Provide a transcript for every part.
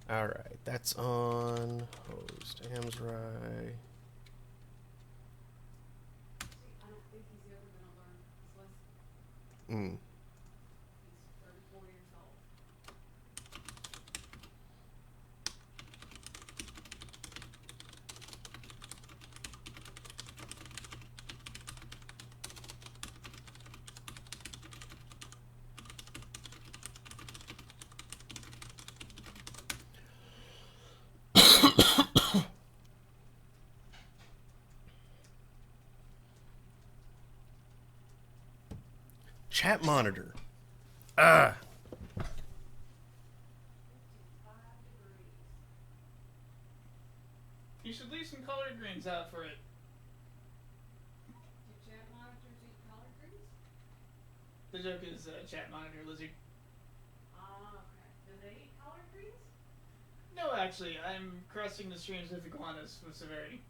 Alright, that's on host Amsrai. See, I don't think he's ever gonna learn his lesson. Mm. He's 34 years old. Chat monitor. Ah. 55 degrees. You should leave some collard greens out for it. Do chat monitors eat collard greens? The joke is chat monitor lizard. Ah, okay. Do they eat collard greens? No, actually, I'm crossing the streams with iguanas with severity.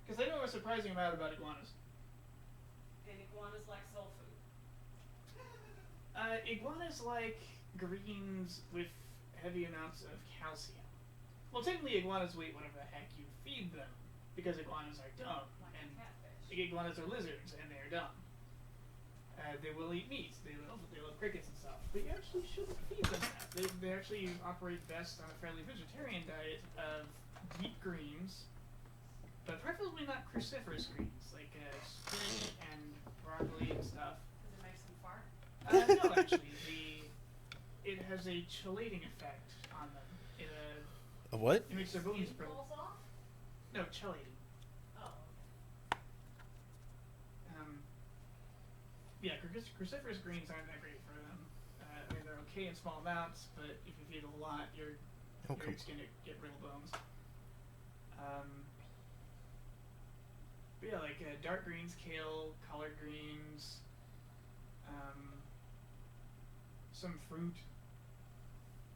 Because I know a surprising amount about iguanas. And iguanas like soul food. Iguanas like greens with heavy amounts of calcium. Well, technically, iguanas will eat whatever the heck you feed them, because iguanas are dumb, Like and a catfish. iguanas are lizards, and they are dumb. They will eat meat. They love crickets and stuff. But you actually shouldn't feed them that. They actually operate best on a fairly vegetarian diet of deep greens, but preferably not cruciferous greens like spinach and broccoli and stuff. Because it makes them fart. No, actually, it has a chelating effect on them. A what? It makes their bones Skin brittle. falls off? No, chelating. Oh, Yeah, cruciferous greens aren't that great for them. I mean, they're okay in small amounts, but if you feed a lot, you're just gonna get brittle bones. But yeah, like dark greens, kale, collard greens, some fruit,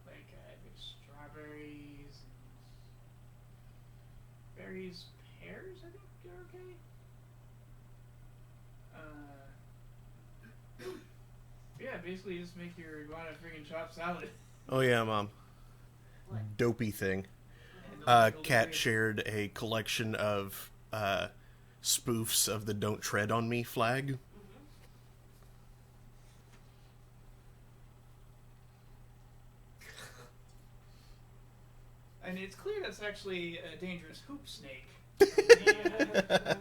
like I think strawberries, and berries, pears. I think are okay. Yeah, basically just make your iguana friggin' chopped salad. Oh yeah, Mom. what? Dopey thing. Kat shared a collection of spoofs of the "Don't Tread on Me" flag. Mm-hmm. And it's clear that's actually a dangerous hoop snake. The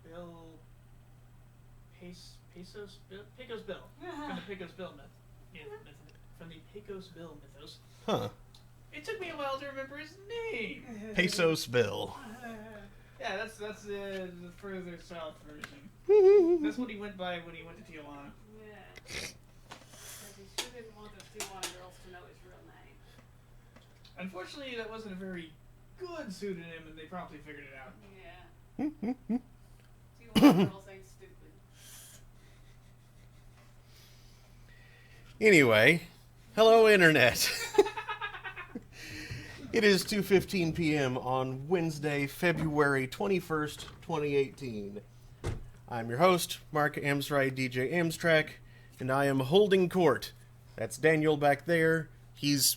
Bill Pesos Bill Pecos Bill from the Pecos Bill from the Pecos Bill mythos. Huh. It took me a while to remember his name. Pesos Bill. Yeah, that's the further south version. That's what he went by when he went to Tijuana. Yeah. Because he sure didn't want those Tijuana girls to know his real name. Unfortunately, that wasn't a very good pseudonym, and they promptly figured it out. Yeah. Tijuana girls ain't stupid. Anyway, hello Internet. It is 2:15 p.m. on Wednesday, February 21st, 2018. I'm your host, Mark Amsrai, DJ Amstrack, and I am holding court. That's Daniel back there. He's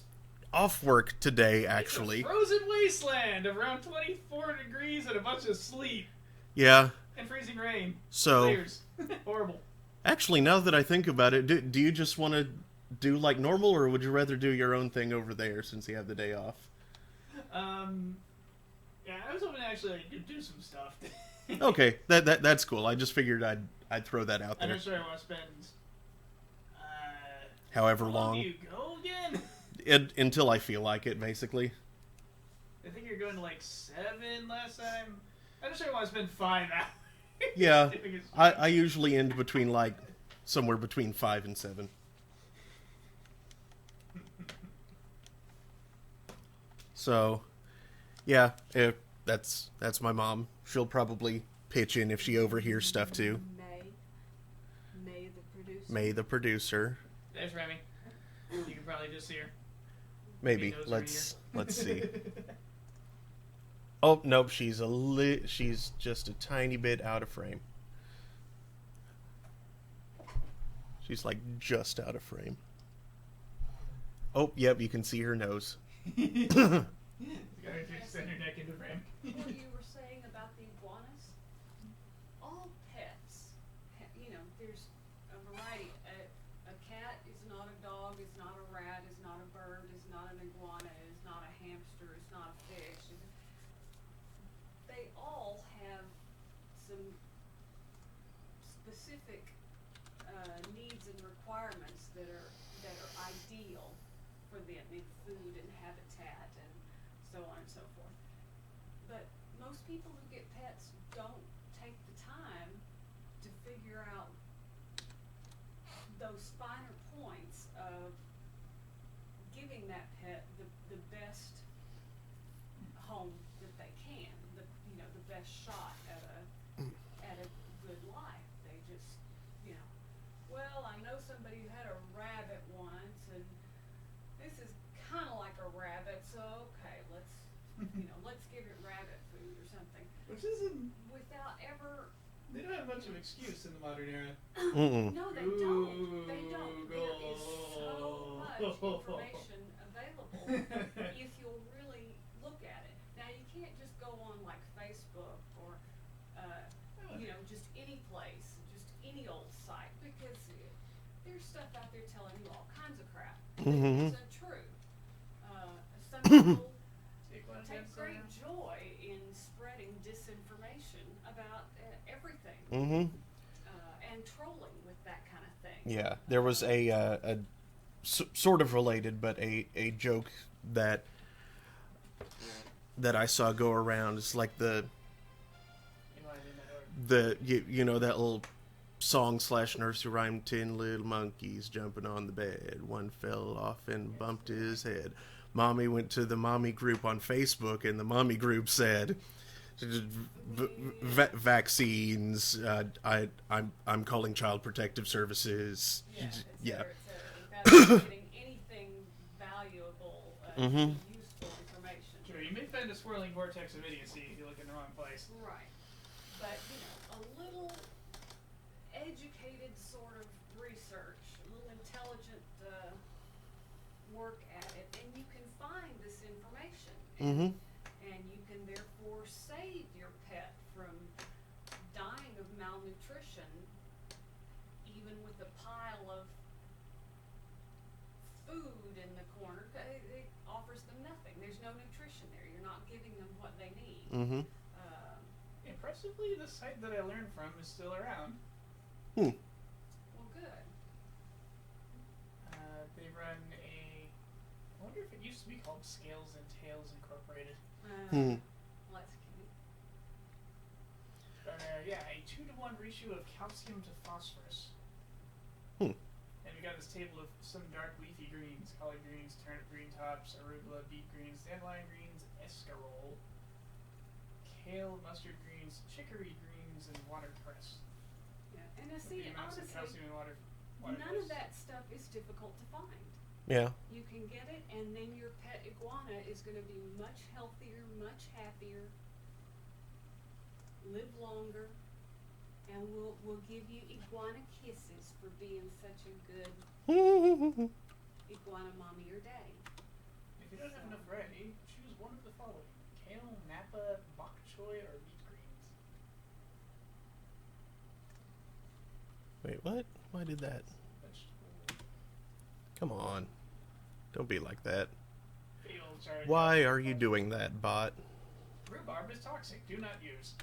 off work today, actually. It's a frozen wasteland of around 24 degrees and a bunch of sleet. Yeah. And freezing rain. So, Layers. Horrible. actually, now that I think about it, do you just want to do like normal, or would you rather do your own thing over there since you have the day off? Yeah, I was hoping to actually do some stuff. Okay, that's cool. I just figured I'd throw that out I'm there. not sure I want to spend. However How long. do you go again? Until I feel like it, basically. I think you're going to like 7 last time. I'm not sure I want to spend 5 hours. Yeah, doing it. I usually end between like somewhere between 5 and 7. So, yeah, that's my mom. She'll probably pitch in if she overhears stuff too. May the producer. May the producer. There's Remy. You can probably just see her. Maybe. He knows Let's see. Oh, nope, she's just a tiny bit out of frame. She's like just out of frame. Oh, yep, you can see her nose. You gotta extend your neck into frame. What you were saying about the iguanas, all pets, there's a variety. A cat is not a dog, is not a rat, is not a bird, is not an iguana, is not a hamster, is not a fish. They all have some specific needs and requirements that are ideal for them in food and habitat and so on and so forth. But most people who get pets don't take the time to figure out those finer points of giving that pet the best home that they can, the best shot at a good life. They just, well, I know somebody who had a rabbit once, and this is kind of like a rabbit, so okay, let's give it rabbit food or something. Which isn't... Without ever... They don't have much of an excuse in the modern era. No, they don't. They don't. There is so much information available if you'll really look at it. Now, you can't just go on like Facebook or, just any place, just any old site, because there's stuff out there telling you all kinds of crap that isn't true. Some people take great joy in spreading disinformation about everything, and trolling with that kind of thing. Yeah, there was a sort of related, but a joke that I saw go around. It's like that little song / nursery rhyme, 10 little monkeys jumping on the bed, one fell off and bumped his head. Mommy went to the mommy group on Facebook, and the mommy group said, vaccines, I'm calling Child Protective Services. Yeah. Without getting anything valuable, useful information. Sure, you may find a swirling vortex of idiocy if you look in the wrong place. Right. But, a little educated sort of research, a little intelligent work at it, and you can find this information. And you can therefore save your pet from dying of malnutrition, even with a pile of food in the corner. It offers them nothing. There's no nutrition there. You're not giving them what they need. Impressively, the site that I learned from is still around. Well, good. They run I wonder if it used to be called Scales and Tails Incorporated. Well, that's cute. But a 2-to-1 ratio of calcium to phosphorus. And we got this table of some dark leafy greens: collard greens, turnip green tops, arugula, beet greens, dandelion greens, escarole, kale, mustard greens, chicory greens, and watercress. Yeah, and see, honestly, calcium and none of that stuff is difficult to find. Yeah. You can get it, and then your pet iguana is going to be much healthier, much happier, live longer, and we'll give you iguana kisses for being such a good iguana mommy or daddy. If you don't have enough variety, choose one of the following: kale, napa, bok choy, or beet greens. Wait, what? Why did that? Vegetable. Come on. Don't be like that. Sorry. Why are you doing that, bot? Rhubarb is toxic. Do not use.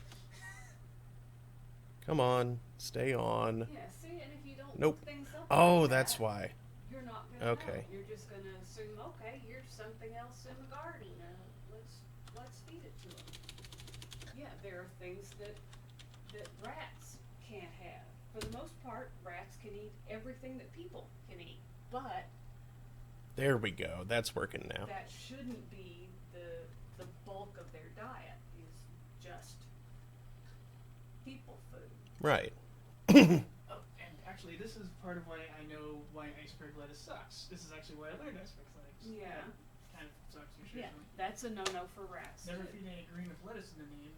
Come on. Stay on. Yeah, see, and if you don't Nope. look things up Oh, like that's that, why. you're not going to know. Okay. You're just going to assume, okay, here's something else in the garden. Let's feed it to them. Yeah, there are things that rats can't have. For the most part, rats can eat everything that people can eat. But There we go. That's working now. that shouldn't be the bulk of their diet, is just people food. Right. Oh, and actually, this is part of why I know why iceberg lettuce sucks. This is actually why I learned iceberg lettuce. Yeah. Kind of sucks Yeah, nutritionally. that's a no-no for rats. Never too. feeding a green with lettuce in the name.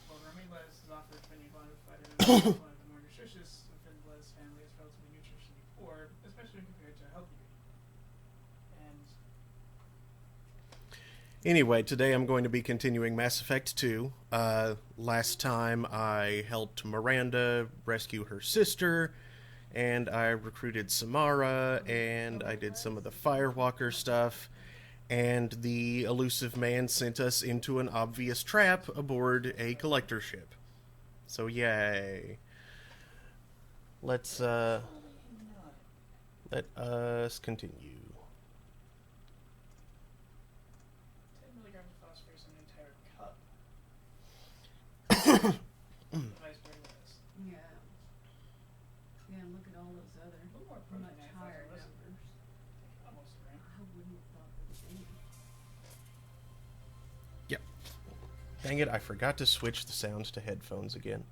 While romaine lettuce is offered many vitamin one of the more nutritious within the lettuce family, is relatively nutritionally or especially when compared to a healthy meat. And Anyway, today I'm going to be continuing Mass Effect 2. Last time I helped Miranda rescue her sister, and I recruited Samara, and I did some of the Firewalker stuff, and the elusive man sent us into an obvious trap aboard a collector ship. So yay. Let's, let us continue. 10 milligrams of phosphorus in an entire cup. Nice very nice. Yeah. Yeah, and look at all those other A little more protein much than I thought higher there was. numbers. Almost a gram. I wouldn't have thought there was any. Yep. Dang it, I forgot to switch the sound to headphones again.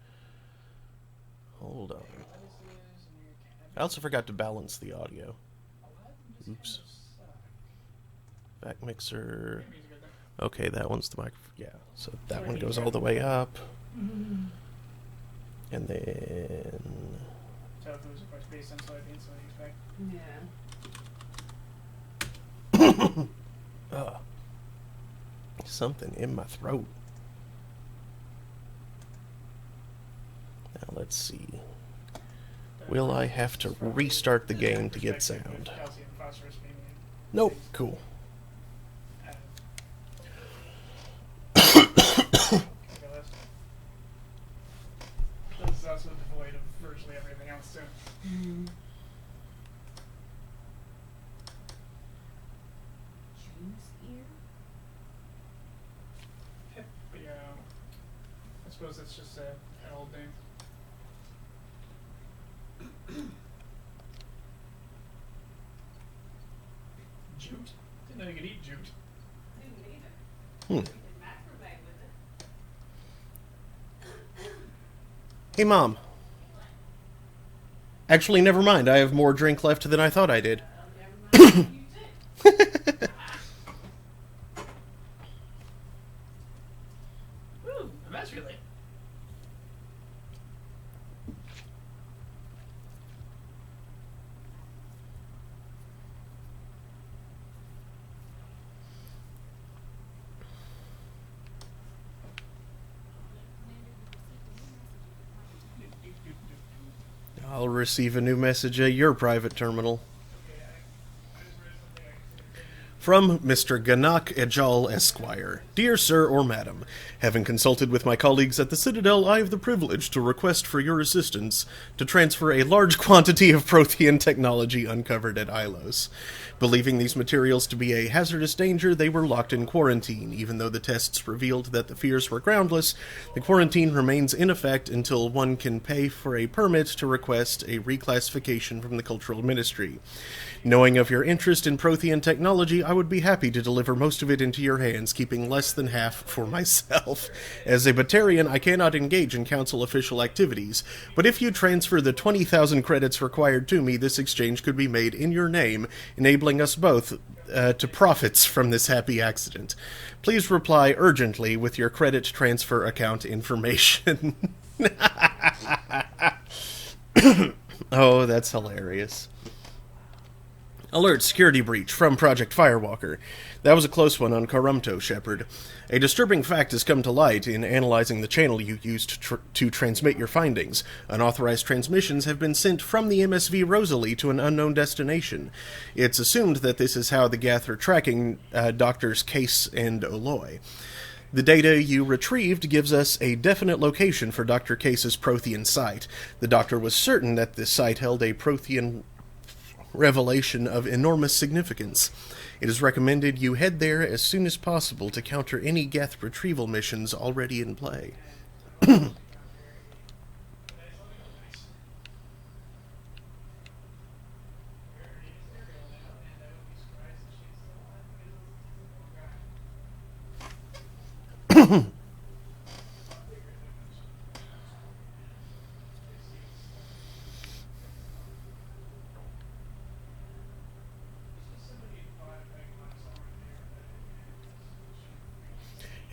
Hold on. Lettuces and your cabbage. I also forgot to balance the audio. A lot of them just Oops. kind of suck. Back mixer. Maybe it's good though. Okay, that one's the microphone. Yeah, so that Sorry, one keep goes going. all the way up. And then... Tofu is of course based on soybeans, so you expect. Yeah. Ugh. Something in my throat. Now let's see. Will I have to restart the game to get sound? Calcium, phosphorus, maybe. Nope, cool. This is also devoid of virtually everything else too. Juice ear? But yeah, I suppose that's just an old name. Jute? Didn't know you could eat jute. Didn't either. Hmm. We did macrame with it. Hey, Mom. Actually, never mind. I have more drink left than I thought I did. Never mind. You did. Woo, that's really. I'll receive a new message at your private terminal. From Mr. Ganak Ejal Esquire. Dear Sir or Madam, having consulted with my colleagues at the Citadel, I have the privilege to request for your assistance to transfer a large quantity of Prothean technology uncovered at Ilos. Believing these materials to be a hazardous danger, they were locked in quarantine. Even though the tests revealed that the fears were groundless, the quarantine remains in effect until one can pay for a permit to request a reclassification from the Cultural Ministry. Knowing of your interest in Prothean technology, I would be happy to deliver most of it into your hands, keeping less than half for myself. As a Batarian, I cannot engage in Council official activities, but if you transfer the 20,000 credits required to me, this exchange could be made in your name, enabling us both to profits from this happy accident. Please reply urgently with your credit transfer account information. Oh, that's hilarious. Alert, security breach from Project Firewalker. That was a close one on Karumto, Shepard. A disturbing fact has come to light in analyzing the channel you used to transmit your findings. Unauthorized transmissions have been sent from the MSV Rosalie to an unknown destination. It's assumed that this is how the Gath are tracking Doctors Case and Oloy. The data you retrieved gives us a definite location for Dr. Case's Prothean site. The Doctor was certain that this site held a Prothean revelation of enormous significance. It is recommended you head there as soon as possible to counter any Geth retrieval missions already in play.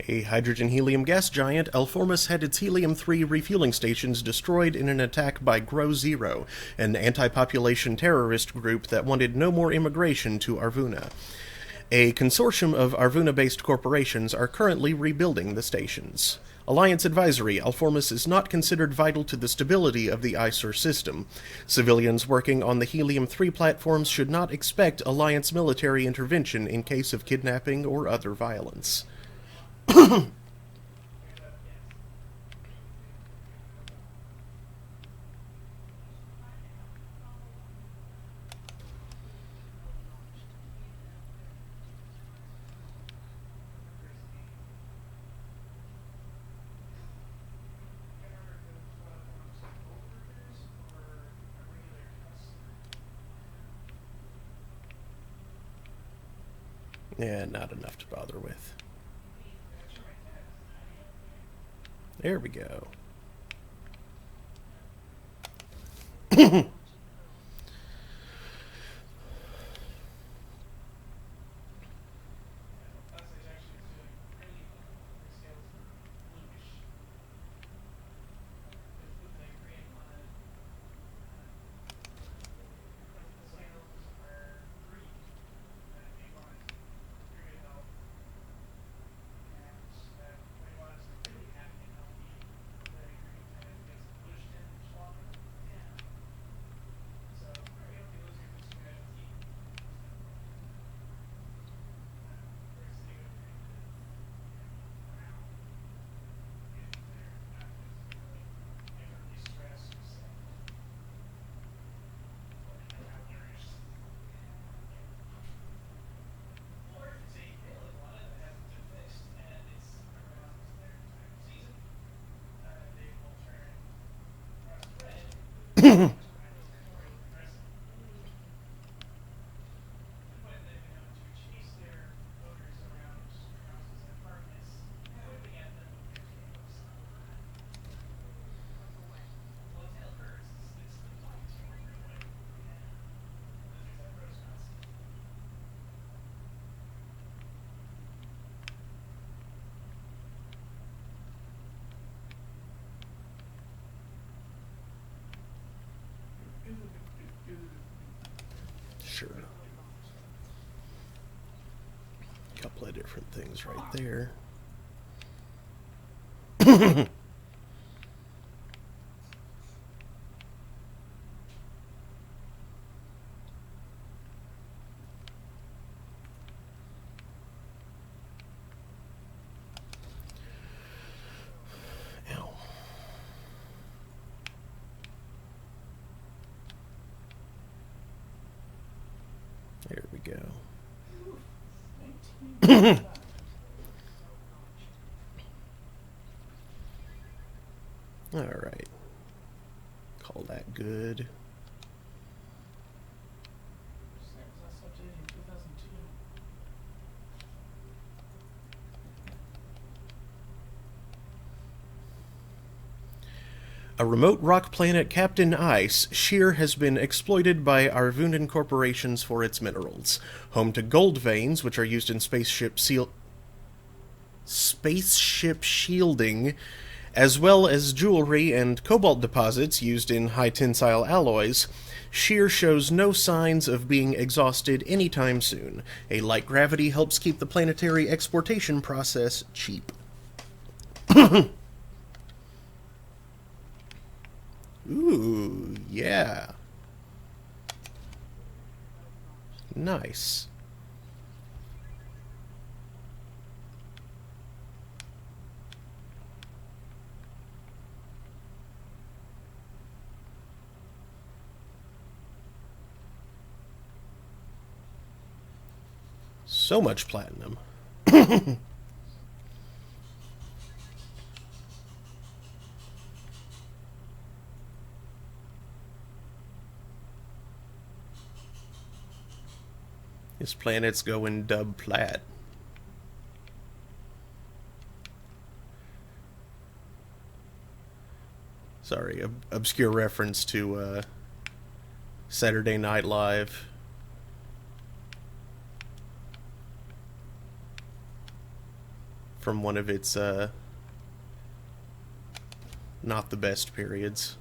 A hydrogen-helium gas giant, Alformus had its helium-3 refueling stations destroyed in an attack by Grow Zero, an anti-population terrorist group that wanted no more immigration to Arvuna. A consortium of Arvuna-based corporations are currently rebuilding the stations. Alliance Advisory: Alformus is not considered vital to the stability of the ISER system. Civilians working on the Helium-3 platforms should not expect Alliance military intervention in case of kidnapping or other violence. Yeah, not enough to bother with. There we go. Sure. Couple of different things right there. Ow. There we go. All right. Call that good. A remote rock planet capped in ice, Sheer has been exploited by Arvunan corporations for its minerals. Home to gold veins, which are used in spaceship shielding, as well as jewelry and cobalt deposits used in high-tensile alloys, Sheer shows no signs of being exhausted anytime soon. A light gravity helps keep the planetary exportation process cheap. Ooh, yeah. Nice. So much platinum. This planet's going dub plat. Sorry, obscure reference to Saturday Night Live. from one of its not the best periods.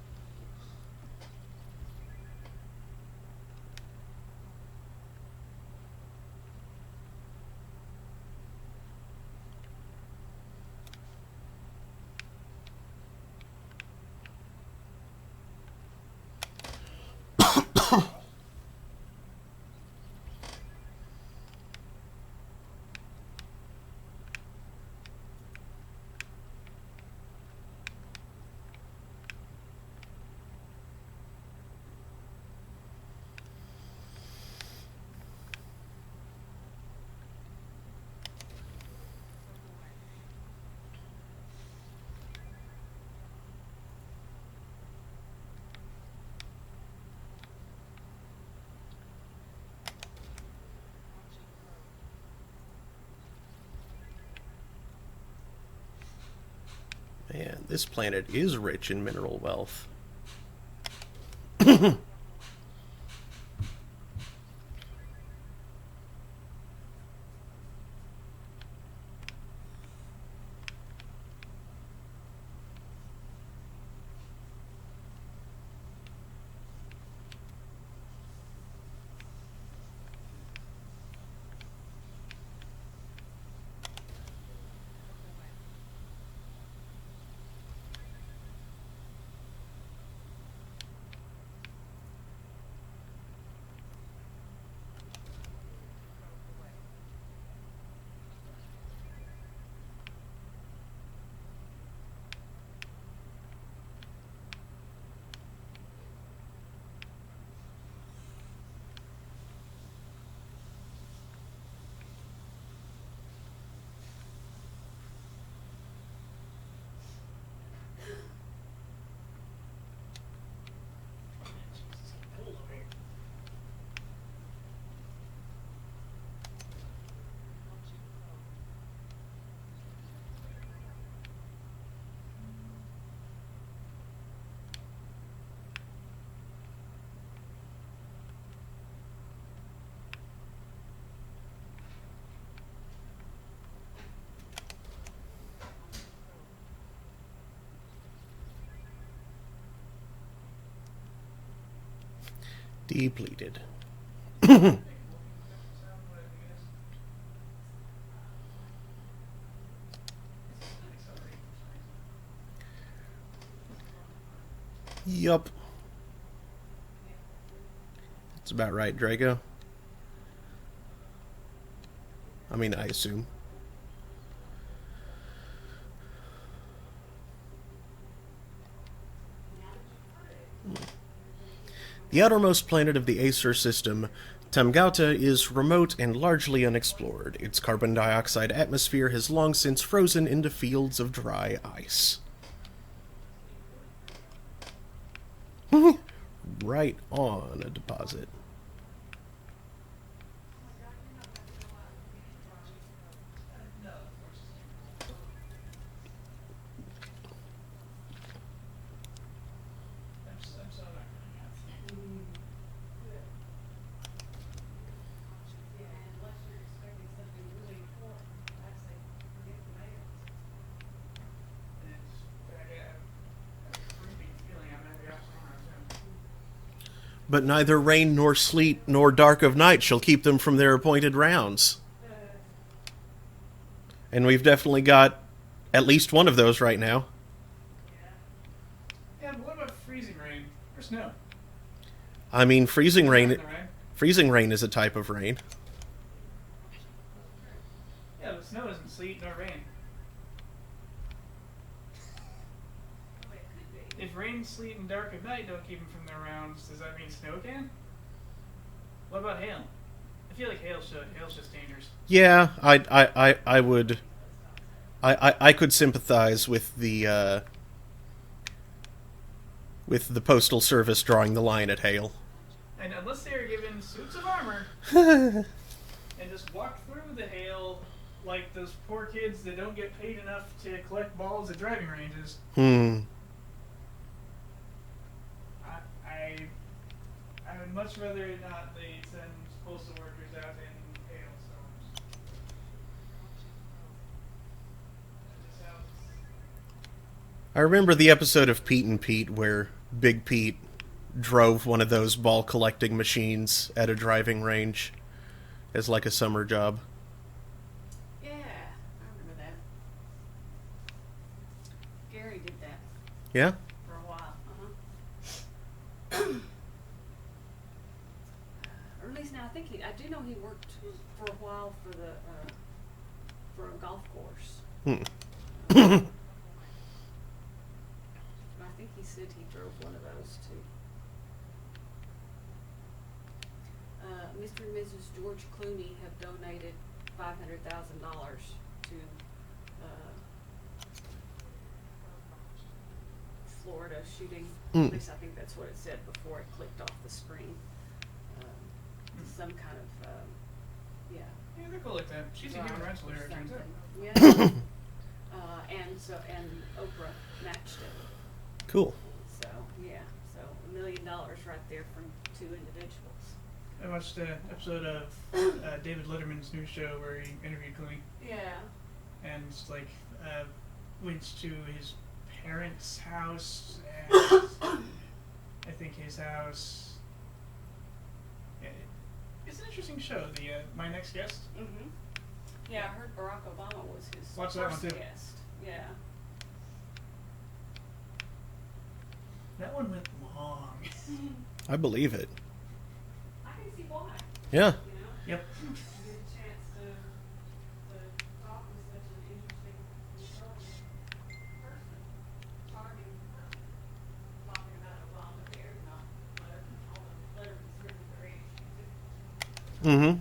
Man, this planet is rich in mineral wealth. Depleted. Yup. That's about right, Drago. I mean, I assume. The outermost planet of the Acer system, Tamgauta, is remote and largely unexplored. Its carbon dioxide atmosphere has long since frozen into fields of dry ice. Right on a deposit. But neither rain nor sleet nor dark of night shall keep them from their appointed rounds. And we've definitely got at least one of those right now. Yeah, but what about freezing rain or snow? I mean, freezing rain. Right? Freezing rain is a type of rain. Yeah, but snow isn't sleet nor rain. If rain, sleet, and dark of night don't keep them from their rounds, does that mean snow can? What about hail? I feel like hail should. Hail's just dangerous. Yeah, I would. I could sympathize with the Postal Service drawing the line at hail. And unless they are given suits of armor and just walk through the hail like those poor kids that don't get paid enough to collect balls at driving ranges. I would much rather not they send postal workers out in hailstorms. I remember the episode of Pete and Pete where Big Pete drove one of those ball collecting machines at a driving range as like a summer job. Yeah, I remember that. Gary did that Yeah? for a while. Or at least now I think I do know he worked for a while for for a golf course. I think he said he drove one of those too. Mr. and Mrs. George Clooney have donated $500,000 to Florida shooting. At least I think that's what it said before it clicked off the screen. Some kind of yeah. Yeah, they're cool like that. She's a human rights lawyer, it turns out. Yeah. and Oprah matched it. Cool. So yeah, so $1 million right there from two individuals. I watched an episode of David Letterman's new show where he interviewed Clooney, Yeah. and like went to his parents' house and I think his house. Yeah, it's an interesting show. The My Next Guest. Mhm. Yeah, I heard Barack Obama was his Watch that first one, too. guest. Yeah. That one went long. I believe it. I can see why. Yeah. You know, Yep. you get a chance to talk with such an interesting, intelligent person, targeting person, talking about Obama there, not all the letters written very interesting. Mm-hmm.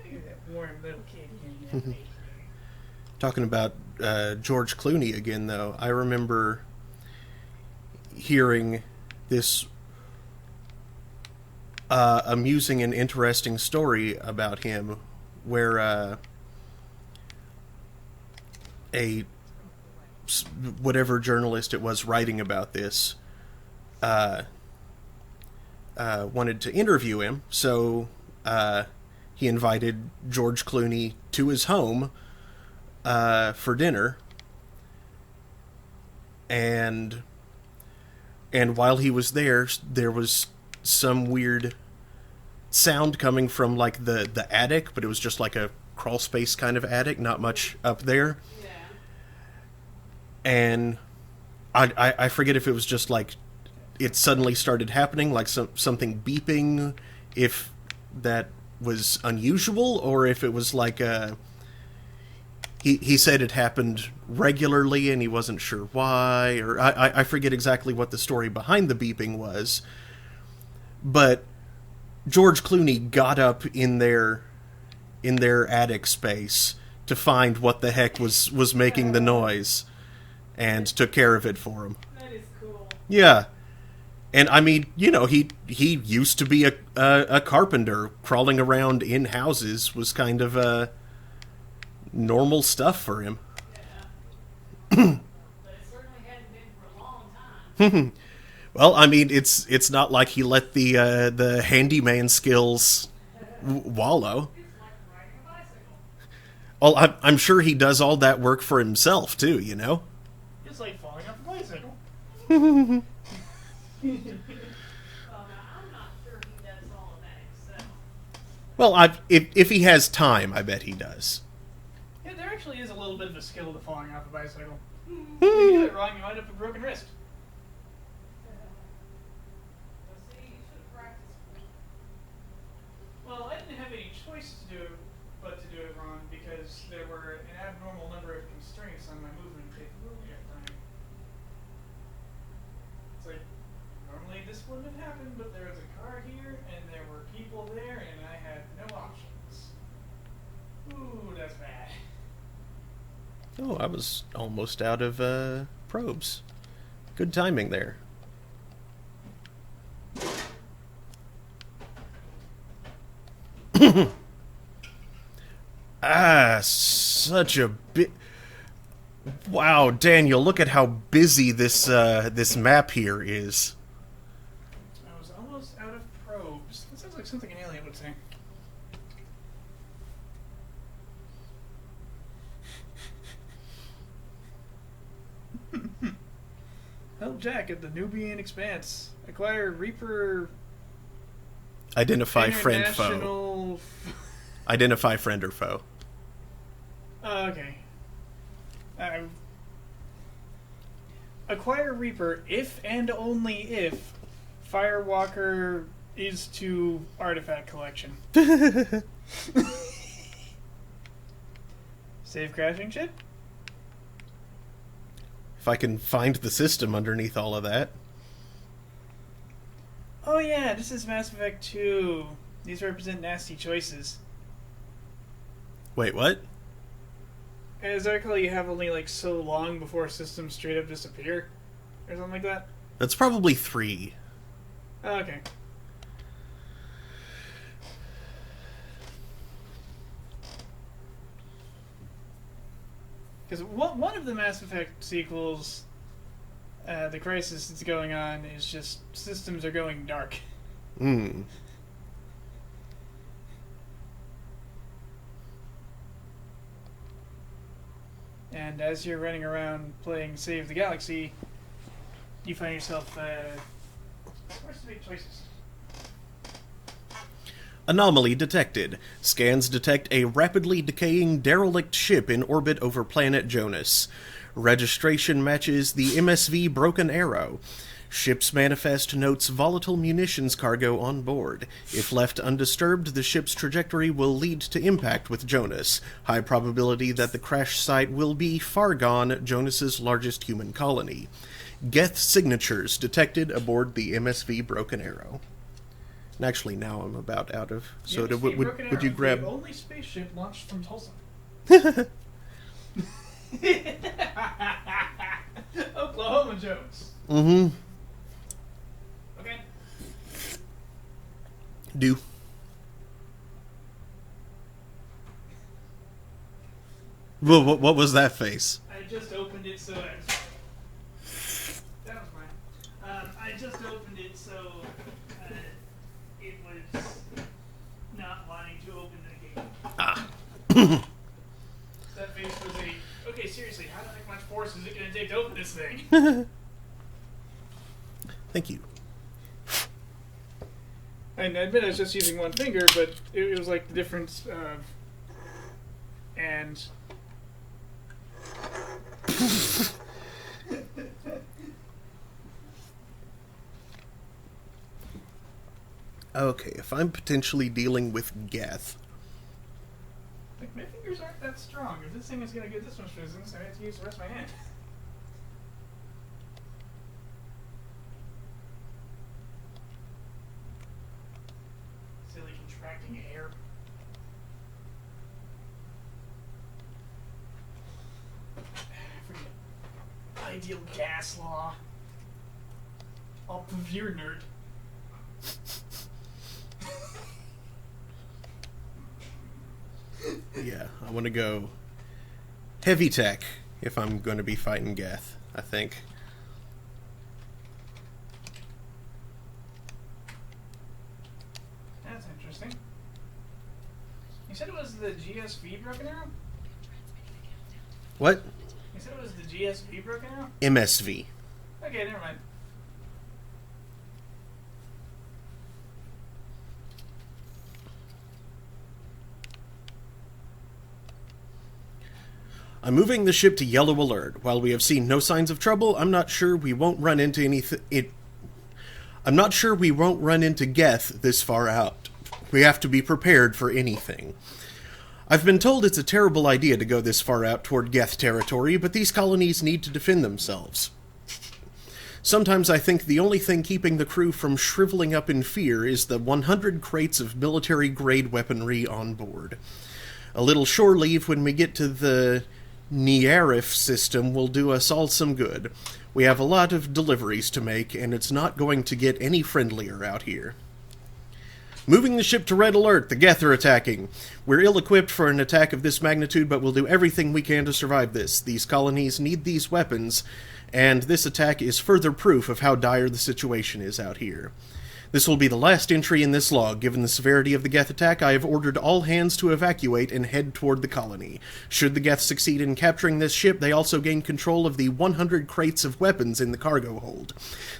Look at that warm little kid. Talking about George Clooney again, though, I remember hearing this amusing and interesting story about him where whatever journalist it was writing about this wanted to interview him, so he invited George Clooney to his home for dinner, and while he was there was some weird sound coming from like the attic, but it was just like a crawl space kind of attic, not much up there. Yeah. And I forget if it was just like it suddenly started happening, like something beeping, if that was unusual, or if it was like he said it happened regularly and he wasn't sure why, or I forget exactly what the story behind the beeping was. But George Clooney got up in their attic space to find what the heck was making the noise, and took care of it for him. That is cool. Yeah. And I mean, you know, he used to be a carpenter. Crawling around in houses was kind of normal stuff for him. Yeah. But it certainly hadn't been for a long time. Well, I mean, it's not like he let the handyman skills wallow. It's like riding a bicycle. Well, I'm sure he does all that work for himself too. You know. It's like falling off a bicycle. Well, now, I'm not sure he does all of that himself. Well, if he has time, I bet he does. Yeah, there actually is a little bit of a skill to falling off a bicycle. Hmm. If you do it wrong, you wind up with a broken wrist. Well, see, you should have practiced. Well, I didn't have any choice to do but to do it wrong because there were an abnormal number of constraints on my movement capability at the time. It's like, normally this wouldn't have happened, but there was a car here, and there were people there, and I had no options. Ooh, that's bad. Oh, I was almost out of probes. Good timing there. Such a bit. Wow, Daniel, look at how busy this map here is. I was almost out of probes. That sounds like something an alien would say. Jack at the Nubian Expanse. Acquire Reaper... Identify friend, foe. International... Identify friend or foe. Okay. Acquire Reaper if and only if Firewalker is to artifact collection. Save crashing ship? If I can find the system underneath all of that. Oh yeah, this is Mass Effect 2. These represent nasty choices. Wait, what? Exactly, you have only like so long before systems straight up disappear, or something like that. That's probably 3. Oh, okay. Because one of the Mass Effect sequels, the crisis that's going on is just systems are going dark. Hmm. And as you're running around playing Save the Galaxy, you find yourself, where's the big choices? Anomaly detected. Scans detect a rapidly decaying derelict ship in orbit over planet Jonas. Registration matches the MSV Broken Arrow. Ship's manifest notes volatile munitions cargo on board. If left undisturbed, the ship's trajectory will lead to impact with Jonas. High probability that the crash site will be Fargon, Jonas's largest human colony. Geth signatures detected aboard the MSV Broken Arrow. And actually, now I'm about out of soda. Would you grab... The only spaceship launched from Tulsa. Oklahoma jokes. Mm-hmm. Okay. Do. What was that face? I just opened it so... That was mine. I just opened it so... it was not wanting to open the game. Ah. That face was a... Okay, seriously, how much force is it going to take to open this thing? Thank you. And I admit I was just using one finger, but it was like the difference of... And... Okay, if I'm potentially dealing with Geth... Like, my fingers aren't that strong. If this thing is going to get this much resistance, I have to use the rest of my hand. Silly contracting air. Forget. Ideal gas law. I'll your nerd. Yeah, I want to go heavy tech if I'm going to be fighting Geth, I think. That's interesting. You said it was the GSV Broken Arrow? What? You said it was the GSV Broken Arrow? MSV. Okay, never mind. I'm moving the ship to yellow alert. While we have seen no signs of trouble, I'm not sure we won't run into I'm not sure we won't run into Geth this far out. We have to be prepared for anything. I've been told it's a terrible idea to go this far out toward Geth territory, but these colonies need to defend themselves. Sometimes I think the only thing keeping the crew from shriveling up in fear is the 100 crates of military-grade weaponry on board. A little shore leave when we get to the Nearif system will do us all some good. We have a lot of deliveries to make, and it's not going to get any friendlier out here. Moving the ship to red alert, the Geth are attacking. We're ill-equipped for an attack of this magnitude, but we'll do everything we can to survive this. These colonies need these weapons, and this attack is further proof of how dire the situation is out here. This will be the last entry in this log. Given the severity of the Geth attack, I have ordered all hands to evacuate and head toward the colony. Should the Geth succeed in capturing this ship, they also gain control of the 100 crates of weapons in the cargo hold.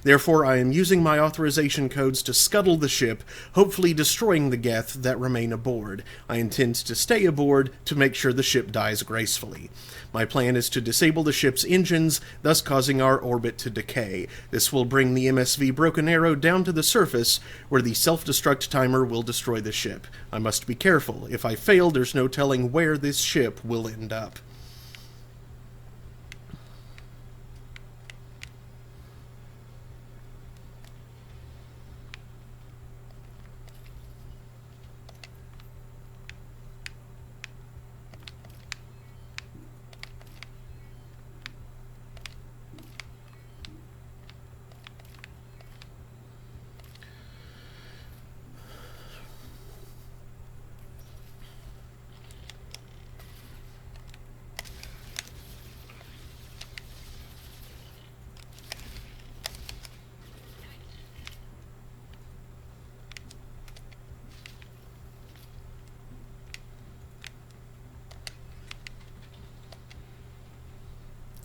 Therefore, I am using my authorization codes to scuttle the ship, hopefully destroying the Geth that remain aboard. I intend to stay aboard to make sure the ship dies gracefully. My plan is to disable the ship's engines, thus causing our orbit to decay. This will bring the MSV Broken Arrow down to the surface, where the self-destruct timer will destroy the ship. I must be careful. If I fail, there's no telling where this ship will end up.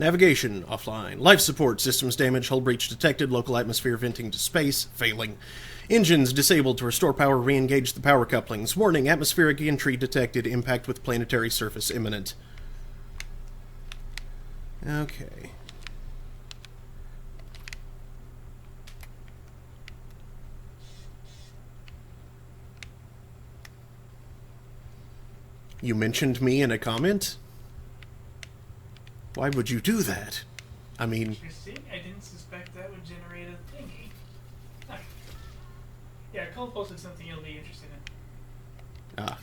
Navigation, offline. Life support, systems damage, hull breach detected, local atmosphere venting to space, failing. Engines disabled to restore power, re-engage the power couplings. Warning, atmospheric entry detected, impact with planetary surface imminent. Okay. You mentioned me in a comment? Why would you do that? I mean... Interesting. I didn't suspect that would generate a thingy. Huh. Yeah, Cole posted something you'll be interested in. Ah.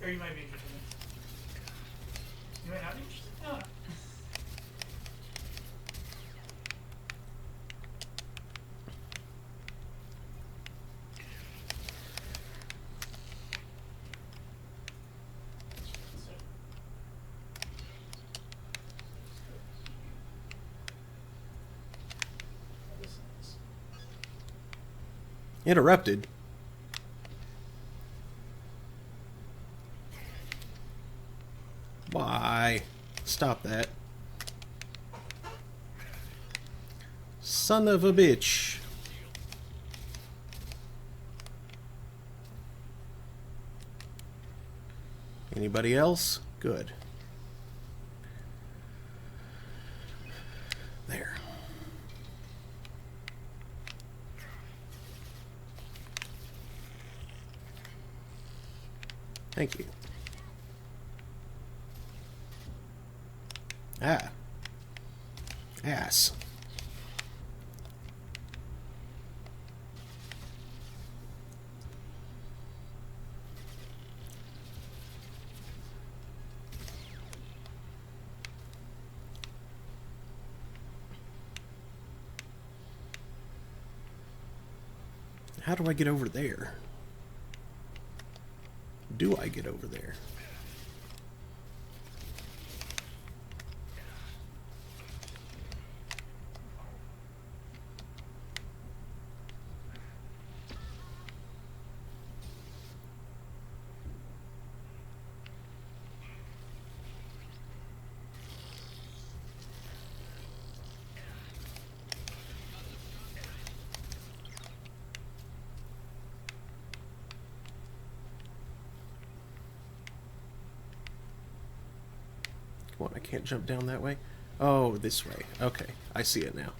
Or you might be interested in. You might not be interested. No. Interrupted. Why? Stop that. Son of a bitch. Anybody else? Good. There. Thank you. Ah. Ass. How do I get over there? Do I get over there? What, I can't jump down that way? Oh, this way. Okay, I see it now.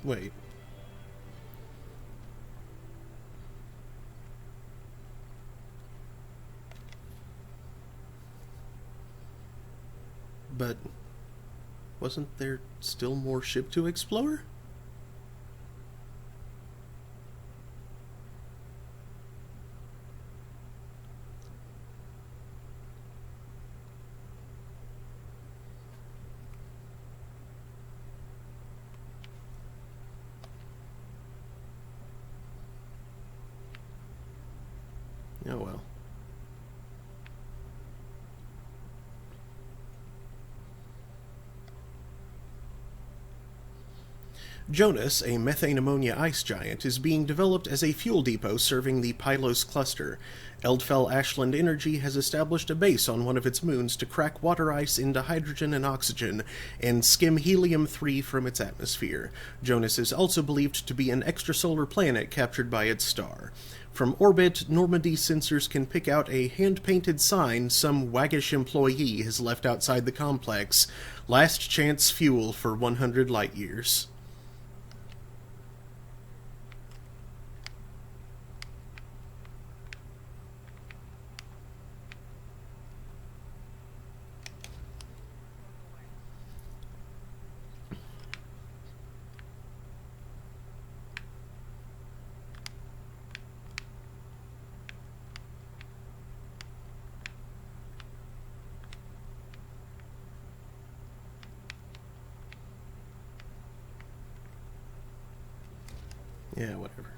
Wait. But wasn't there still more ship to explore? Oh well. Jonas, a methane ammonia ice giant, is being developed as a fuel depot serving the Pylos cluster. Eldfell Ashland Energy has established a base on one of its moons to crack water ice into hydrogen and oxygen and skim helium-3 from its atmosphere. Jonas is also believed to be an extrasolar planet captured by its star. From orbit, Normandy sensors can pick out a hand-painted sign some waggish employee has left outside the complex. Last chance fuel for 100 light years. Yeah, whatever.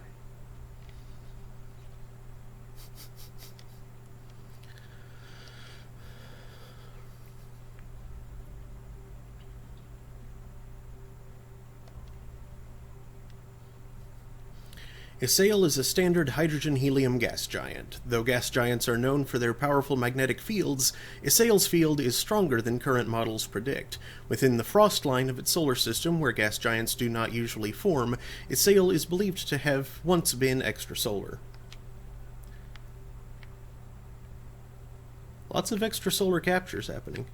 Isail is a standard hydrogen-helium gas giant. Though gas giants are known for their powerful magnetic fields, Isail's field is stronger than current models predict. Within the frost line of its solar system, where gas giants do not usually form, Isail is believed to have once been extrasolar. Lots of extrasolar captures happening.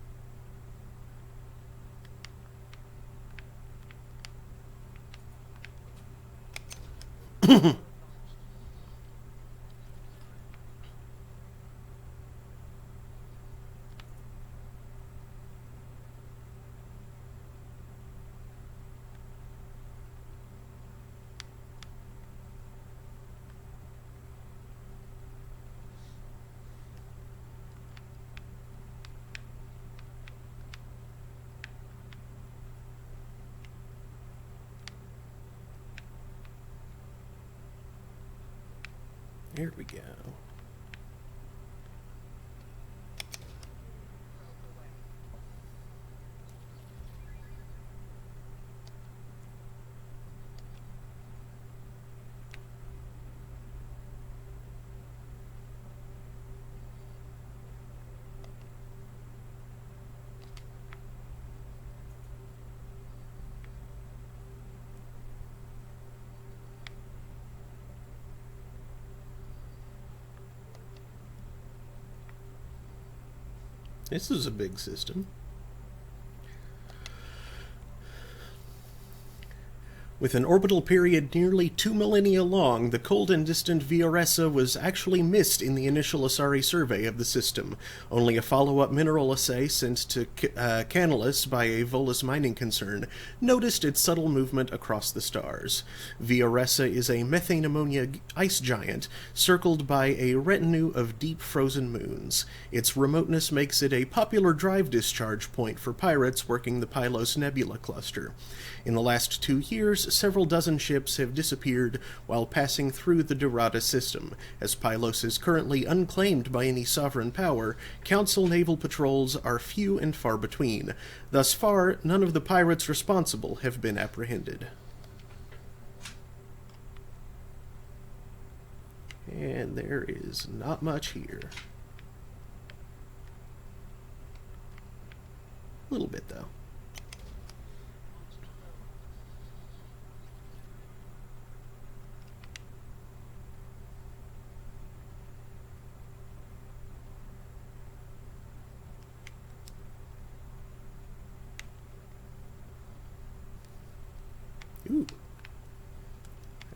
Here we go. This is a big system. With an orbital period nearly 2 millennia long, the cold and distant Vioressa was actually missed in the initial Asari survey of the system. Only a follow-up mineral assay sent to Canalus by a Volus mining concern noticed its subtle movement across the stars. Vioressa is a methane ammonia ice giant circled by a retinue of deep frozen moons. Its remoteness makes it a popular drive discharge point for pirates working the Pylos Nebula cluster. In the last 2 years, several dozen ships have disappeared while passing through the Dorada system. As Pylos is currently unclaimed by any sovereign power, Council naval patrols are few and far between. Thus far, none of the pirates responsible have been apprehended. And there is not much here. A little bit, though. Ooh.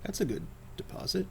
That's a good deposit.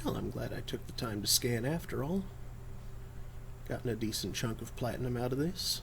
Well, I'm glad I took the time to scan after all. Gotten a decent chunk of platinum out of this.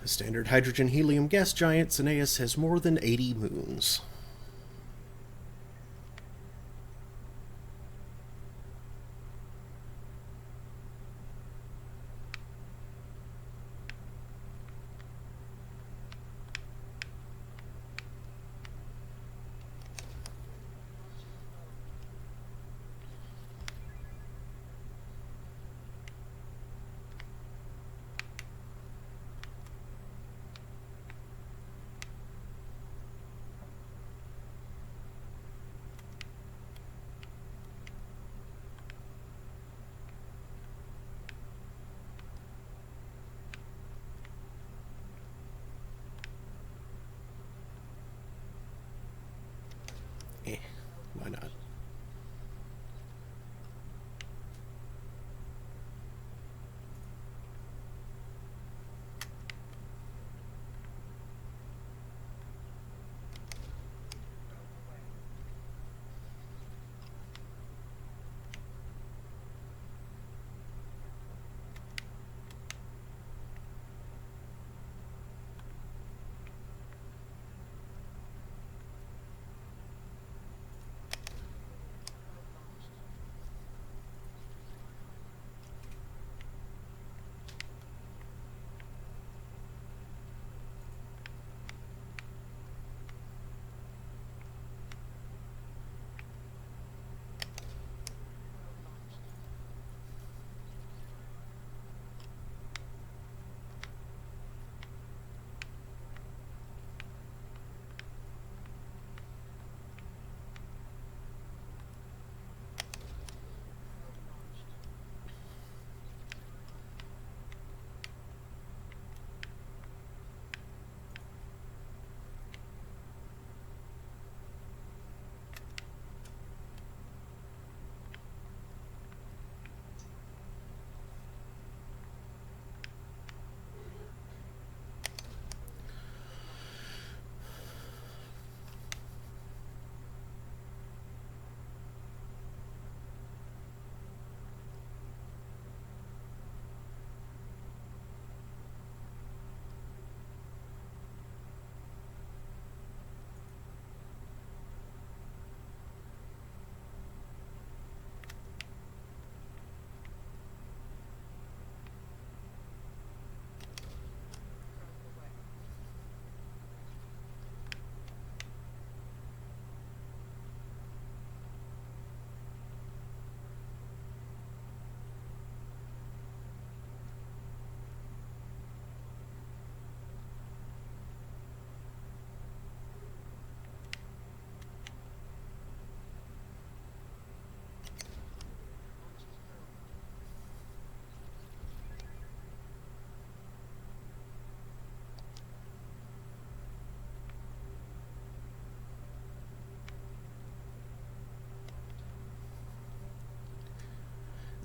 The standard hydrogen-helium gas giant, Cineas, has more than 80 moons.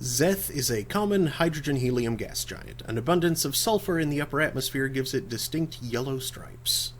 Zeth is a common hydrogen-helium gas giant. An abundance of sulfur in the upper atmosphere gives it distinct yellow stripes.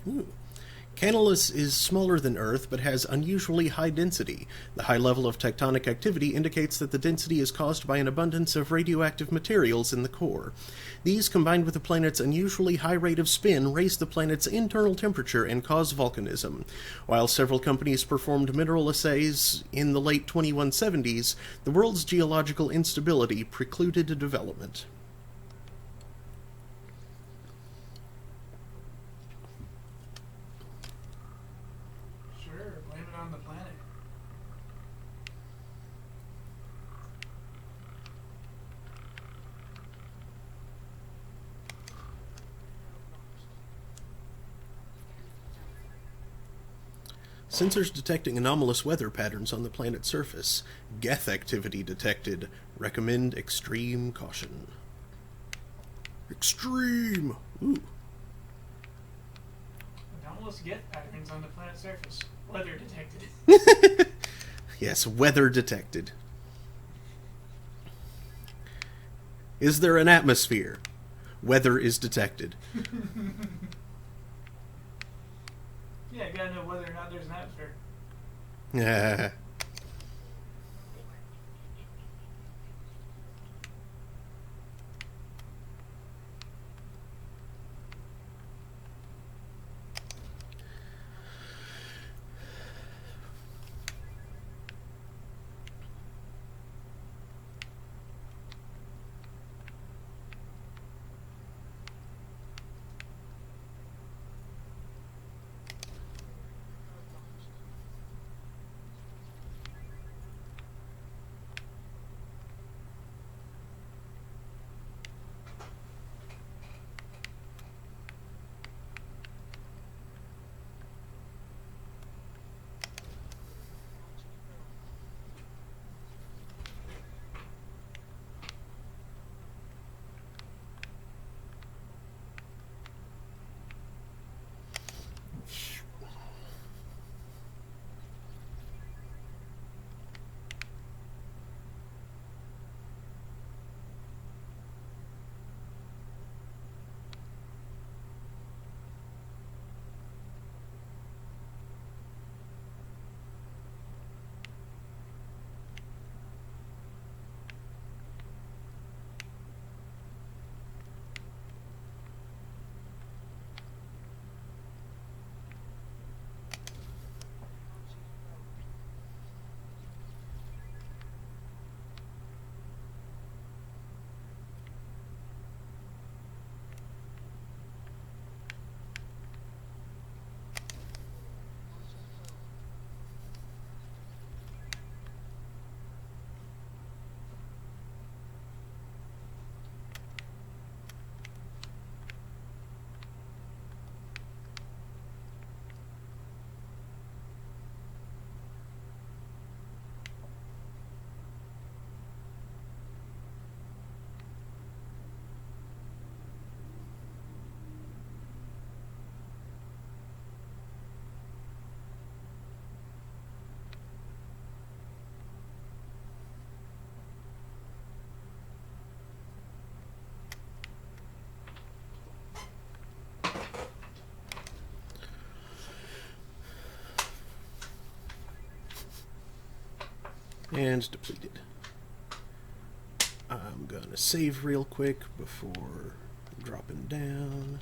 Ooh. Canalus is smaller than Earth, but has unusually high density. The high level of tectonic activity indicates that the density is caused by an abundance of radioactive materials in the core. These, combined with the planet's unusually high rate of spin, raise the planet's internal temperature and cause volcanism. While several companies performed mineral assays in the late 2170s, the world's geological instability precluded development. Sensors detecting anomalous weather patterns on the planet's surface. Geth activity detected. Recommend extreme caution. Extreme! Ooh. Anomalous Geth patterns on the planet's surface. Weather detected. Yes, weather detected. Is there an atmosphere? Weather is detected. Yeah, you gotta know whether or not there's an atmosphere. Yeah. And depleted. I'm gonna save real quick before dropping down.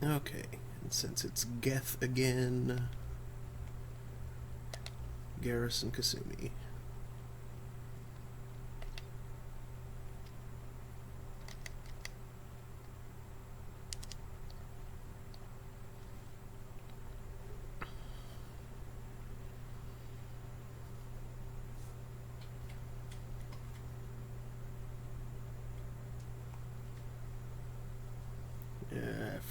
Okay, and since it's Geth again, Garrison Kasumi.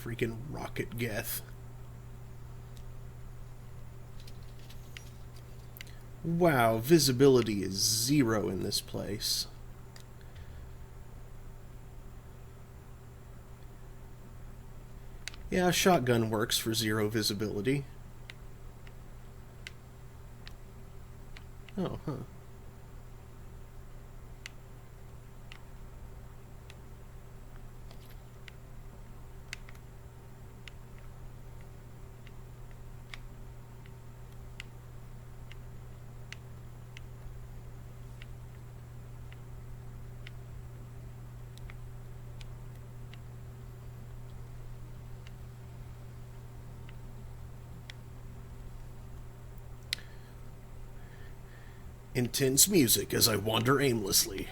Freaking rocket Geth. Wow, visibility is 0 in this place. Yeah, shotgun works for 0 visibility. Oh, huh. Intense music as I wander aimlessly.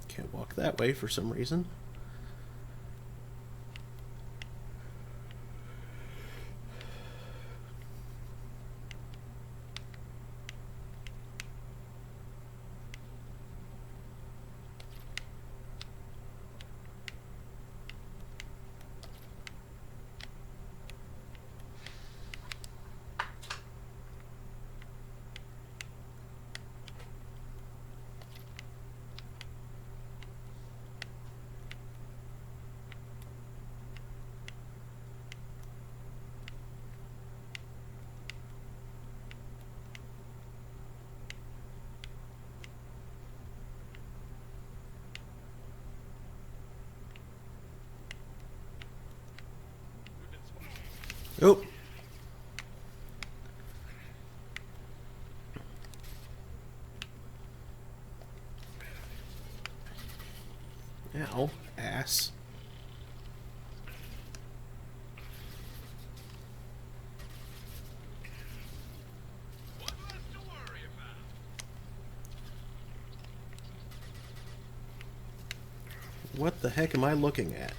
Can't walk that way for some reason. Oh. Ow, ass. What the heck am I looking at?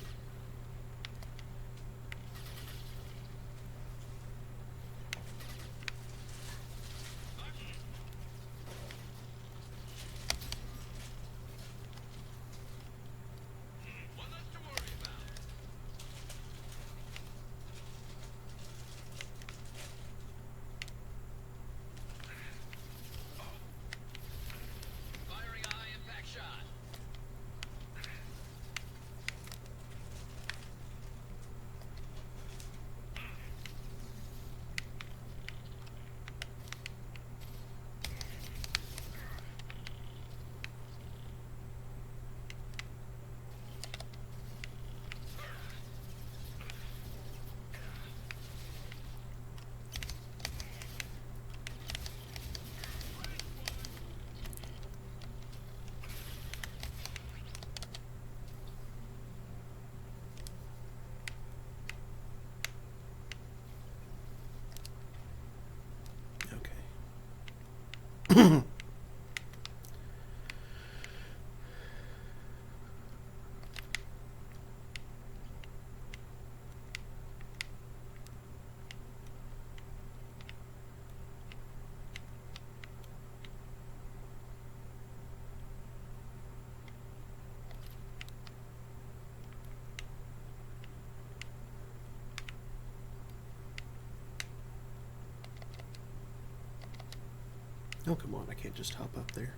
Oh, come on, I can't just hop up there.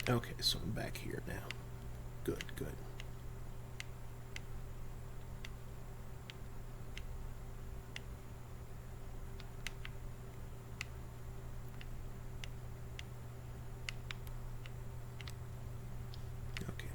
Okay, so I'm back here now. Good, good. Okay.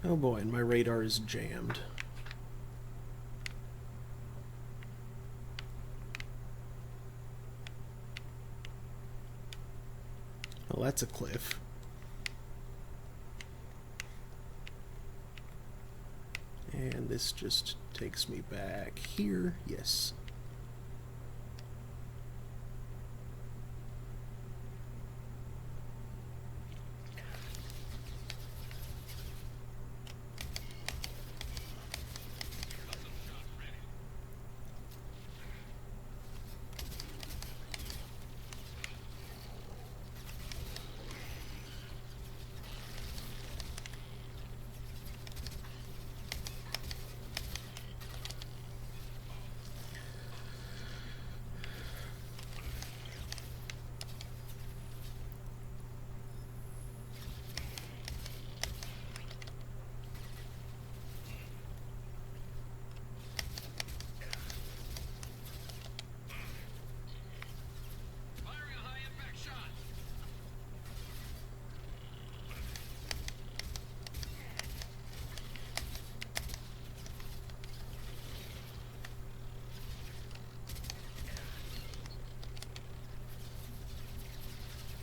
Oh boy, and my radar is jammed. Well, that's a cliff. And this just takes me back here. Yes.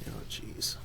Oh, jeez.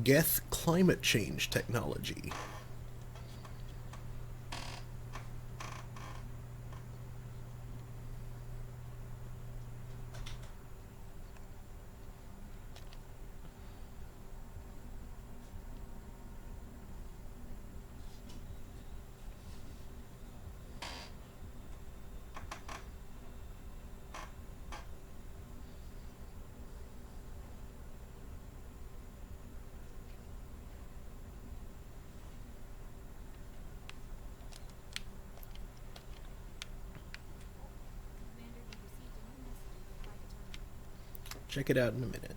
Geth climate change technology. check it out in a minute.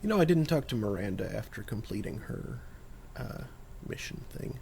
You know, I didn't talk to Miranda after completing her mission thing.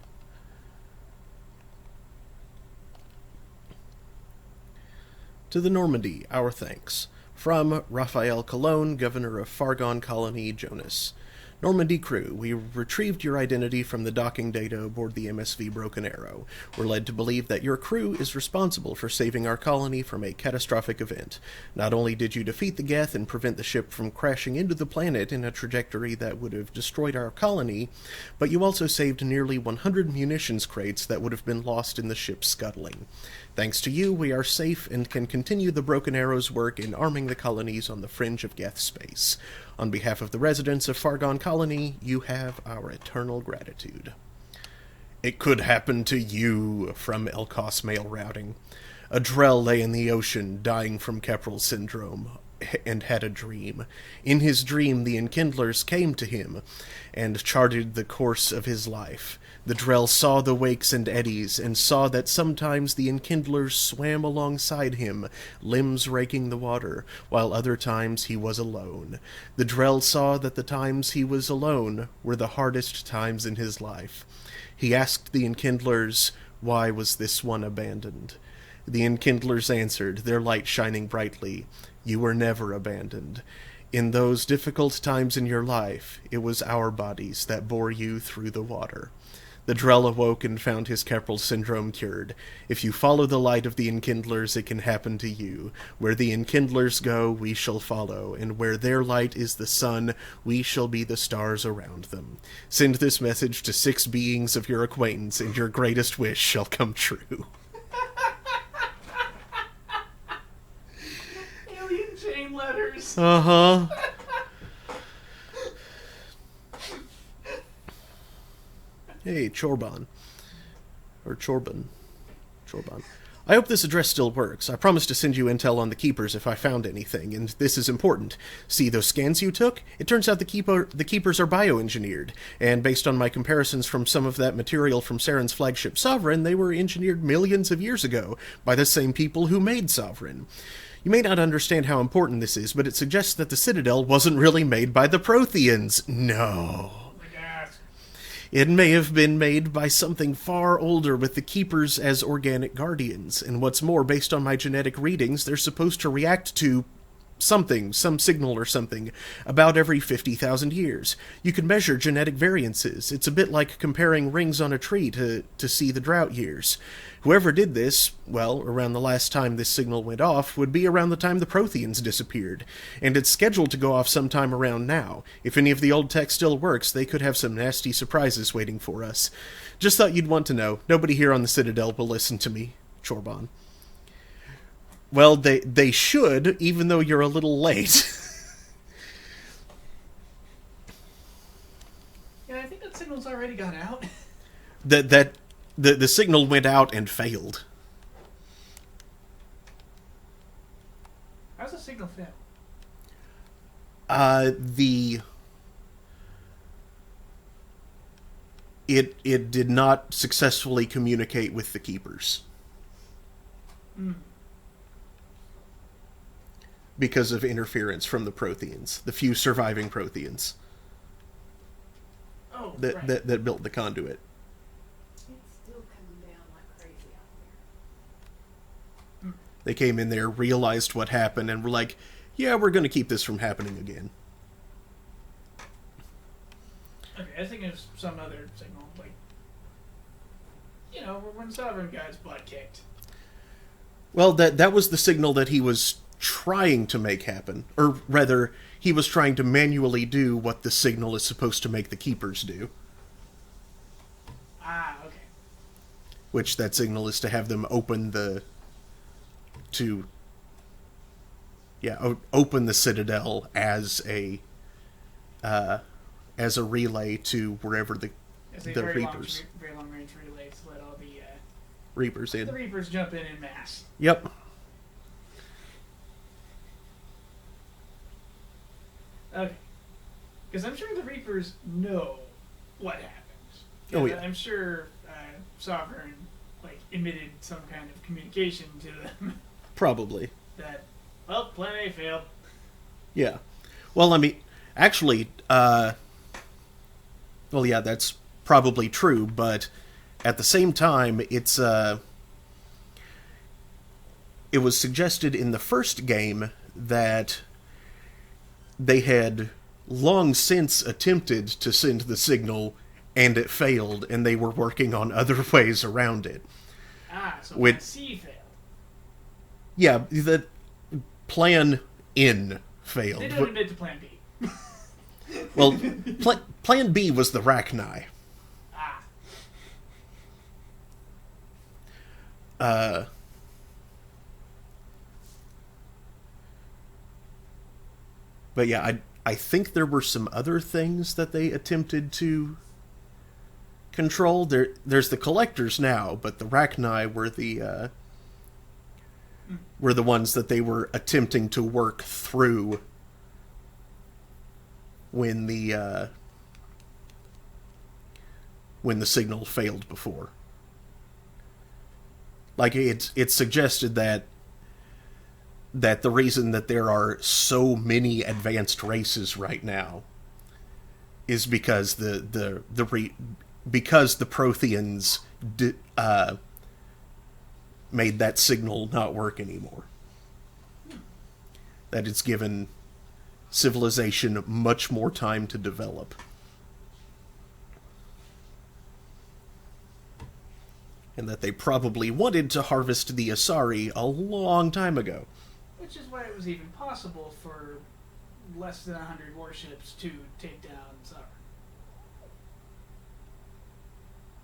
To the Normandy, our thanks. From Raphael Colon, Governor of Fargon Colony, Jonas. Normandy crew, we retrieved your identity from the docking data aboard the MSV Broken Arrow. We're led to believe that your crew is responsible for saving our colony from a catastrophic event. Not only did you defeat the Geth and prevent the ship from crashing into the planet in a trajectory that would have destroyed our colony, but you also saved nearly 100 munitions crates that would have been lost in the ship's scuttling. Thanks to you, we are safe and can continue the Broken Arrow's work in arming the colonies on the fringe of Geth space. On behalf of the residents of Fargon Colony, you have our eternal gratitude. It could happen to you, from Elkos Mail Routing. A Drell lay in the ocean, dying from Keprel syndrome, and had a dream. In his dream, the Enkindlers came to him and charted the course of his life. The Drell saw the wakes and eddies, and saw that sometimes the Enkindlers swam alongside him, limbs raking the water, while other times he was alone. The Drell saw that the times he was alone were the hardest times in his life. He asked the Enkindlers, why was this one abandoned? The Enkindlers answered, their light shining brightly, you were never abandoned. In those difficult times in your life, it was our bodies that bore you through the water. The Drell awoke and found his Keprel syndrome cured. If you follow the light of the Enkindlers, it can happen to you. Where the Enkindlers go, we shall follow, and where their light is the sun, we shall be the stars around them. Send this message to 6 beings of your acquaintance, and your greatest wish shall come true. Alien chain letters. Uh-huh. Hey, Chorban. Or Chorban. Chorban. I hope this address still works. I promised to send you intel on the Keepers if I found anything, and this is important. See those scans you took? It turns out the Keepers are bioengineered, and based on my comparisons from some of that material from Saren's flagship Sovereign, they were engineered millions of years ago by the same people who made Sovereign. You may not understand how important this is, but it suggests that the Citadel wasn't really made by the Protheans. No. It may have been made by something far older with the Keepers as organic guardians, and what's more, based on my genetic readings, they're supposed to react to something, some signal or something, about every 50,000 years. You can measure genetic variances. It's a bit like comparing rings on a tree to see the drought years. Whoever did this, well, around the last time this signal went off, would be around the time the Protheans disappeared, and it's scheduled to go off sometime around now. If any of the old tech still works, they could have some nasty surprises waiting for us. Just thought you'd want to know. Nobody here on the Citadel will listen to me. Chorban. Well, they should, even though you're a little late. Yeah, I think that signal's already gone out. The signal went out and failed. How's the signal fail? It did not successfully communicate with the Keepers. Because of interference from the Protheans, the few surviving Protheans that built the conduit. It's still coming down like crazy out there. They came in there, realized what happened, and were like, yeah, we're going to keep this from happening again. Okay, I think it was some other signal, like, you know, when Sovereign guy's butt kicked. Well, that was the signal that he was trying to make happen. Or rather, he was trying to manually do what the signal is supposed to make the Keepers do. Ah, okay. Which that signal is to have them open the... open the Citadel as a relay to wherever the It's a the very Reapers. very long range relay to let all the Reapers in. The Reapers jump in mass. Yep. Okay. Because I'm sure the Reapers know what happens. Oh, yeah. I'm sure Sovereign emitted some kind of communication to them Probably. that, well, Plan A failed. Yeah. Well, I mean, actually, well, yeah, that's probably true, but at the same time, it was suggested in the first game that they had long since attempted to send the signal and it failed, and they were working on other ways around it. So Plan C failed. Yeah, the Plan N failed. They don't admit to Plan B. Well, Plan B was the Rachni. But yeah, I think there were some other things that they attempted to control. There's the collectors now, but the Rachni were the ones that they were attempting to work through when the signal failed before. Like, it's suggested that the reason that there are so many advanced races right now is because because the Protheans made that signal not work anymore. That it's given civilization much more time to develop. And that they probably wanted to harvest the Asari a long time ago. Which is why it was even possible for less than 100 warships to take down Tsar.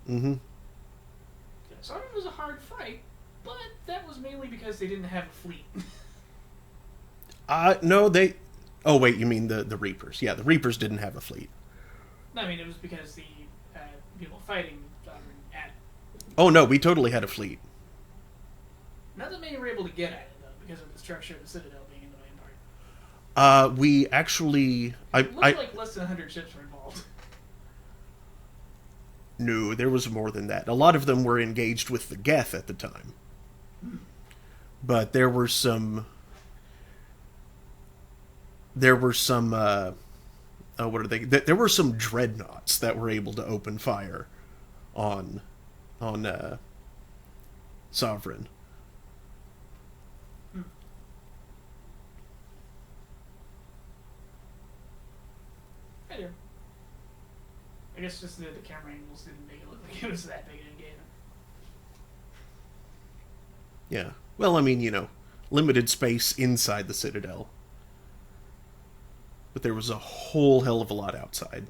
Mm-hmm. Tsar was a hard fight, but that was mainly because they didn't have a fleet. No, they... Oh, wait, you mean the Reapers. Yeah, the Reapers didn't have a fleet. No, I mean, it was because the people fighting Sovereign had it. Oh, no, we totally had a fleet. Not that many were able to get at it, though, because of the structure of the Citadel being in the main part. We actually... It looked like less than 100 ships were involved. No, there was more than that. A lot of them were engaged with the Geth at the time. But there were some... what are they? There were some dreadnoughts that were able to open fire on Sovereign. I guess just the camera angles didn't make it look like it was that big in game. Yeah. Well, I mean, limited space inside the Citadel. But there was a whole hell of a lot outside.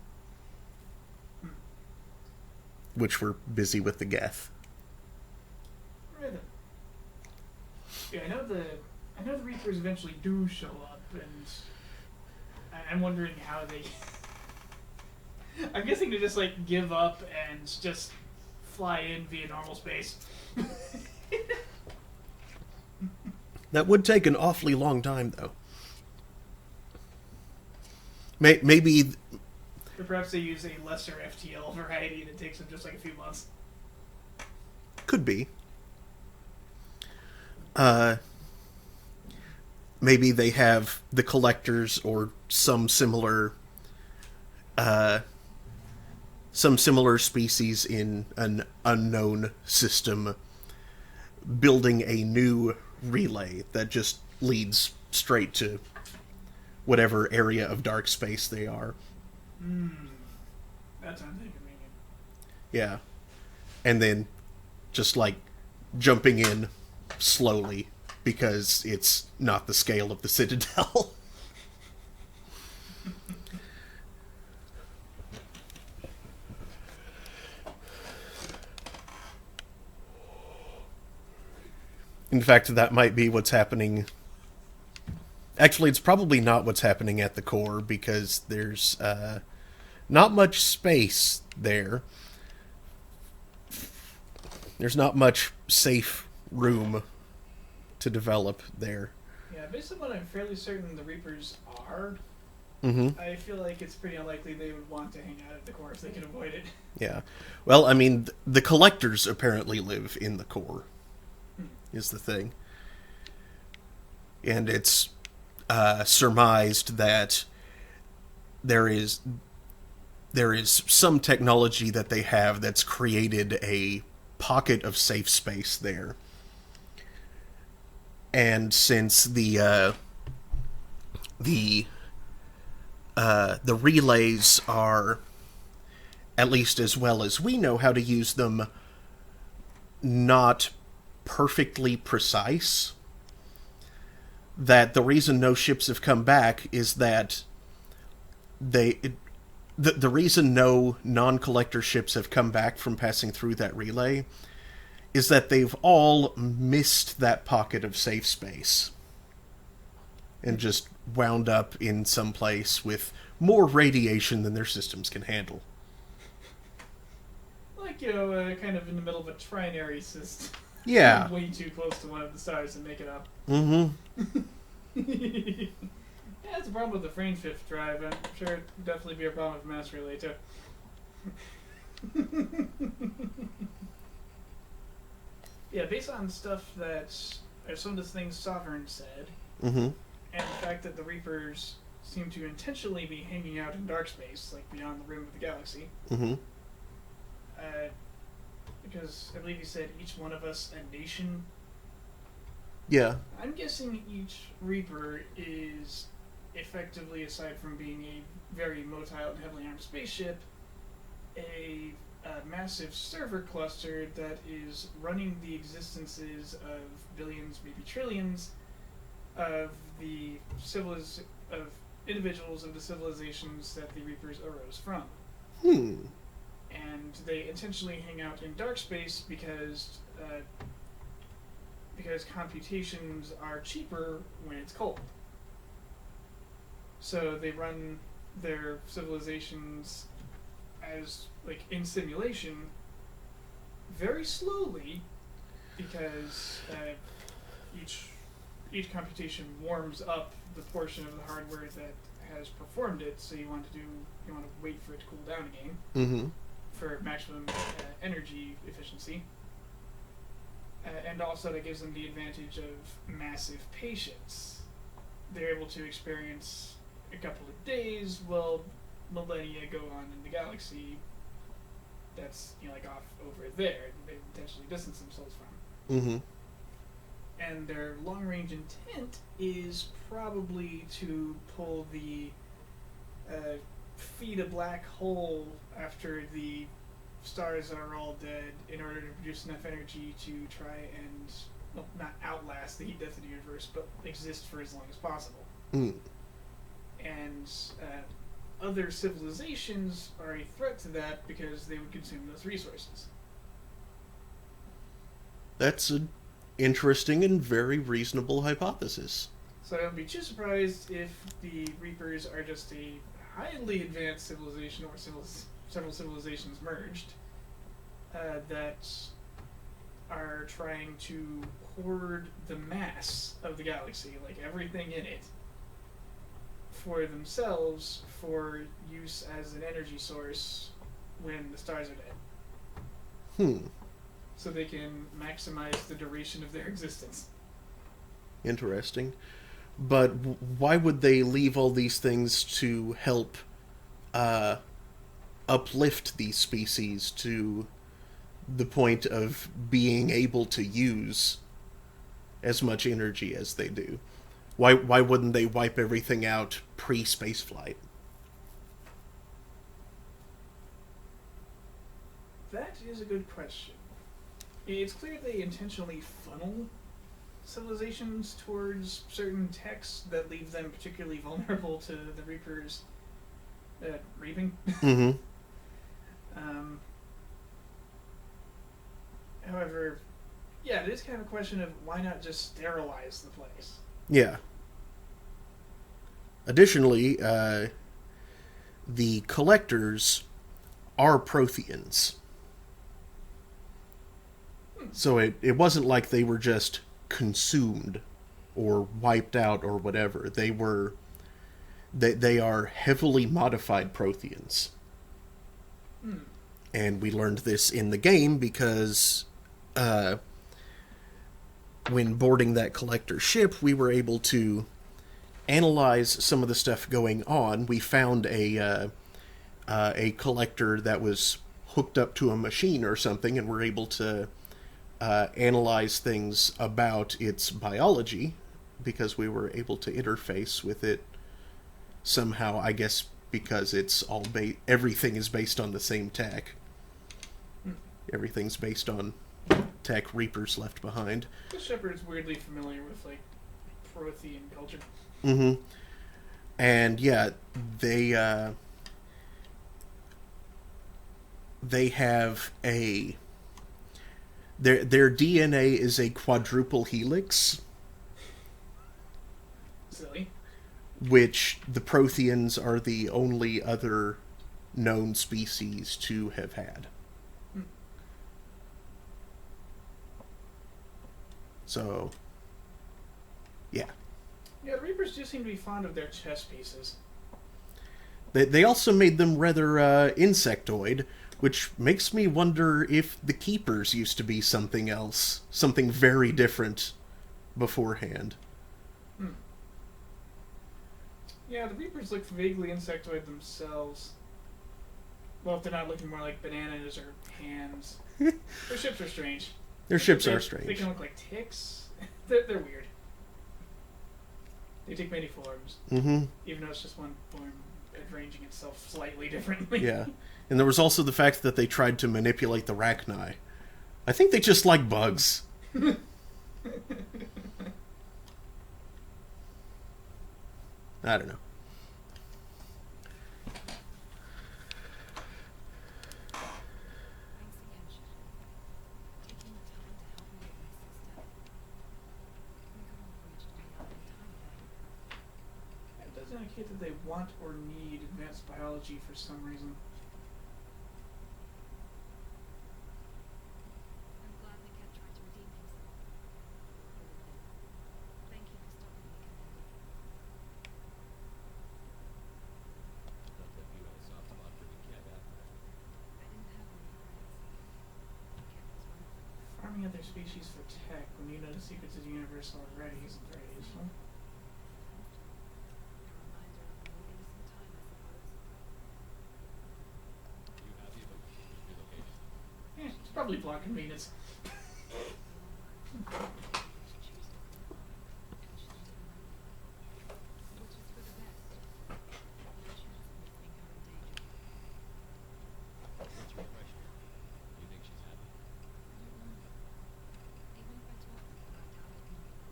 Which were busy with the Geth. Right then. Yeah, I know the Reapers eventually do show up, and I'm wondering how they... I'm guessing to just, give up and just fly in via normal space. That would take an awfully long time, though. Maybe... Or perhaps they use a lesser FTL variety that takes them just a few months. Could be. Maybe they have the collectors or some similar species in an unknown system building a new relay that just leads straight to whatever area of dark space they are. That sounds inconvenient. Yeah. And then just jumping in slowly because it's not the scale of the Citadel. In fact, that might be what's happening. Actually, it's probably not what's happening at the core because there's not much space there. There's not much safe room to develop there. Yeah, based on what I'm fairly certain the Reapers are, Mm-hmm. I feel like it's pretty unlikely they would want to hang out at the core if they can avoid it. Yeah. Well, I mean, the collectors apparently live in the core, is the thing. And it's surmised that there is some technology that they have that's created a pocket of safe space there. And since the relays are, at least as well as we know how to use them, not perfectly precise, that the reason no ships have come back is that the reason no non-collector ships have come back from passing through that relay is that they've all missed that pocket of safe space and just wound up in some place with more radiation than their systems can handle. Like, kind of in the middle of a trinary system. Yeah. Way too close to one of the stars to make it up. Mm-hmm. Yeah, it's a problem with the frame shift drive. I'm sure it'd definitely be a problem with mass relay, too. Yeah, based on stuff that some of the things Sovereign said, Mm-hmm. and the fact that the Reapers seem to intentionally be hanging out in dark space, like beyond the rim of the galaxy. Mm-hmm. Because I believe he said each one of us a nation. Yeah. I'm guessing each Reaper is effectively, aside from being a very motile and heavily armed spaceship, a massive server cluster that is running the existences of billions, maybe trillions, of the of individuals of the civilizations that the Reapers arose from. And they intentionally hang out in dark space because computations are cheaper when it's cold. So they run their civilizations as, like, in simulation very slowly because each computation warms up the portion of the hardware that has performed it, so you want to wait for it to cool down again. Mm-hmm. For maximum energy efficiency. And also that gives them the advantage of massive patience. They're able to experience a couple of days while millennia go on in the galaxy that's, like, off over there. They intentionally distance themselves from. Mm-hmm. And their long-range intent is probably to pull the feed a black hole after the stars are all dead in order to produce enough energy to try and, well, not outlast the heat death of the universe, but exist for as long as possible. Mm. And other civilizations are a threat to that because they would consume those resources. That's an interesting and very reasonable hypothesis. So I don't be too surprised if the Reapers are just a highly advanced civilization, or several civilizations merged, that are trying to hoard the mass of the galaxy, like everything in it, for themselves, for use as an energy source when the stars are dead. So they can maximize the duration of their existence. Interesting. But why would they leave all these things to help uplift these species to the point of being able to use as much energy as they do? Why wouldn't they wipe everything out pre-spaceflight? That is a good question. It's clear they intentionally funnel civilizations towards certain techs that leave them particularly vulnerable to the Reapers reaping. Mm-hmm. However, yeah, it is kind of a question of why not just sterilize the place? Yeah. Additionally, the collectors are Protheans. So it wasn't like they were just consumed or wiped out or whatever. They are heavily modified Protheans. And we learned this in the game because when boarding that collector ship, we were able to analyze some of the stuff going on. We found a collector that was hooked up to a machine or something, and we're able to analyze things about its biology because we were able to interface with it somehow, I guess because it's all everything is based on the same tech. Everything's based on tech Reapers left behind. The Shepherd's weirdly familiar with, like, Prothean culture. Mm-hmm. And, yeah, they have a... Their DNA is a quadruple helix. Silly. Which the Protheans are the only other known species to have had. So, yeah. Yeah, the Reapers do seem to be fond of their chess pieces. They also made them rather insectoid, which makes me wonder if the Keepers used to be something else, something very different beforehand. Yeah, the Reapers look vaguely insectoid themselves. Well, if they're not looking more like bananas or hands. Their ships are strange. Their ships are strange. They can look like ticks. They're weird. They take many forms. Mm-hmm. Even though it's just one form arranging itself slightly differently. Yeah. And there was also the fact that they tried to manipulate the Rachni. I think they just like bugs. I don't know. It doesn't indicate that they want or need advanced biology for some reason. I'm glad the cat tried to redeem himself. Thank you for stopping me, Commander. Not that you had a soft spot for the cat after. I didn't have many friends. The cat was one of them. Farming other species for tech when you know the secrets of the universe already isn't very useful. A reminder of an old innocent time, I suppose. Are you happy about your relocation? Yeah, it's probably plot convenience. Which is for the best. No chance of me putting her in danger. What's your impression? Do you think she's happy? I don't know. Even if I told her, I doubt I'd believe her.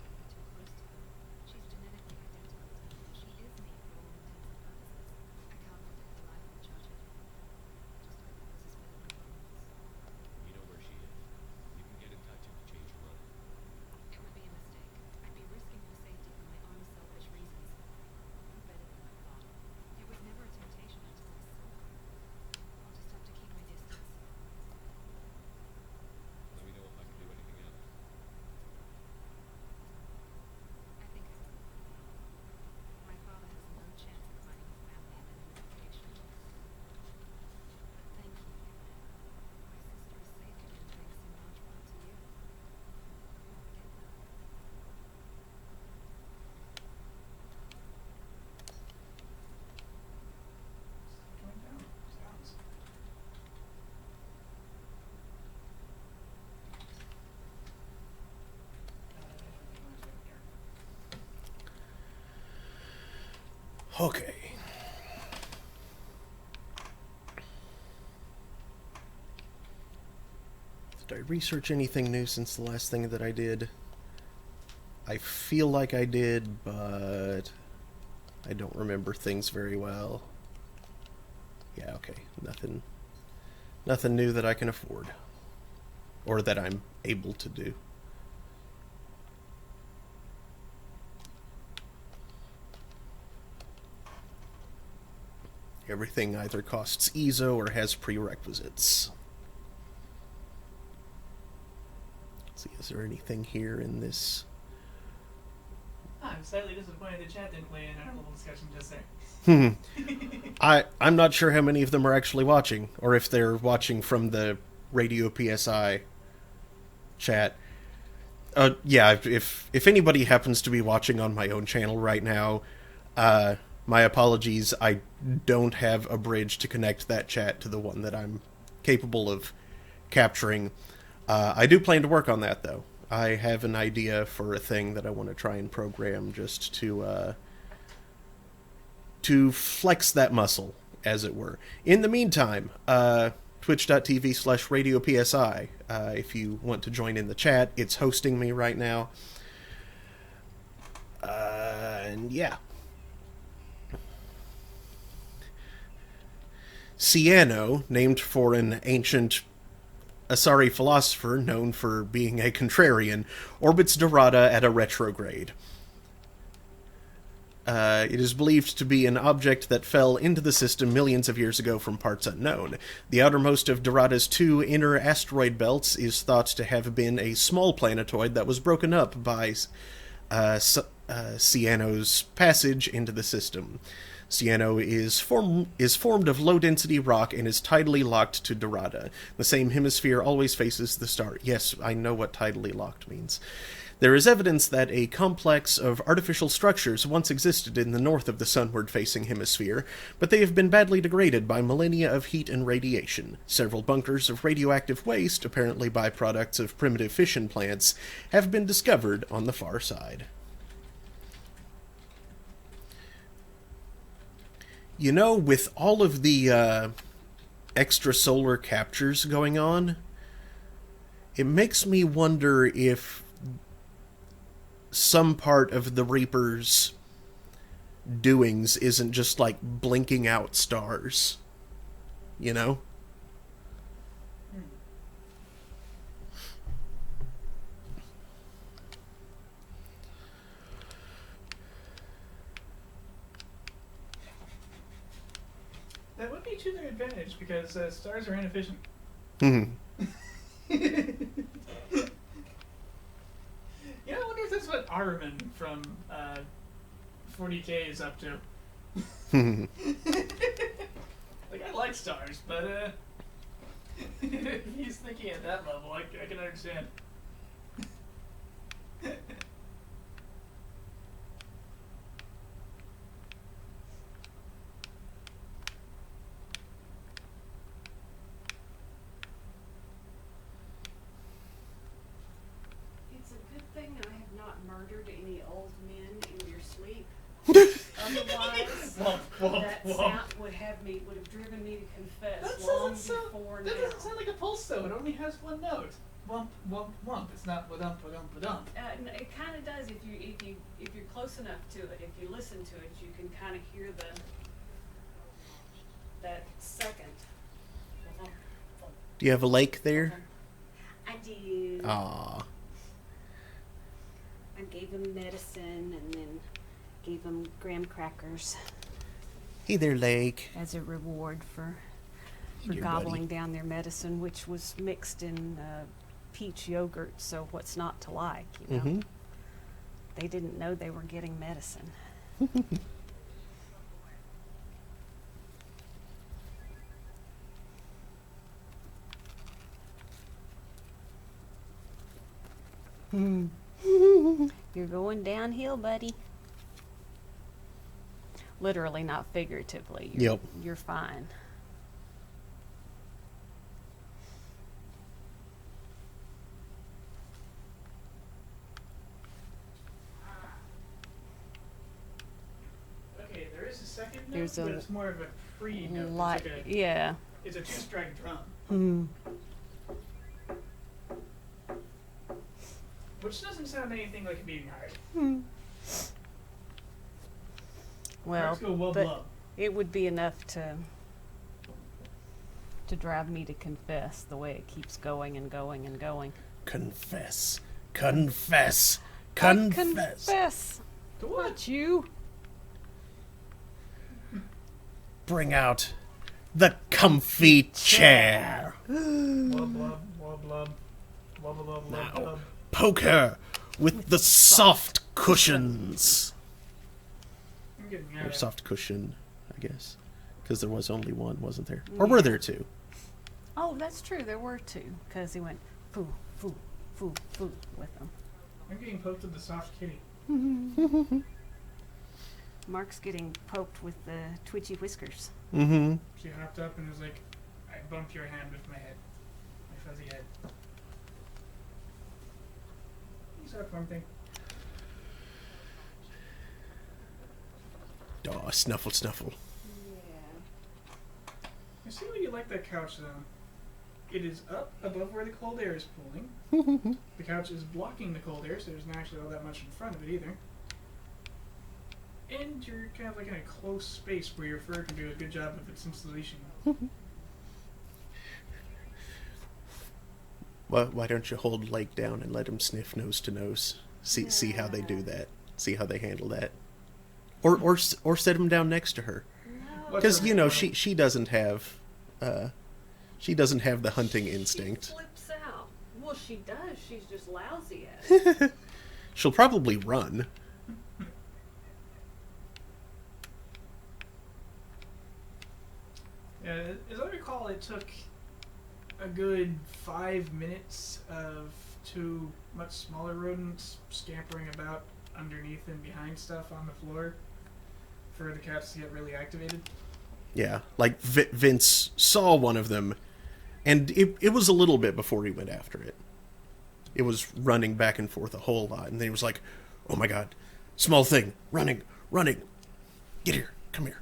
I'm too close to her. She's genetically identical to me, and she is me for all intents and purposes. I can't predict her life or judge it. Just hope it goes as well as it wants. You know where she is. You can get in touch and change your mind. It would be a mistake. I'd be risking her safety for my own selfish reasons. I'm better than I thought. It was never a temptation until I saw her. I'll just have to keep my distance. Let me know if I can do anything else. I think I will. My father has no chance of finding his family in a new location. But thank you. My sister is safe again thanks in large part to you. Don't forget that. Going down. Sounds. Okay. Did I research anything new since the last thing that I did? I feel like I did, but I don't remember things very well. Yeah, okay. Nothing new that I can afford. Or that I'm able to do. Everything either costs EZO or has prerequisites. see, is there anything here in this? I'm slightly disappointed the chat didn't weigh in on our little discussion just there. I'm not sure how many of them are actually watching, or if they're watching from the Radio PSI chat. Yeah, if anybody happens to be watching on my own channel right now, my apologies. I don't have a bridge to connect that chat to the one that I'm capable of capturing. I do plan to work on that, though. I have an idea for a thing that I want to try and program just to flex that muscle, as it were. In the meantime, twitch.tv/RadioPSI. If you want to join in the chat, it's hosting me right now. And yeah. Ciano, named for an ancient Asari philosopher known for being a contrarian, orbits Dorada at a retrograde. It is believed to be an object that fell into the system millions of years ago from parts unknown. The outermost of Dorada's two inner asteroid belts is thought to have been a small planetoid that was broken up by Ciano's passage into the system. Ciano is formed of low-density rock and is tidally locked to Dorada. The same hemisphere always faces the star. Yes, I know what tidally locked means. There is evidence that a complex of artificial structures once existed in the north of the sunward-facing hemisphere, but they have been badly degraded by millennia of heat and radiation. Several bunkers of radioactive waste, apparently byproducts of primitive fission plants, have been discovered on the far side. You know, with all of the extrasolar captures going on, it makes me wonder if some part of the Reaper's doings isn't just like blinking out stars. You know? That would be to their advantage because stars are inefficient. Mm-hmm. Yeah, I wonder if that's what Armin from 40K is up to. Like, I like stars, but if he's thinking at that level, I can understand. It's a good thing I have not murdered any old men in your sleep. Otherwise, that sound would have driven me to confess long before now. That doesn't sound like a pulse, though. It only has one note. Wump, wump, wump. It's not wa-dump, wa-dump, wa-dump. It kind of does if you're close enough to it. If you listen to it, you can kind of hear that second. Do you have a lake there? I do. Aww. I gave him medicine and then gave him graham crackers Hey there, lake. as a reward for Dear gobbling buddy. down their medicine, which was mixed in peach yogurt. So what's not to like, you know? Mm-hmm. They didn't know they were getting medicine. You're going downhill, buddy. Literally, not figuratively. Yep. You're fine. Okay, there is a second note, There's but a it's more of a pre-note. Like, It's, like yeah. it's a two-strike drum, which doesn't sound anything like a beating heart. Well, Hearts go well but below. it would be enough to drive me to confess the way it keeps going and going and going. Confess. Confess. I Confess. confess. To what? Not you. Bring out the comfy chair. Blub, blub, blub, blub. Blah, blah, blah, blah, Now, blah. poke her with the soft cushions. I'm getting Or mad. soft cushion, I guess. Because there was only one, wasn't there? Or were there two? Oh, that's true. There were two, because he went foo, foo, foo, foo with them. I'm getting poked with the soft kitty. Mark's getting poked with the twitchy whiskers. Mm-hmm. She hopped up and was like, I bumped your hand with my head. My fuzzy head. You saw one thing. Oh, snuffle, snuffle. Yeah. I see why you like that couch, though. It is up above where the cold air is pooling. The couch is blocking the cold air, so there's not actually all that much in front of it either. And you're kind of like in a close space where your fur can do a good job of its insulation. Why don't you hold Lake down and let him sniff nose to nose? See how they do that. See how they handle that. Or set him down next to her. No. Because you know she doesn't have the hunting instinct. She flips out. Well, she does. She's just lousy at it. She'll probably run. As I recall, it took a good 5 minutes of two much smaller rodents scampering about underneath and behind stuff on the floor for the cats to get really activated. Yeah, like Vince saw one of them, and it was a little bit before he went after it. It was running back and forth a whole lot, and then he was like, "Oh my god, small thing, running, get here, come here."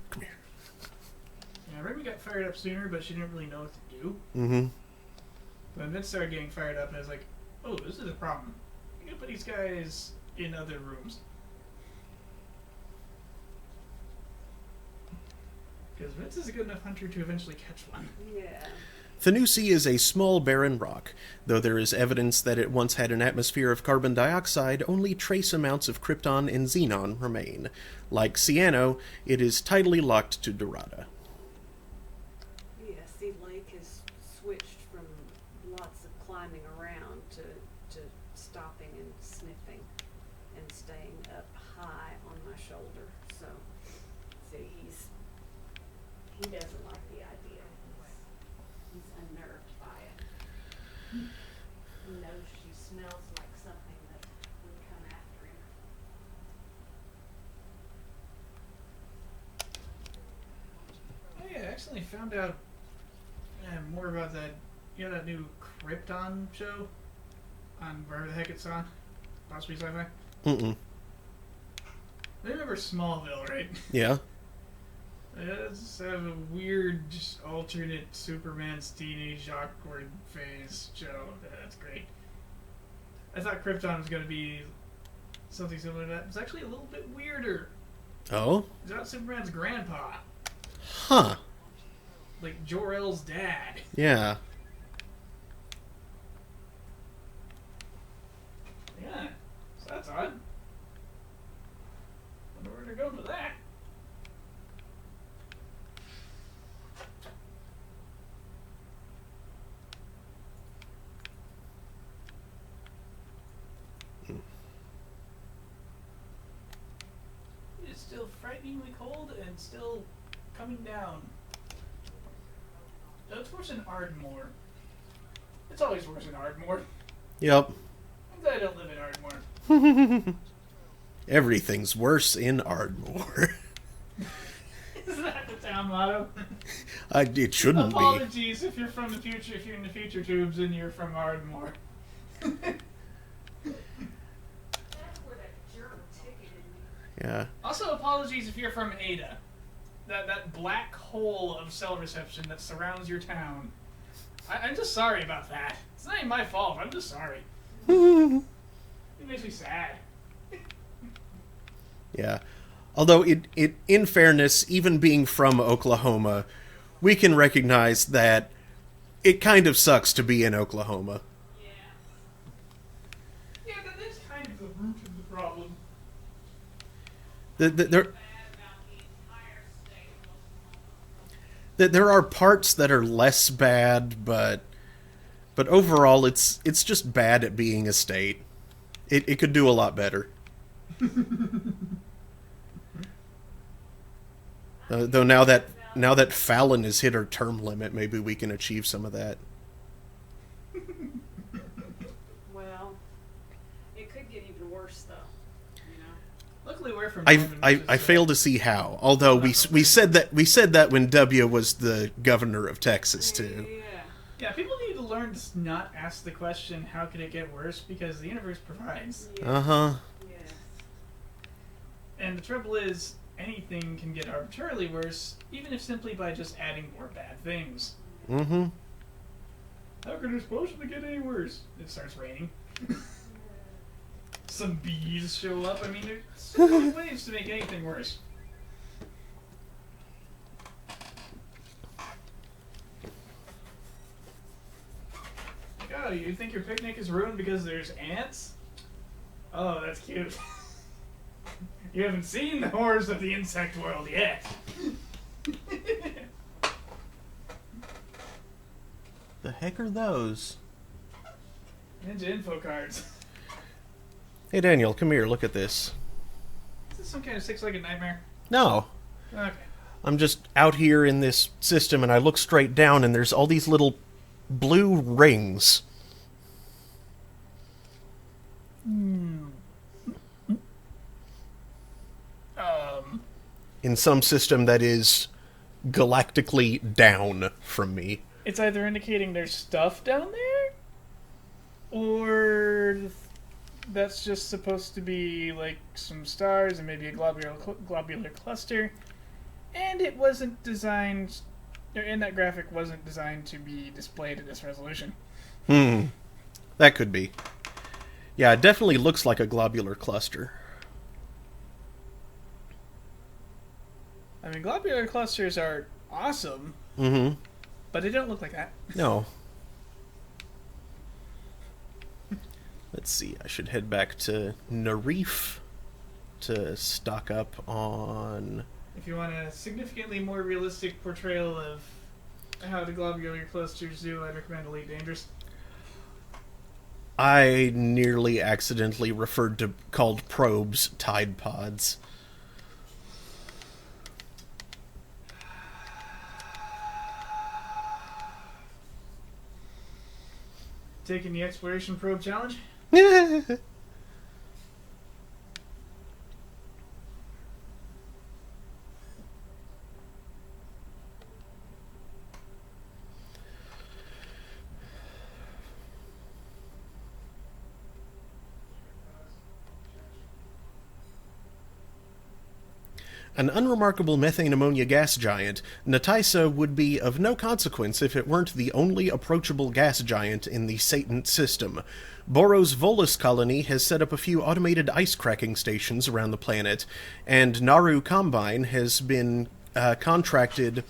Yeah, Remy got fired up sooner, but she didn't really know what to do. Mm-hmm. When Vince started getting fired up, I was like, "Oh, this is a problem. You gotta put these guys in other rooms." Because Vince is a good enough hunter to eventually catch one. Yeah. Thanusi is a small barren rock. Though there is evidence that it once had an atmosphere of carbon dioxide, only trace amounts of krypton and xenon remain. Like Cyano, it is tidally locked to Dorada. Yeah, see, Lake has switched from lots of climbing around to stopping and sniffing and staying up high on my shoulder. So, see, he doesn't like the idea. He's unnerved by it. He knows she smells like something that would come after him. Oh yeah, I accidentally found out more about that. You know that new Krypton show on wherever the heck it's on, possibly sci-fi. Mm-mm. I remember Smallville, right? Yeah. It's a weird, just alternate Superman's teenage awkward phase show. That's great. I thought Krypton was going to be something similar to that. It's actually a little bit weirder. Oh? It's about Superman's grandpa, Huh. like Jor-El's dad. Yeah. Yeah, so that's odd. Wonder where they're going with that. It's still frighteningly cold and still coming down. No, it's worse in Ardmore. It's always worse in Ardmore. Yep. I'm glad I don't live in Ardmore. Everything's worse in Ardmore. Isn't that the town motto? It shouldn't be. Apologies if you're from the future, if you're in the future tubes and you're from Ardmore. That's where that jerk ticketed me. Yeah. Also, apologies if you're from Ada. That black hole of cell reception that surrounds your town. I'm just sorry about that. It's not even my fault. I'm just sorry. It makes me sad. Yeah. Although, in fairness, even being from Oklahoma, we can recognize that it kind of sucks to be in Oklahoma. Yeah. Yeah, that is kind of the root of the problem. There are parts that are less bad, but But overall, it's just bad at being a state. It could do a lot better. Though now that Fallon has hit her term limit, maybe we can achieve some of that. Well, it could get even worse, though. You know. Luckily, we're from. I fail to see how. Although we said that when W was the governor of Texas too. Yeah, people need to learn to not ask the question, "How could it get worse?" Because the universe provides. Uh-huh. Yes. And the trouble is, anything can get arbitrarily worse, even if simply by just adding more bad things. Mm-hmm. How could it possibly get any worse? It starts raining. Some bees show up. I mean, there's so many ways to make anything worse. Oh, you think your picnic is ruined because there's ants? Oh, that's cute. You haven't seen the horrors of the insect world yet. The heck are those? Ninja info cards. Hey Daniel, come here. Look at this. Is this some kind of six-legged nightmare? No, Okay. I'm just out here in this system, and I look straight down, and there's all these little blue rings. In some system that is galactically down from me. It's either indicating there's stuff down there, or that's just supposed to be like some stars and maybe a globular cluster, and it wasn't designed, or in that graphic wasn't designed to be displayed at this resolution. That could be. Yeah, it definitely looks like a globular cluster. I mean, globular clusters are awesome, Mm-hmm. but they don't look like that. No. Let's see, I should head back to Narif to stock up on... If you want a significantly more realistic portrayal of how the globular clusters do, I'd recommend Elite Dangerous. I nearly accidentally referred to called probes Tide Pods. Taking the exploration probe challenge? An unremarkable methane ammonia gas giant, Nataisa would be of no consequence if it weren't the only approachable gas giant in the Satant system. Boros Volus colony has set up a few automated ice cracking stations around the planet, and Naru Combine has been contracted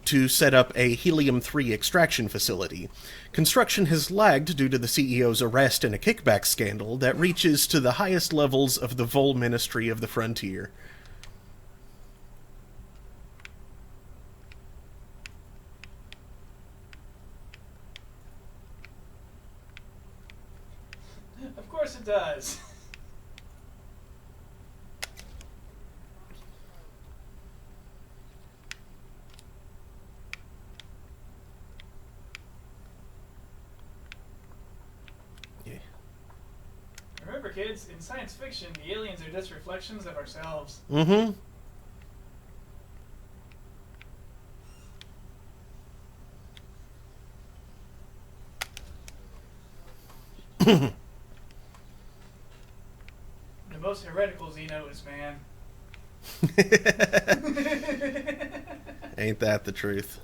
to set up a helium-3 extraction facility. Construction has lagged due to the CEO's arrest and a kickback scandal that reaches to the highest levels of the Vol Ministry of the Frontier. Of course it does. Yeah. Remember, kids, in science fiction, the aliens are just reflections of ourselves. Mm-hmm. The most heretical Xenos, man. Ain't that the truth?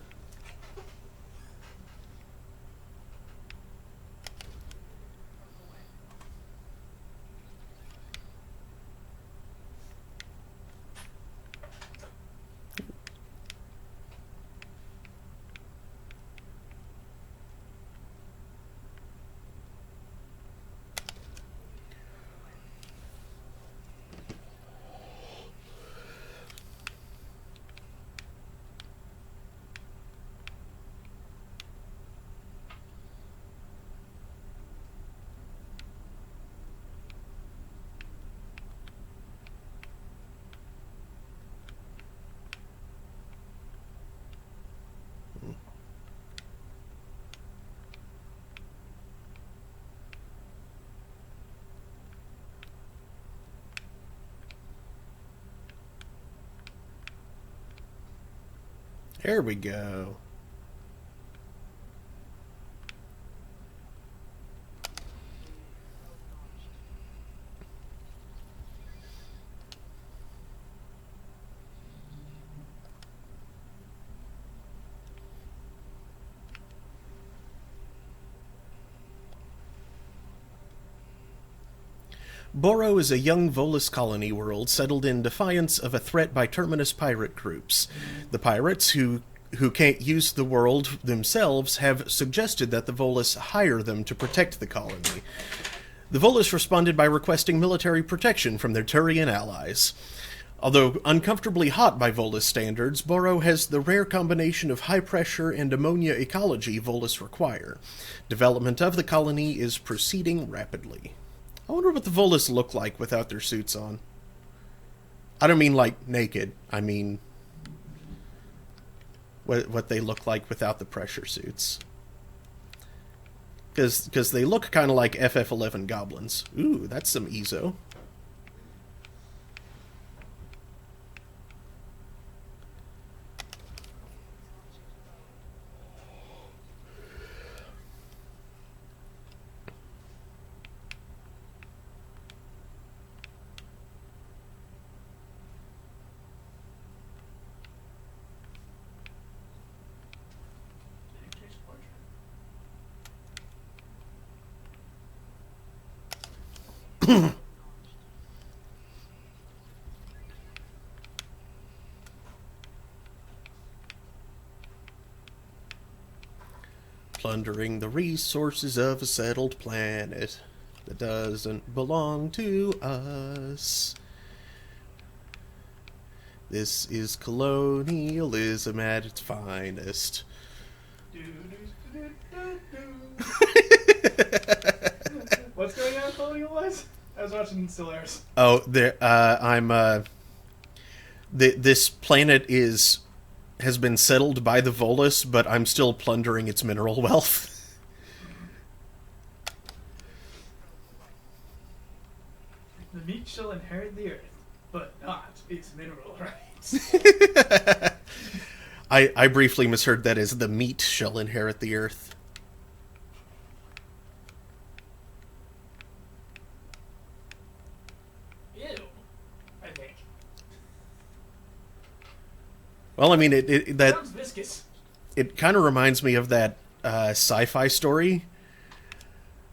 There we go. Boro is a young Volus colony world settled in defiance of a threat by Terminus pirate groups. The pirates, who can't use the world themselves, have suggested that the Volus hire them to protect the colony. The Volus responded by requesting military protection from their Turian allies. Although uncomfortably hot by Volus standards, Boro has the rare combination of high pressure and ammonia ecology Volus require. Development of the colony is proceeding rapidly. I wonder what the Volus look like without their suits on. I don't mean like naked. I mean what they look like without the pressure suits. Because they look kind of like FF11 goblins. Ooh, that's some Ezo. Plundering the resources of a settled planet that doesn't belong to us. This is colonialism at its finest. What's going on, colonial-wise? I was watching Stellaris. Oh, there. This planet has been settled by the Volus, but I'm still plundering its mineral wealth. The meat shall inherit the earth, but not its mineral rights. I briefly misheard that as the meat shall inherit the earth. Ew, I think. Well, I mean, that Sounds viscous. it kind of reminds me of that sci-fi story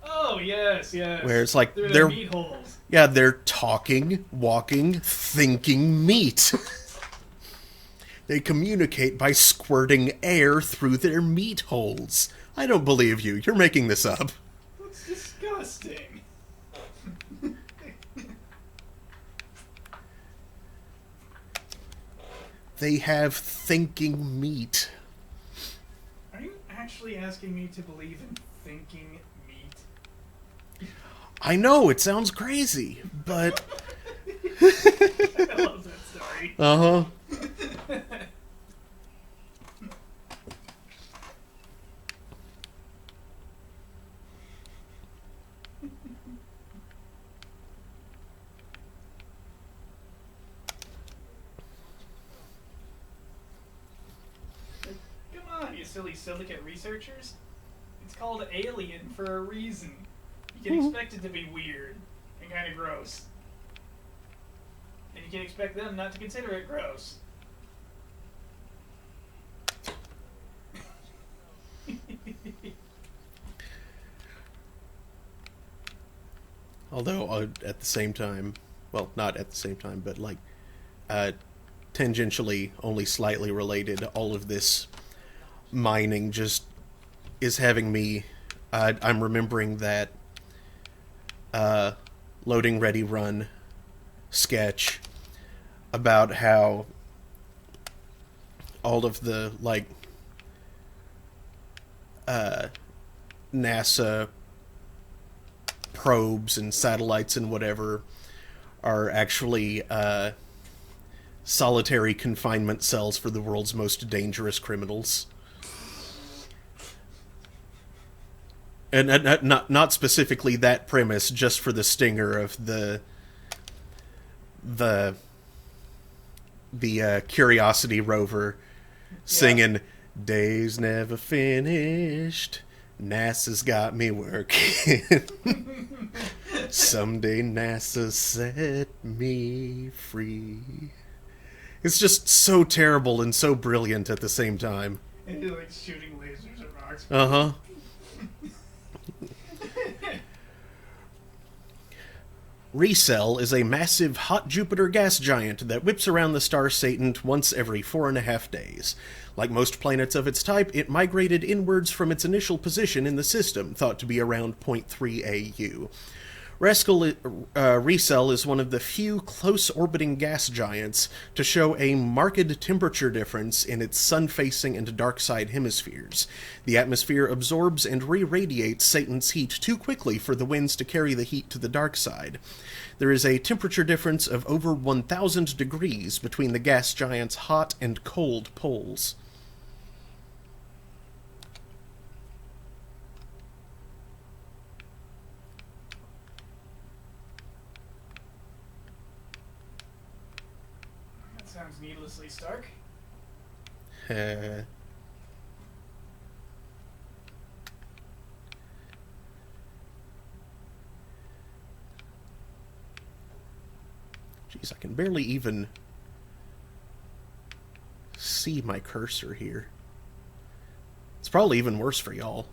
Oh, yes. where it's like they're meat holes. yeah, they're talking, walking, thinking meat. They communicate by squirting air through their meat holes. I don't believe you. You're making this up. That's disgusting. They have thinking meat. Are you actually asking me to believe in thinking meat? I know, it sounds crazy, but... I love that story. Uh-huh. Come on, you silly silicate researchers. It's called Alien for a reason. You can expect it to be weird and kind of gross. And you can expect them not to consider it gross. Although, at the same time... Well, not at the same time, but, like, tangentially, only slightly related, all of this mining just is having me... I'm remembering that Loading Ready Run sketch about how all of the, like, NASA probes and satellites and whatever are actually solitary confinement cells for the world's most dangerous criminals. And not specifically that premise, just for the stinger of the Curiosity rover singing, "Days never finished. NASA's got me working. Someday NASA set me free." It's just so terrible and so brilliant at the same time. And he's like shooting lasers at rocks. Uh-huh. Recell is a massive hot Jupiter gas giant that whips around the star Satan once every 4.5 days. Like most planets of its type, it migrated inwards from its initial position in the system, thought to be around 0.3 AU. Recell is one of the few close-orbiting gas giants to show a marked temperature difference in its sun-facing and dark-side hemispheres. The atmosphere absorbs and re-radiates Satan's heat too quickly for the winds to carry the heat to the dark side. There is a temperature difference of over 1,000 degrees between the gas giant's hot and cold poles. Sounds needlessly stark. Jeez, I can barely even see my cursor here. It's probably even worse for y'all.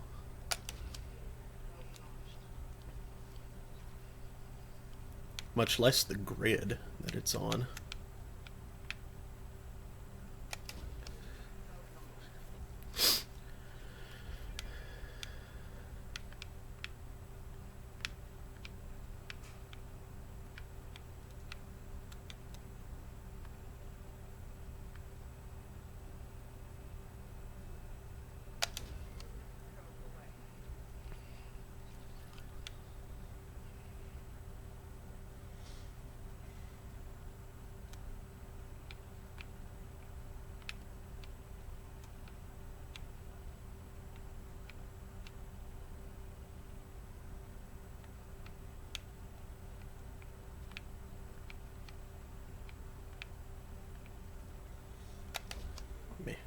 Much less the grid that it's on.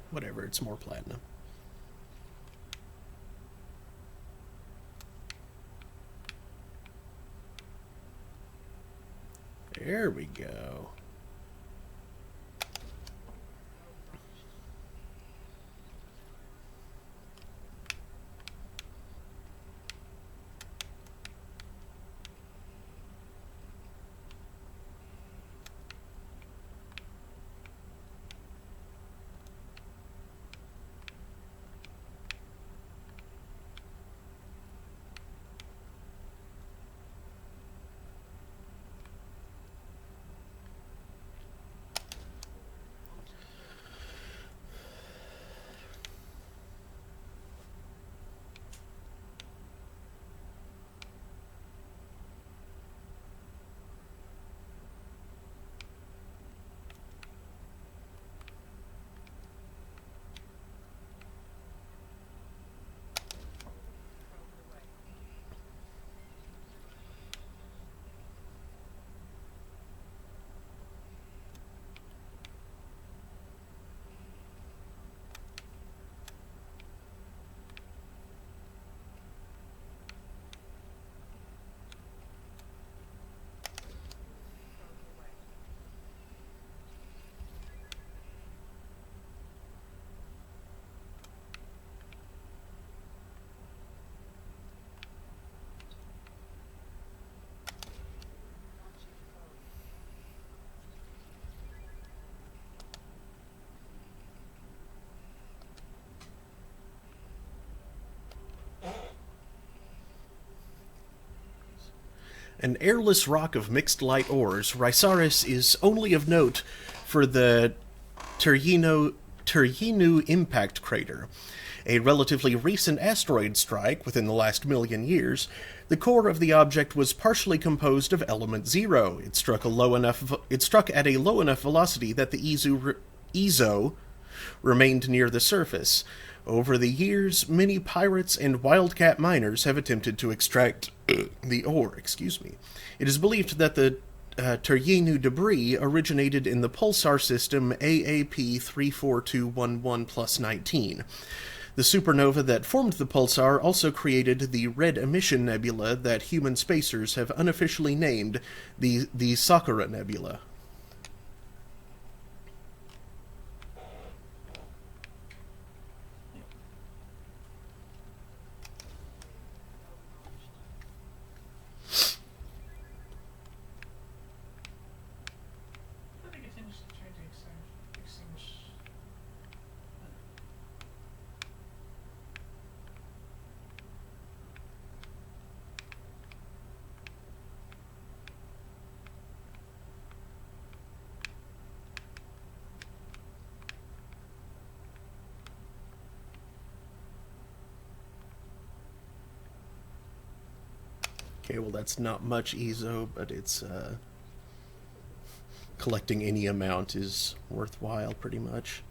Whatever, it's more platinum. There we go. An airless rock of mixed light ores, Rhysaris is only of note for the Terhinu impact crater. A relatively recent asteroid strike within the last million years, the core of the object was partially composed of element 0. It struck at a low enough velocity that the EZO remained near the surface. Over the years, many pirates and wildcat miners have attempted to extract the ore. It is believed that the Terjenu debris originated in the pulsar system AAP 34211 plus 19. The supernova that formed the pulsar also created the Red Emission Nebula that human spacers have unofficially named the Sakura Nebula. I think it tends to try to extinguish. Okay, well that's not much EZO, but it's collecting any amount is worthwhile pretty much.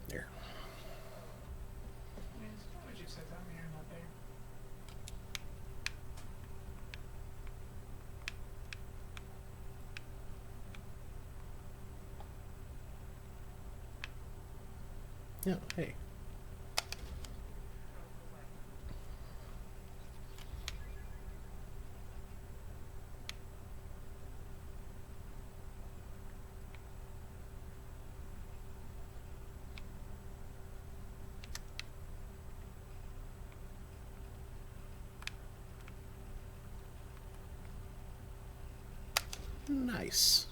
There. Yeah, it's what you said down here, not there. Yeah, hey. Nice.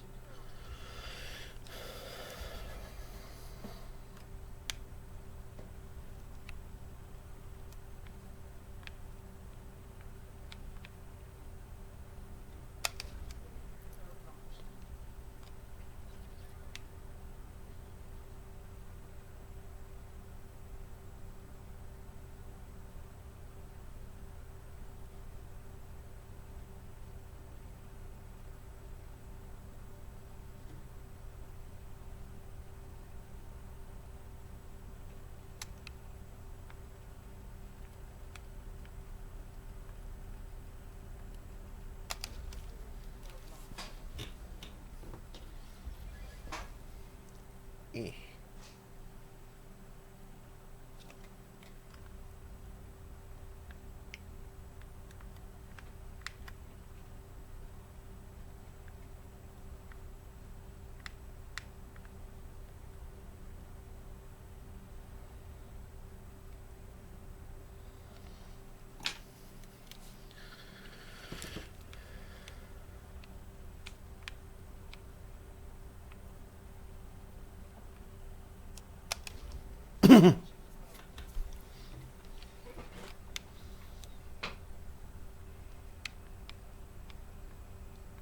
Eh.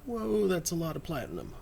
Whoa, that's a lot of platinum.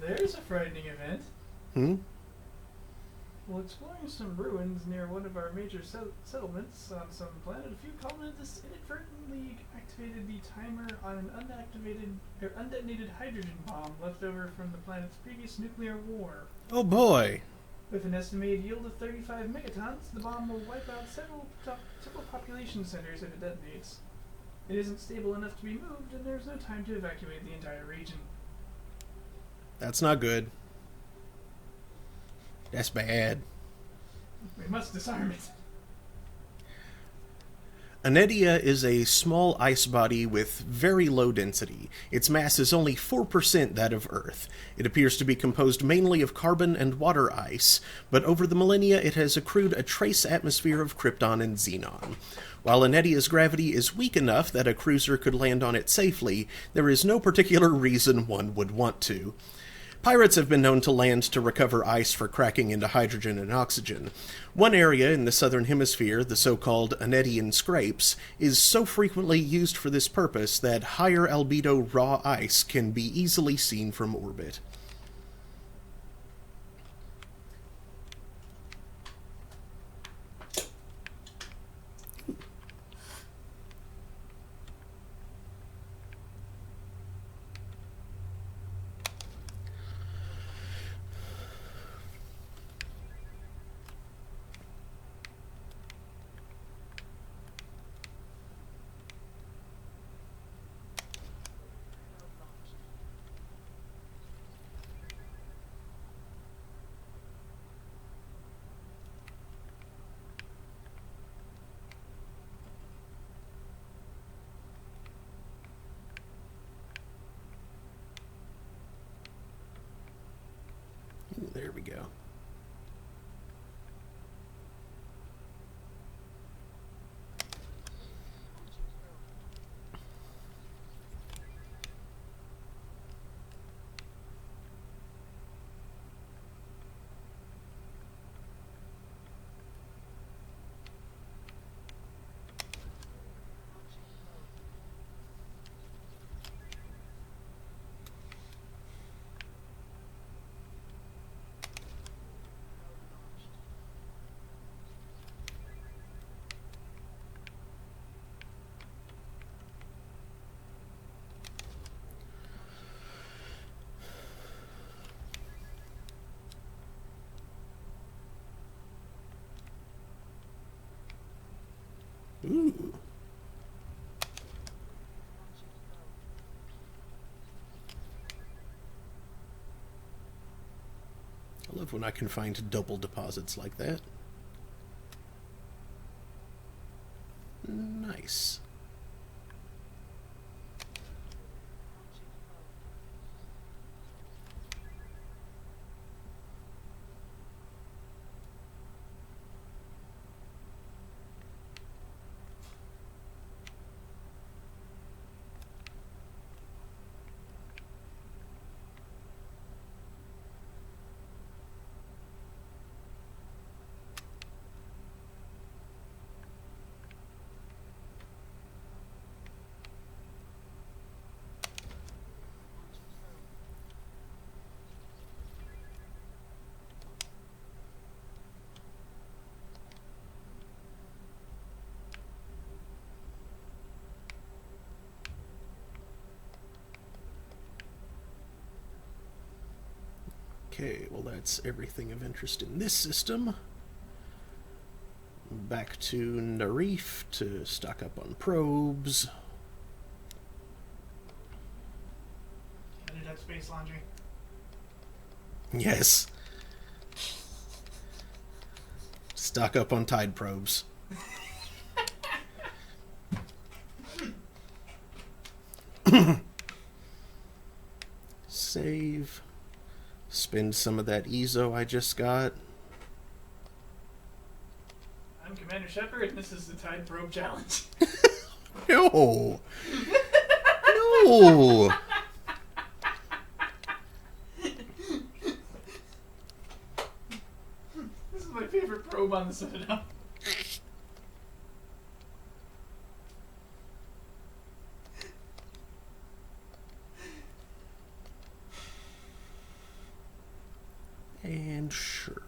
there's a frightening event. Hmm? While exploring some ruins near one of our major settlements on some planet, a few colonists inadvertently activated the timer on an undetonated hydrogen bomb left over from the planet's previous nuclear war. Oh boy. With an estimated yield of 35 megatons, the bomb will wipe out several population centers if it detonates. It isn't stable enough to be moved, and there's no time to evacuate the entire region. That's not good. That's bad. We must disarm it. Anedia is a small ice body with very low density. Its mass is only 4% that of Earth. It appears to be composed mainly of carbon and water ice, but over the millennia it has accrued a trace atmosphere of krypton and xenon. While Anedia's gravity is weak enough that a cruiser could land on it safely, there is no particular reason one would want to. Pirates have been known to land to recover ice for cracking into hydrogen and oxygen. One area in the southern hemisphere, the so-called Anedian Scrapes, is so frequently used for this purpose that higher albedo raw ice can be easily seen from orbit. There we go. Ooh. I love when I can find double deposits like that. Nice. Okay, well that's everything of interest in this system. Back to Narif to stock up on probes. Underdeck space laundry. Yes. Stock up on tide probes. Save. Spend some of that EZO I just got. I'm Commander Shepard, and this is the Tide Probe Challenge. No. No. This is my favorite probe on the Citadel. Sure.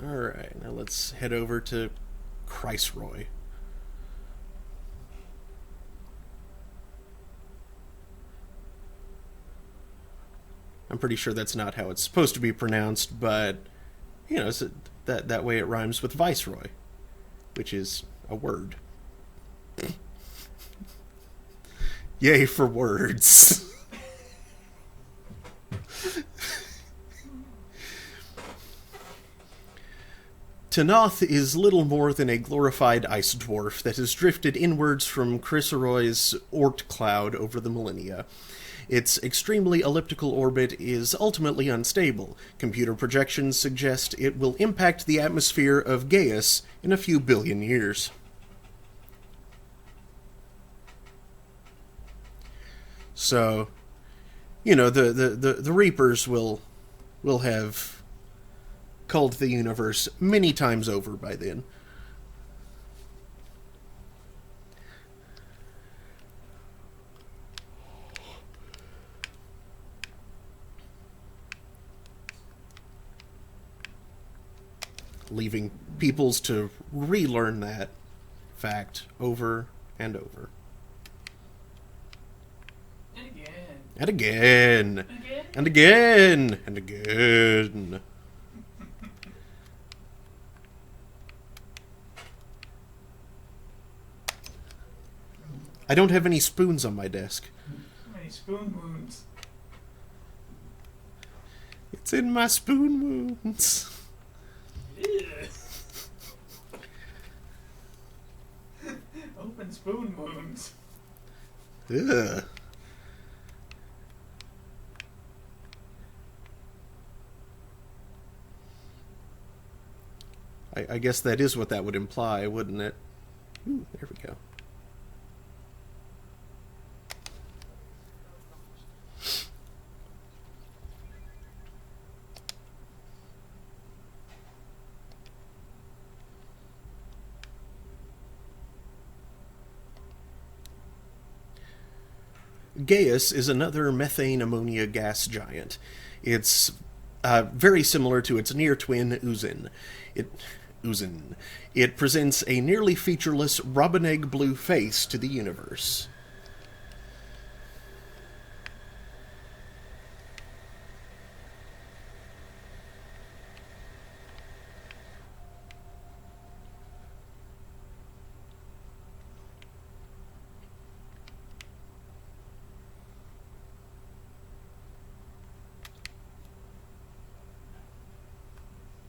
Alright, now let's head over to Kreisroy. I'm pretty sure that's not how it's supposed to be pronounced, but, you know, so that way it rhymes with Viceroy, which is a word. Yay for words. Tanoth is little more than a glorified ice dwarf that has drifted inwards from Chrysaroy's Oort cloud over the millennia. Its extremely elliptical orbit is ultimately unstable. Computer projections suggest it will impact the atmosphere of Gaius in a few billion years. So, you know, the Reapers will have culled the universe many times over by then. Leaving peoples to relearn that fact over and over. And again. And again. And again. And again. I don't have any spoons on my desk. How many spoon wounds? It's in my spoon wounds. Open spoon wounds. Ugh. I guess that is what that would imply, wouldn't it? Ooh, there we go. Gaius is another methane-ammonia gas giant. It's very similar to its near-twin Uzin. It presents a nearly featureless robin egg blue face to the universe.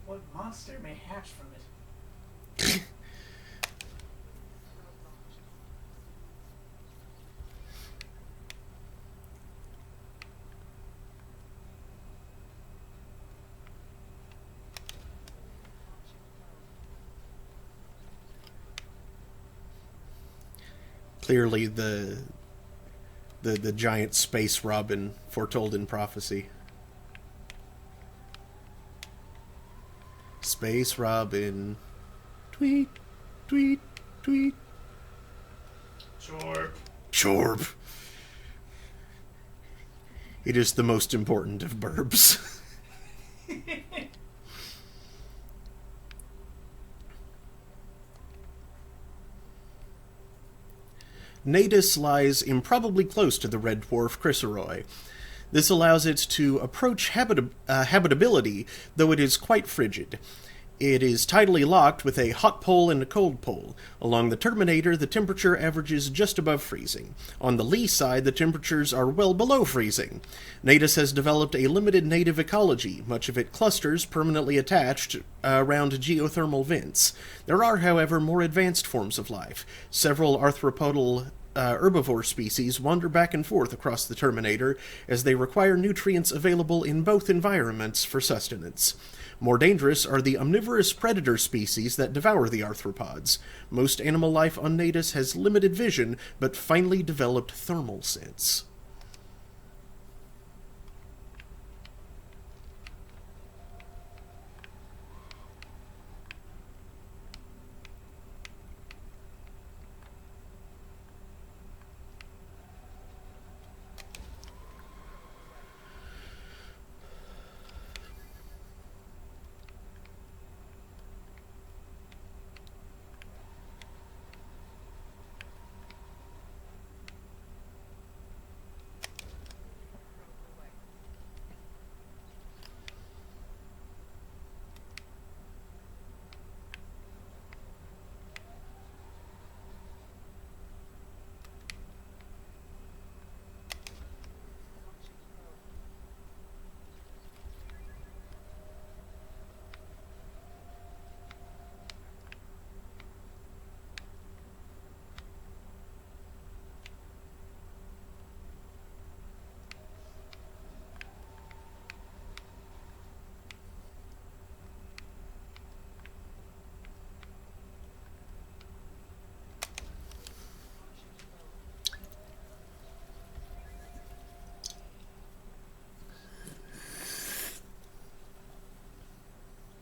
What monster may hatch from it? Clearly the giant space robin foretold in prophecy. Space robin. Tweet, tweet, tweet. Sure. Chorb. It is the most important of burbs. Natus lies improbably close to the red dwarf Chrysaroy. This allows it to approach habitability, though it is quite frigid. It is tidally locked with a hot pole and a cold pole. Along the Terminator, the temperature averages just above freezing. On the lee side, the temperatures are well below freezing. Natus has developed a limited native ecology, much of it clusters permanently attached around geothermal vents. There are, however, more advanced forms of life. Several arthropodal herbivore species wander back and forth across the Terminator as they require nutrients available in both environments for sustenance. More dangerous are the omnivorous predator species that devour the arthropods. Most animal life on Natus has limited vision, but finely developed thermal sense.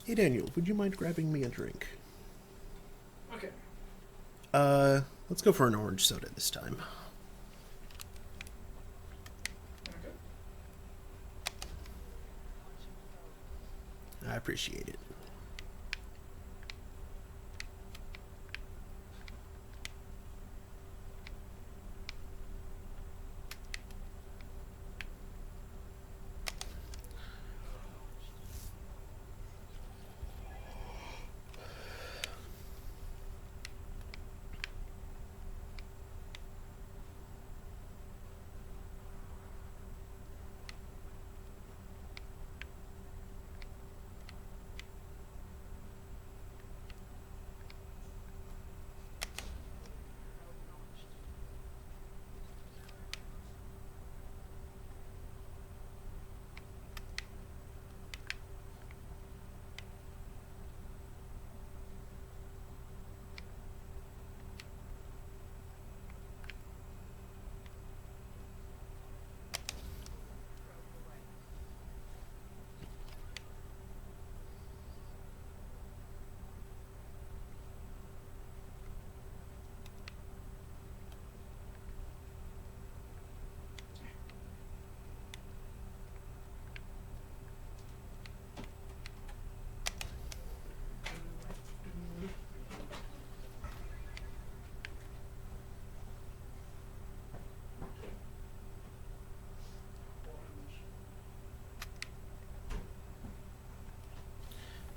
Hey Daniel, would you mind grabbing me a drink? Okay. Let's go for an orange soda this time. Okay. I appreciate it.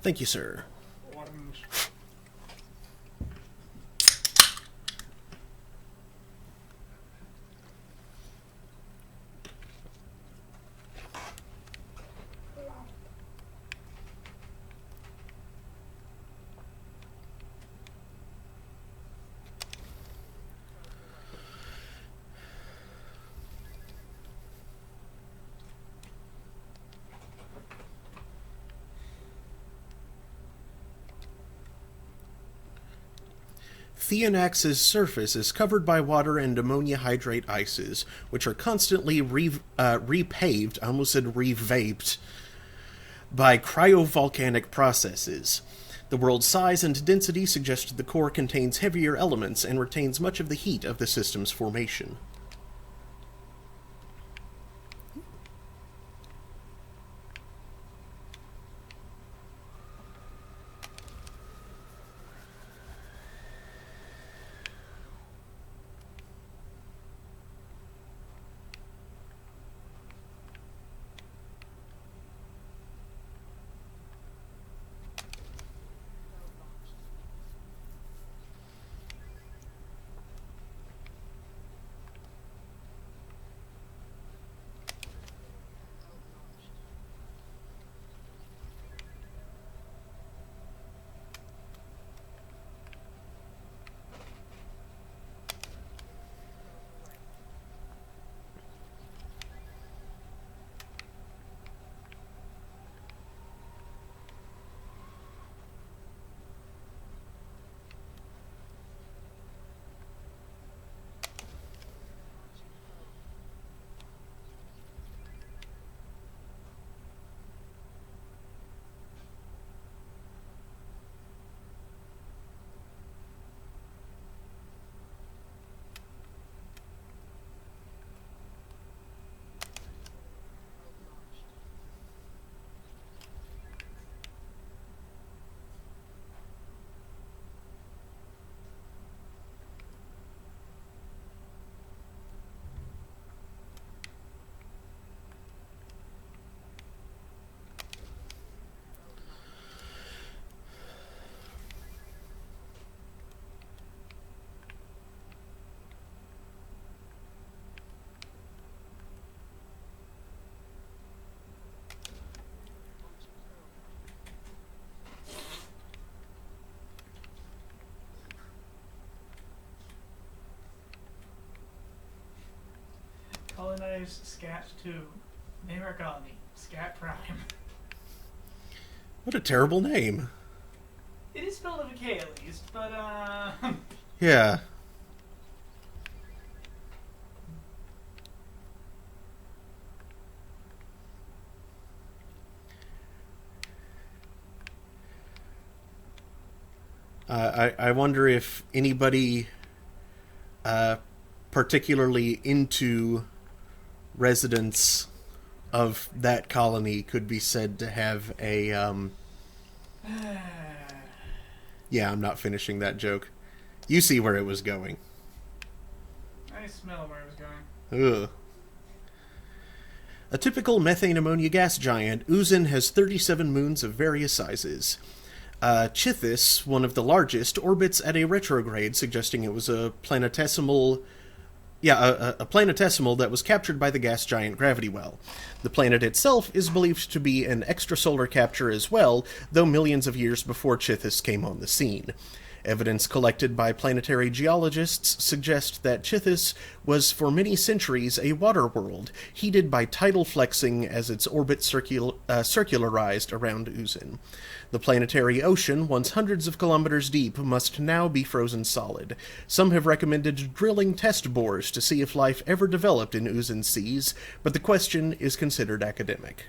Thank you, sir. Orange. Theonax's surface is covered by water and ammonia hydrate ices, which are constantly repaved, I almost said revaped, by cryovolcanic processes. The world's size and density suggest the core contains heavier elements and retains much of the heat of the system's formation. Colonize Scat 2. Name our colony. Scat Prime. What a terrible name. It is spelled with a K at least, but Yeah. I wonder if anybody particularly into residents of that colony could be said to have a yeah, I'm not finishing that joke. You see where it was going. I smell where it was going. Ugh. A typical methane ammonia gas giant, Uzin has 37 moons of various sizes. Chithis, one of the largest, orbits at a retrograde, suggesting it was a planetesimal a planetesimal that was captured by the gas giant gravity well. The planet itself is believed to be an extrasolar capture as well, though millions of years before Chithis came on the scene. Evidence collected by planetary geologists suggests that Chithis was for many centuries a water world, heated by tidal flexing as its orbit circularized around Uzin. The planetary ocean, once hundreds of kilometers deep, must now be frozen solid. Some have recommended drilling test bores to see if life ever developed in Uzin seas, but the question is considered academic.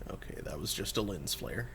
Okay, that was just a lens flare.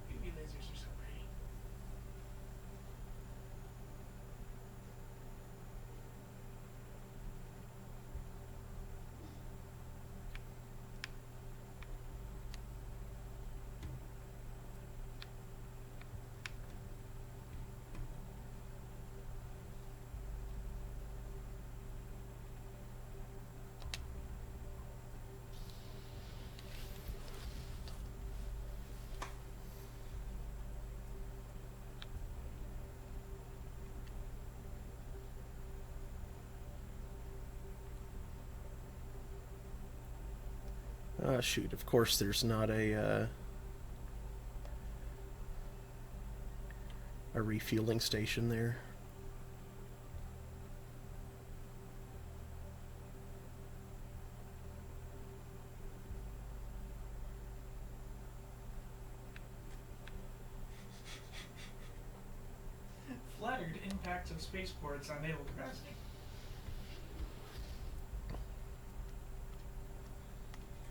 UV lasers are so pretty. Shoot, of course there's not a refueling station there. Flattered impacts of spaceports on naval capacity.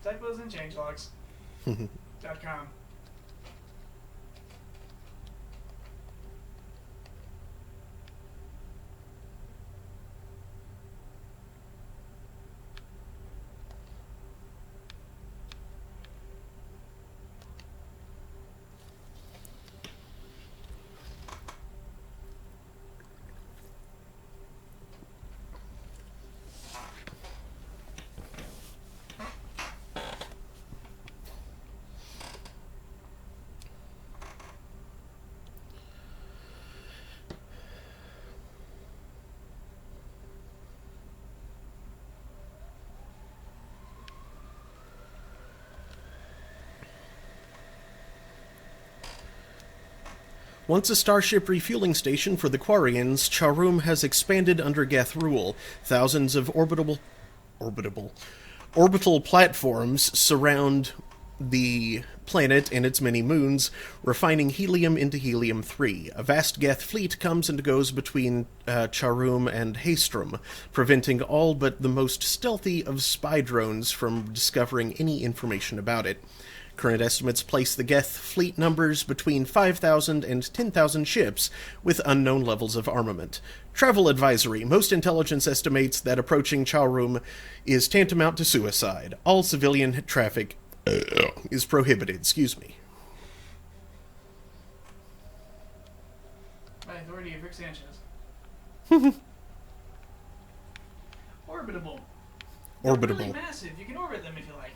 Typos and changelogs.com. Once a starship refueling station for the Quarians, Charum has expanded under Geth rule. Thousands of orbital platforms surround the planet and its many moons, refining helium into helium-3. A vast Geth fleet comes and goes between Charum and Haestrom, preventing all but the most stealthy of spy drones from discovering any information about it. Current estimates place the Geth fleet numbers between 5,000 and 10,000 ships, with unknown levels of armament. Travel advisory. Most intelligence estimates that approaching Charum is tantamount to suicide. All civilian traffic is prohibited. Excuse me. By authority of Rick Sanchez. Orbitable. They're Orbitable. really massive. You can orbit them if you like.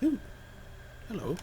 Ooh. Hello.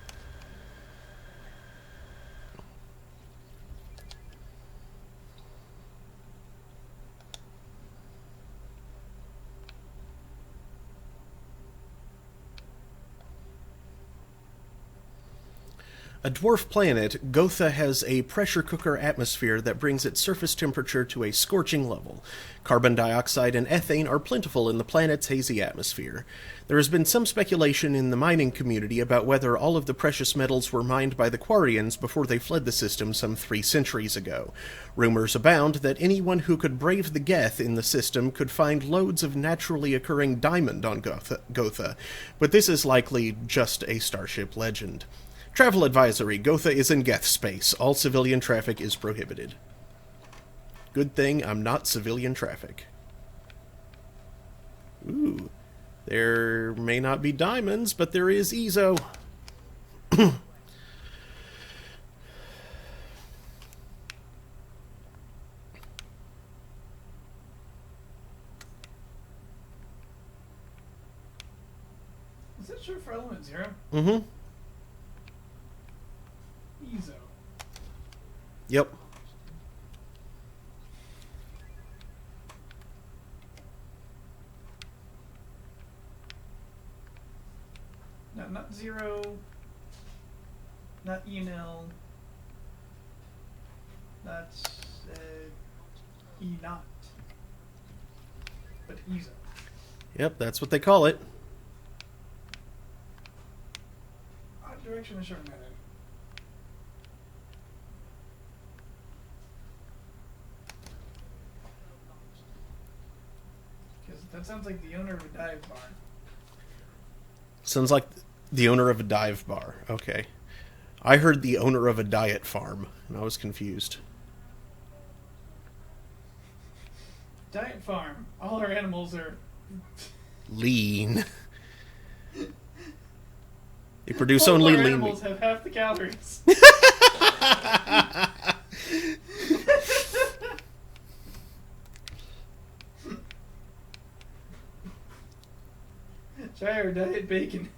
A dwarf planet, Gotha has a pressure cooker atmosphere that brings its surface temperature to a scorching level. Carbon dioxide and ethane are plentiful in the planet's hazy atmosphere. There has been some speculation in the mining community about whether all of the precious metals were mined by the Quarians before they fled the system some 3 centuries ago. Rumors abound that anyone who could brave the Geth in the system could find loads of naturally occurring diamond on Gotha, but this is likely just a Starship legend. Travel advisory. Gotha is in Geth space. All civilian traffic is prohibited. Good thing I'm not civilian traffic. Ooh. There may not be diamonds, but there is Ezo. Is that short for element 0? Mm-hmm. Ezo. Yep. No, not 0. Not Enel. Not E not. But Ezo. Yep, that's what they call it. Odd direction is short method. Because that sounds like the owner of a dive bar. Sounds like the owner of a dive bar. Okay. I heard the owner of a diet farm, and I was confused. Diet farm. All our animals are Lean. They produce all only our lean animals meat. have half the calories. Try our diet bacon.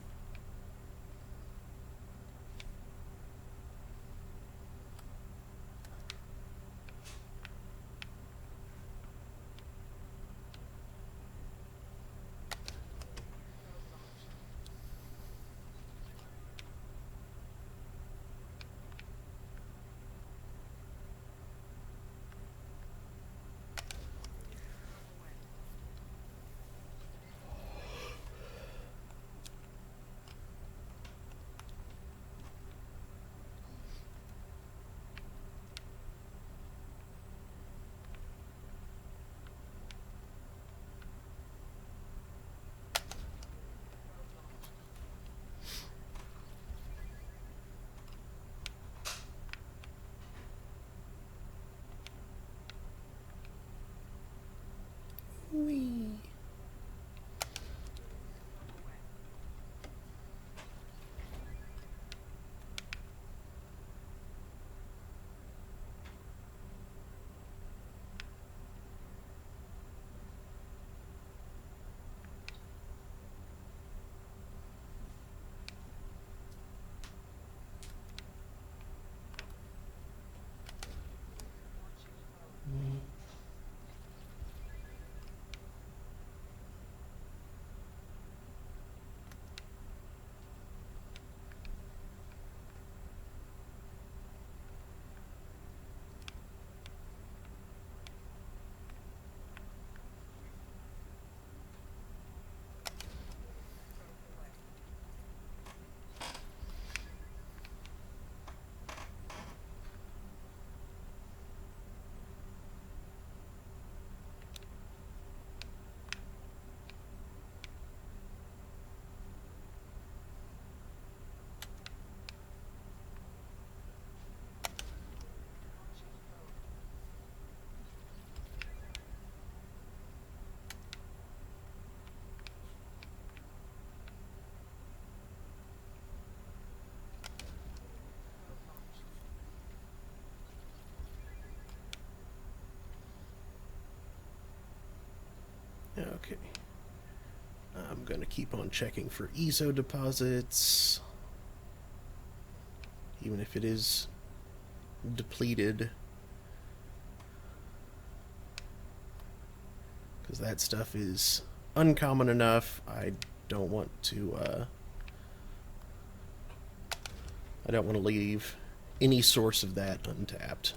Whee. Okay. I'm going to keep on checking for ESO deposits. Even if it is depleted. Because that stuff is uncommon enough. I don't want to leave any source of that untapped.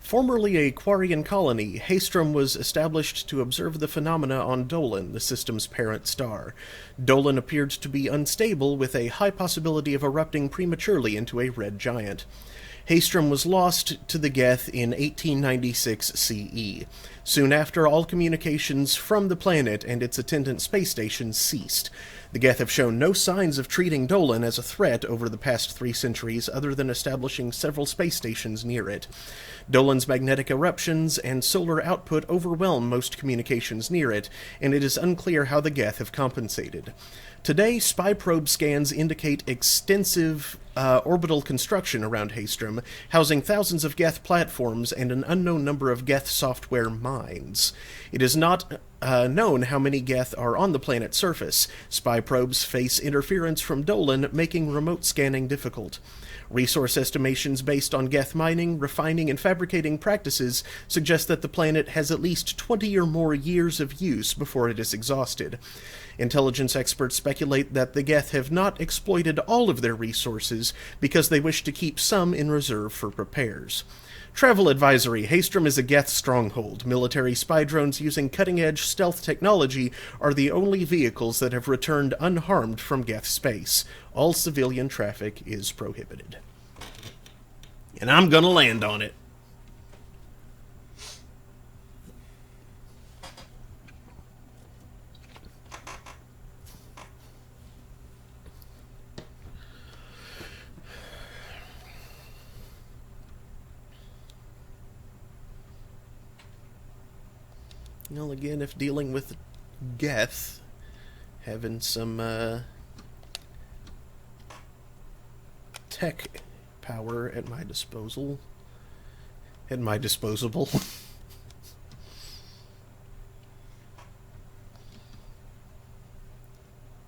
Formerly a Quarian colony, Haestrom was established to observe the phenomena on Dolan, the system's parent star. Dolan appeared to be unstable, with a high possibility of erupting prematurely into a red giant. Haestrom was lost to the Geth in 1896 CE. Soon after, all communications from the planet and its attendant space station ceased. The Geth have shown no signs of treating Dolan as a threat over the past 3 centuries, other than establishing several space stations near it. Dolan's magnetic eruptions and solar output overwhelm most communications near it, and it is unclear how the Geth have compensated. Today, spy probe scans indicate extensive orbital construction around Haestrom, housing thousands of Geth platforms and an unknown number of Geth software mines. It is not known how many Geth are on the planet's surface. Spy probes face interference from Dolan, making remote scanning difficult. Resource estimations based on Geth mining, refining, and fabricating practices suggest that the planet has at least 20 or more years of use before it is exhausted. Intelligence experts speculate that the Geth have not exploited all of their resources because they wish to keep some in reserve for repairs. Travel advisory: Haestrom is a Geth stronghold. Military spy drones using cutting-edge stealth technology are the only vehicles that have returned unharmed from Geth space. All civilian traffic is prohibited. And I'm gonna land on it. Well, again, if dealing with Geth, having some tech power at my disposal, at my disposable.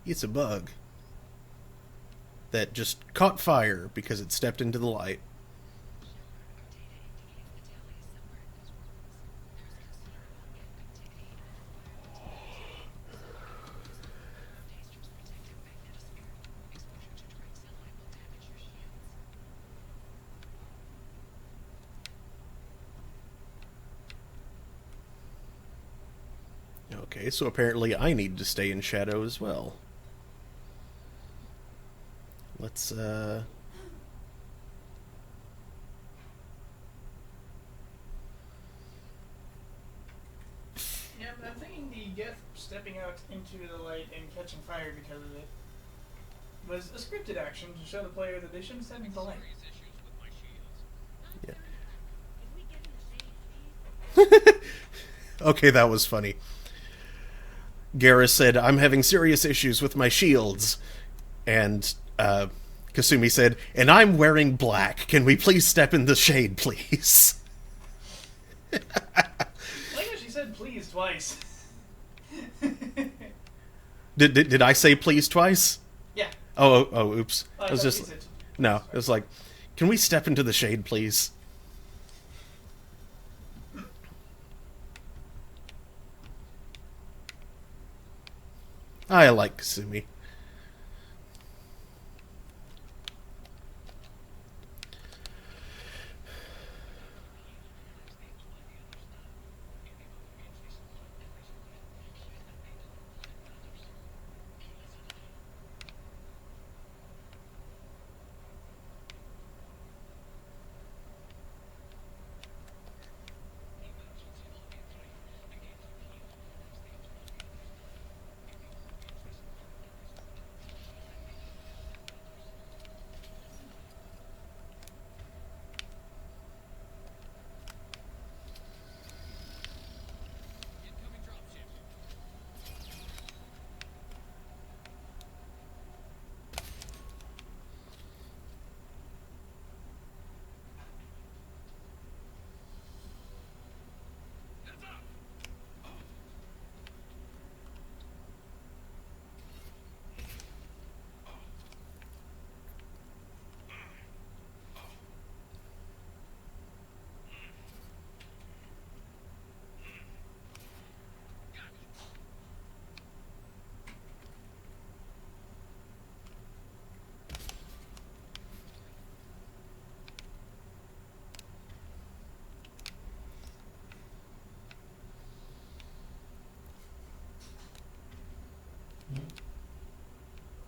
It's a bug that just caught fire because it stepped into the light. Okay, so apparently I need to stay in shadow as well. Let's, Yeah, I'm thinking the Geth stepping out into the light and catching fire because of it was a scripted action to show the player that they shouldn't step into the light. Okay, that was funny. Garrus said, "I'm having serious issues with my shields." And Kasumi said, "And I'm wearing black. Can we please step in the shade, please?" I like how she said please twice. Did I say please twice? Yeah. Oh, oops. I I was thought just... you said No, it was like, "Can we step into the shade, please?" I like Kasumi.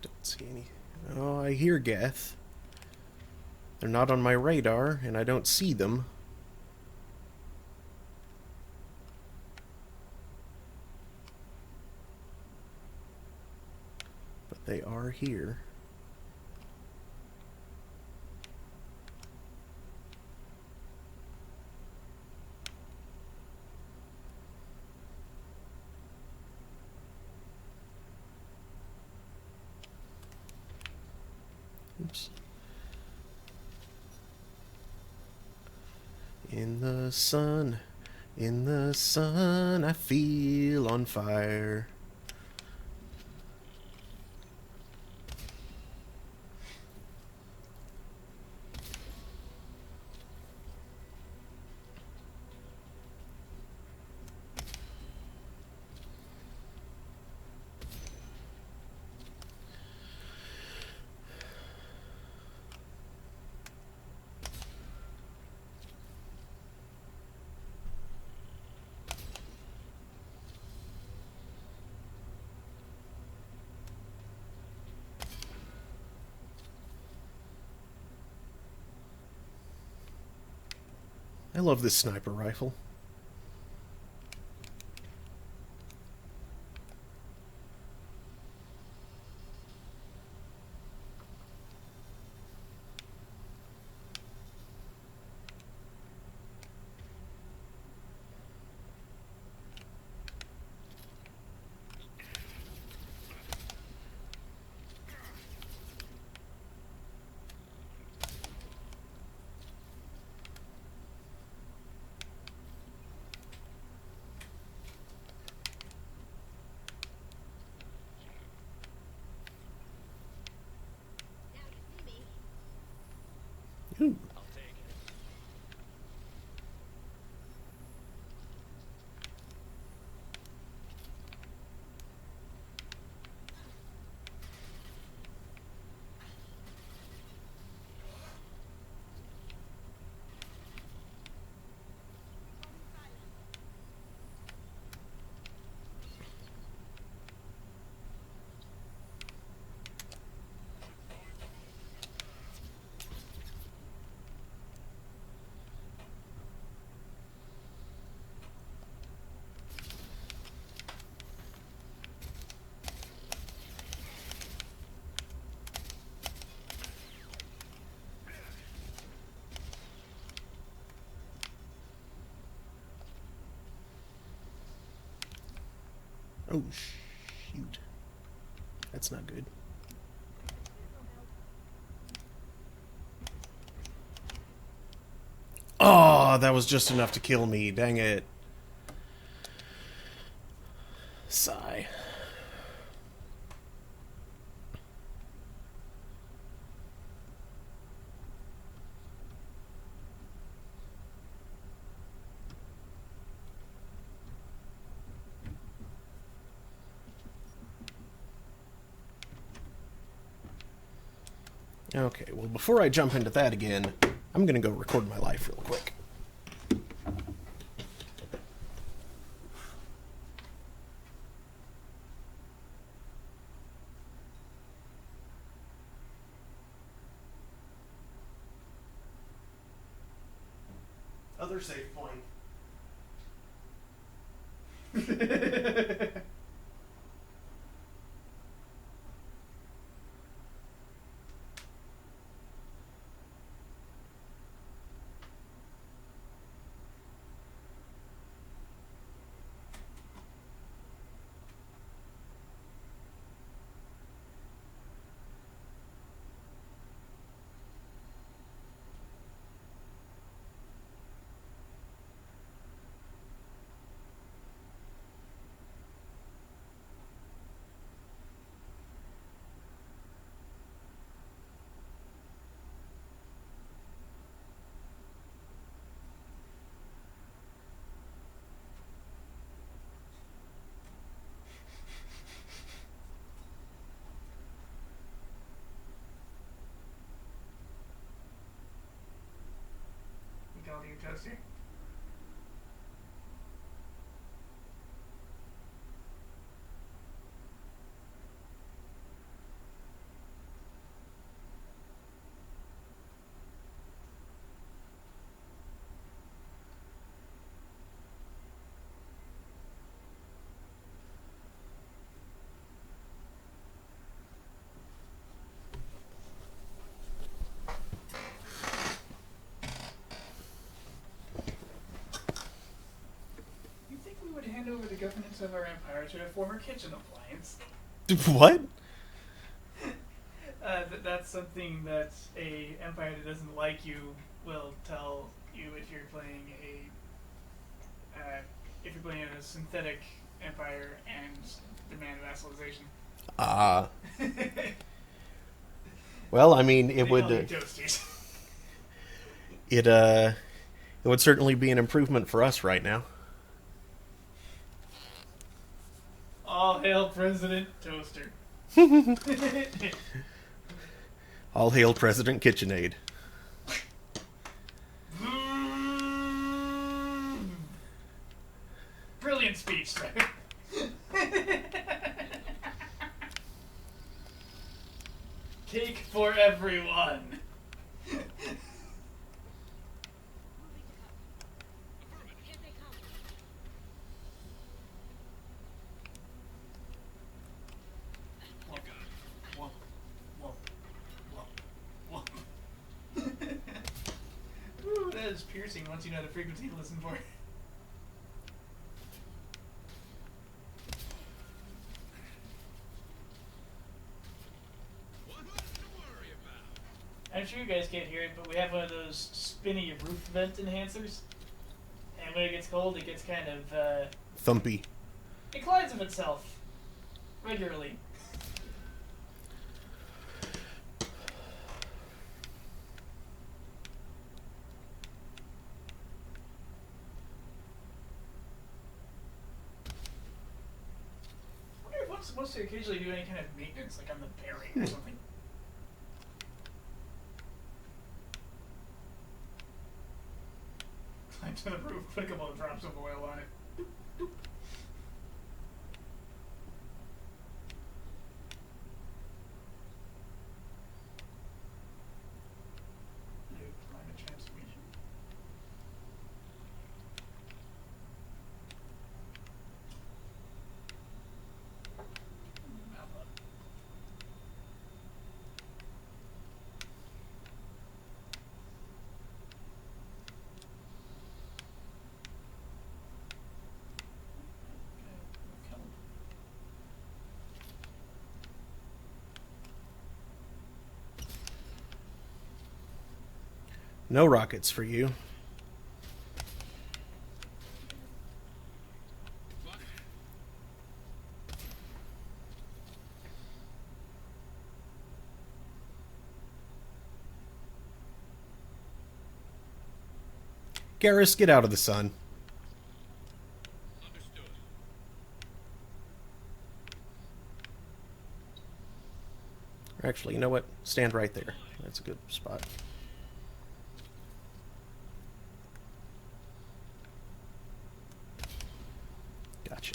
Don't see any... Oh, I hear Geth. They're not on my radar, and I don't see them. But they are here. Oops. In the sun, I feel on fire. I love this sniper rifle. Ooh. I'll take it. Oh, shoot. That's not good. Oh, that was just enough to kill me. Dang it. Sigh. Okay, well, before I jump into that again, I'm going to go record my life real quick. Other save point. You called your toaster? You think we would hand over the governance of our empire to a former kitchen appliance? What? That's something that a empire that doesn't like you will tell you if you're playing a synthetic empire and demand vassalization. Well, I mean, They it would. call you toasties. It would certainly be an improvement for us right now. All hail President Toaster. All hail President KitchenAid. Brilliant speech, right? Cake for everyone. Whoop, whoop, whoop, whoop. Ooh, that is piercing once you know the frequency to listen for. I'm sure you guys can't hear it, but we have one of those spinny roof vent enhancers. And when it gets cold, it gets kind of, Thumpy. it collides with itself. Regularly. I wonder if one's supposed to occasionally do any kind of maintenance, like on the bearing or something. Climb to the roof, put a couple of drops of oil on it. New climate transformation. Mouth up. No rockets for you. Garrus, get out of the sun. Understood. Actually, you know what? Stand right there. That's a good spot. Gotcha.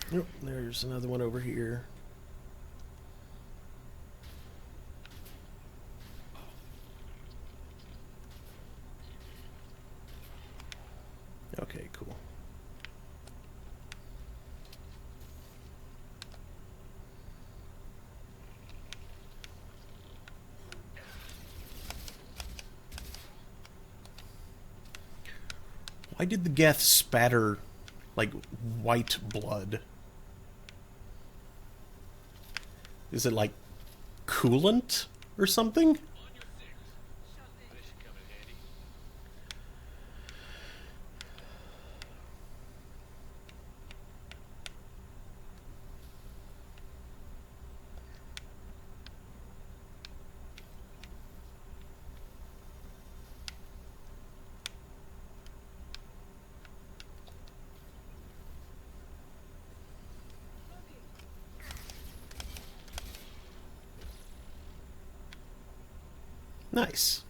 Yep, there's another one over here. Okay, cool. Why did the Geth spatter like white blood? Is it like coolant or something? On your six. This should come in handy. Nice.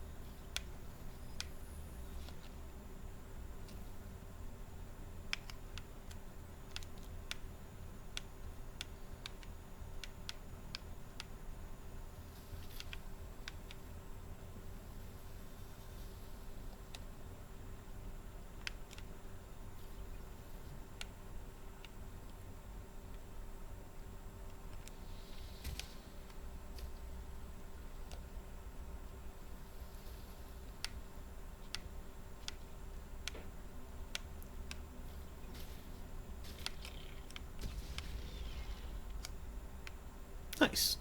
Nice.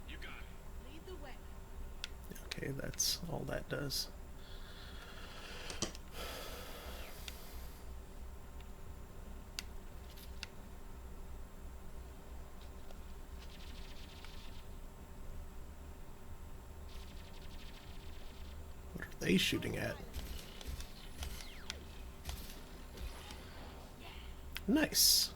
You got it. Lead the way. Okay, that's all that does. What are they shooting at? Nice.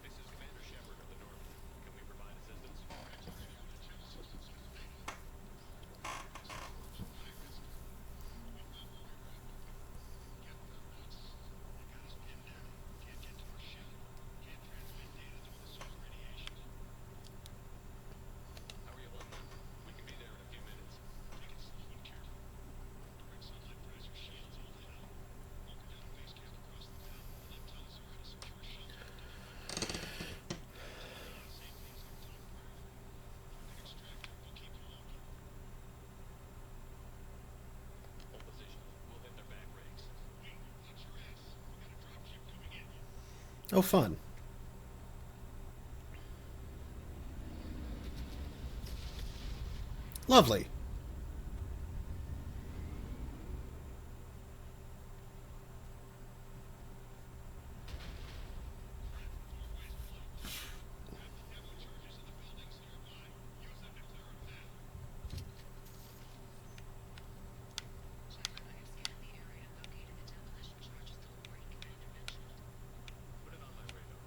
This is Commander Shepard of the North. Can we provide assistance? How are you holding up? We can be there in a few minutes. Hold position. We'll hit their back rigs. Oh, fun. Lovely. Put it on my radar.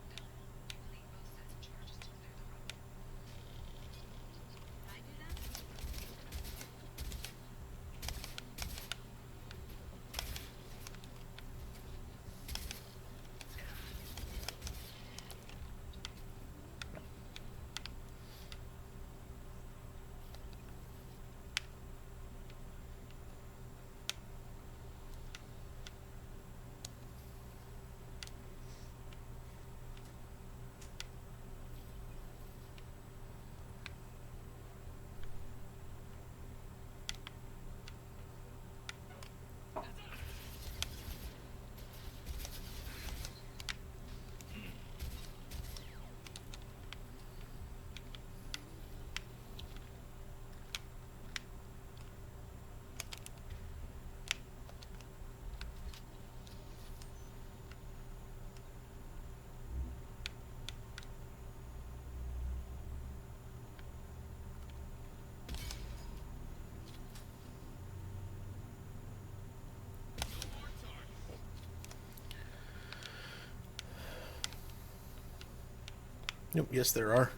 Yep, yes there are.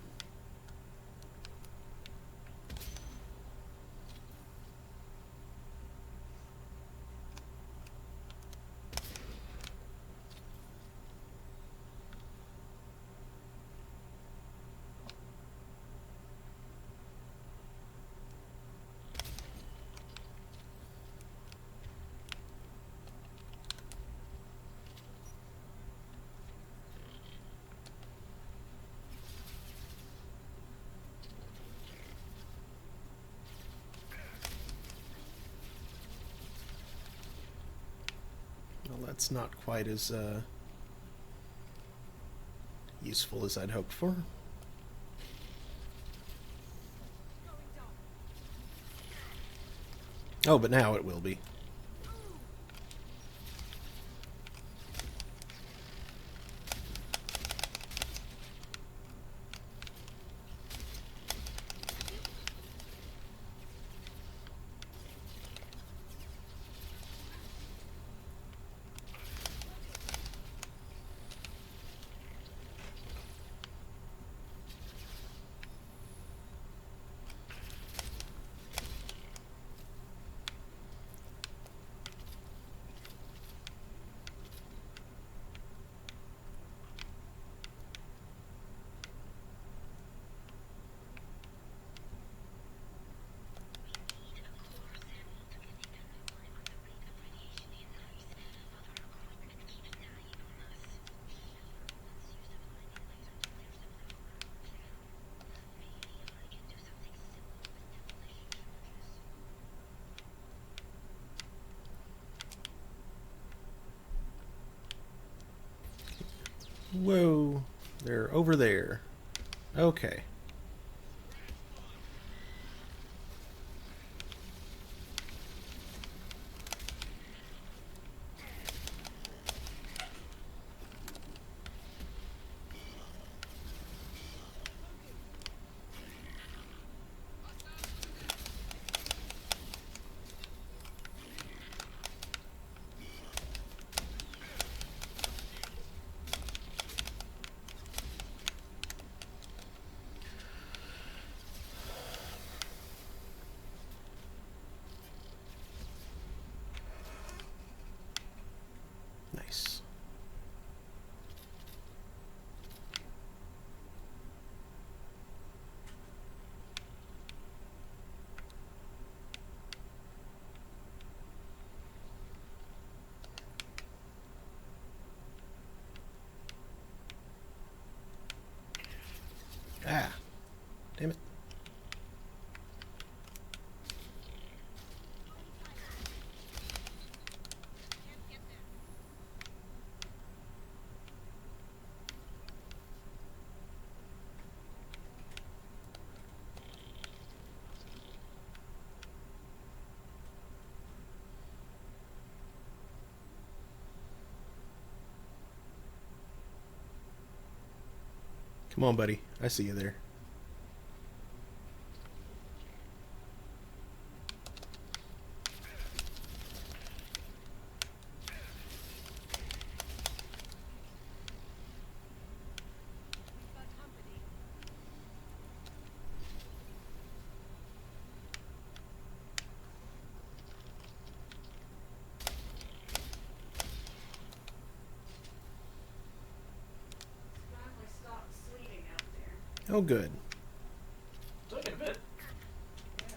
Well, that's not quite as useful as I'd hoped for. Oh, but now it will be. Whoa, they're over there. Okay. Come on, buddy. I see you there. Finally stopped sleeting out there. Oh, good. Took it a bit. Yeah.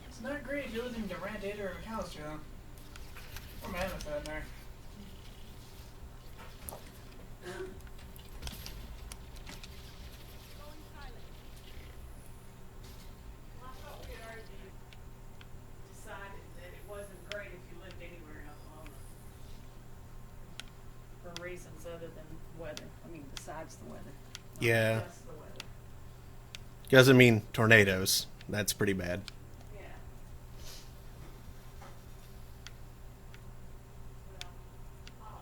It's not great if you're losing Durant, Data, or McAllister, though. Or Mammoth, for that matter. Well, I thought we had already decided that it wasn't great if you lived anywhere in Oklahoma. For reasons other than weather. I mean, besides the weather. Not Yeah. just the weather. Doesn't mean tornadoes. That's pretty bad. Yeah. Well,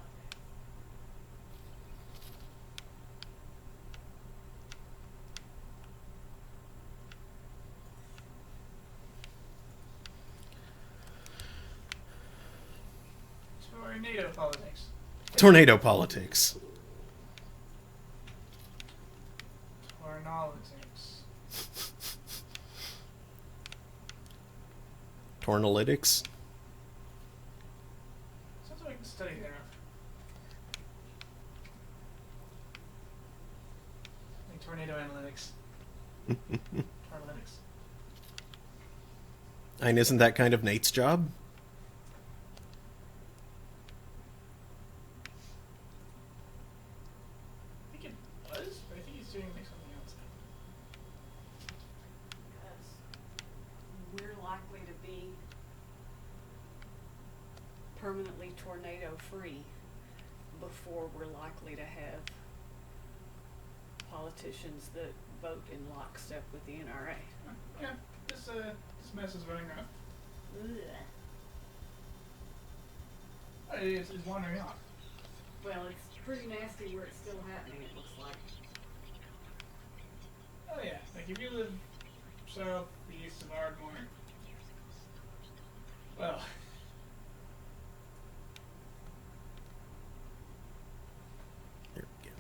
politics. Tornado politics. Tornado politics. Tornolotics. Tornalytics. Sounds like a study thereof. Like tornado analytics. Tornalytics. And isn't that kind of Nate's job? I think it was, but I think he's doing like something else now. Because we're likely to be permanently tornado free before we're likely to have politicians that vote in lockstep with the NRA. Yeah, this mess is running around. Oh, it's wandering off. Well, it's pretty nasty where it's still happening, it looks like. Oh yeah, like if you live south east of Ardmore, well, There we go.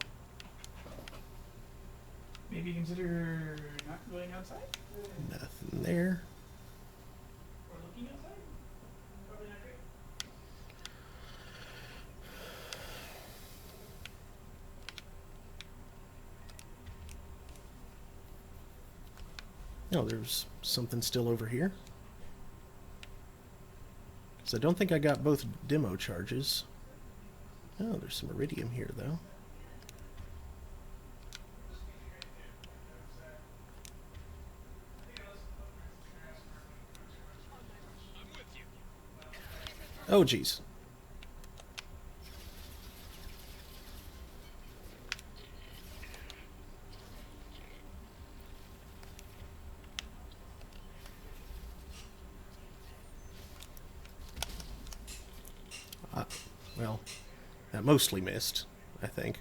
maybe consider not going outside Nothing there. or looking outside. Probably not great. Oh, there's something still over here. Because I don't think I got both demo charges. Oh, there's some iridium here, though. Oh, geez. Well, that mostly missed, I think.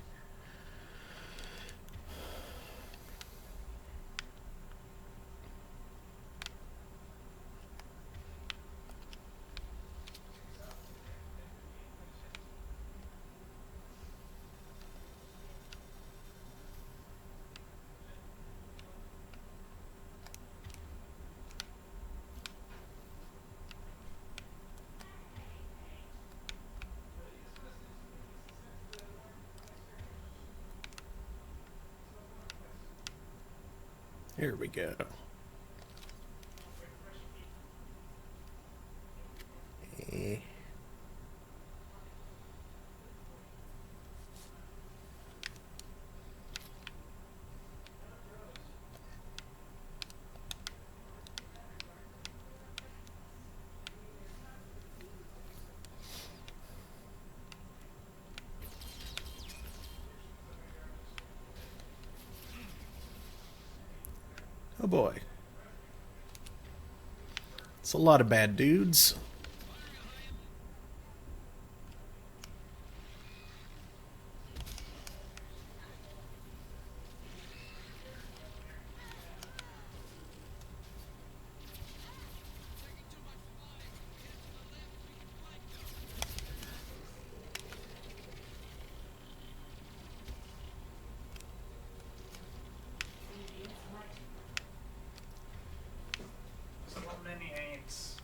Here we go. Eh. boy. It's a lot of bad dudes. So many ants.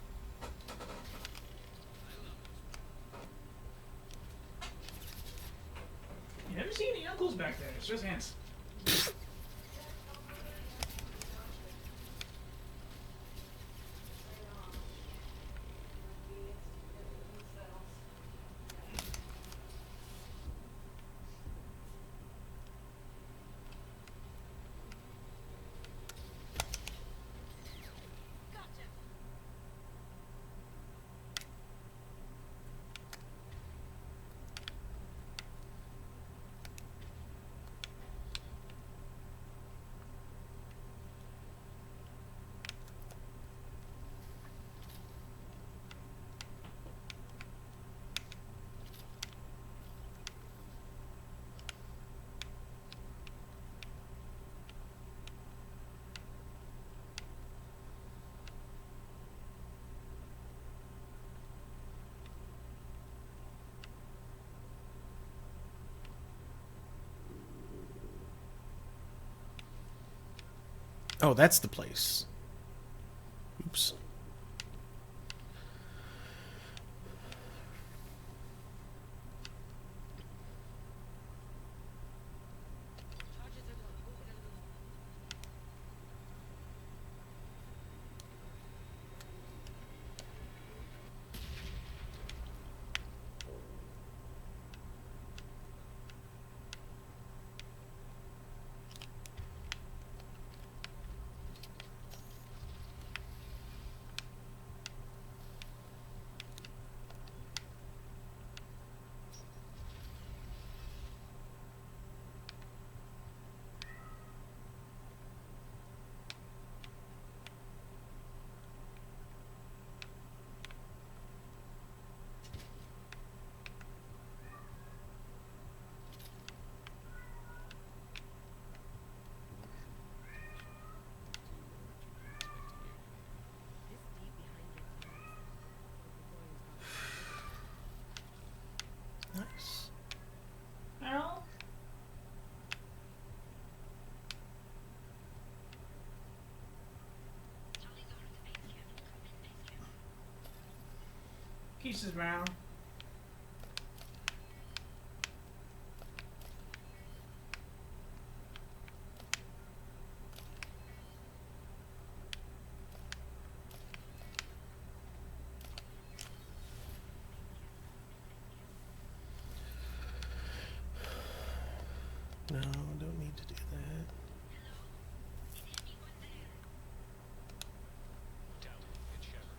You never see any uncles back there. It's just ants. Oh, that's the place. Oops. Nice. Well, pieces round. No, don't need to do that. Down and Shepard.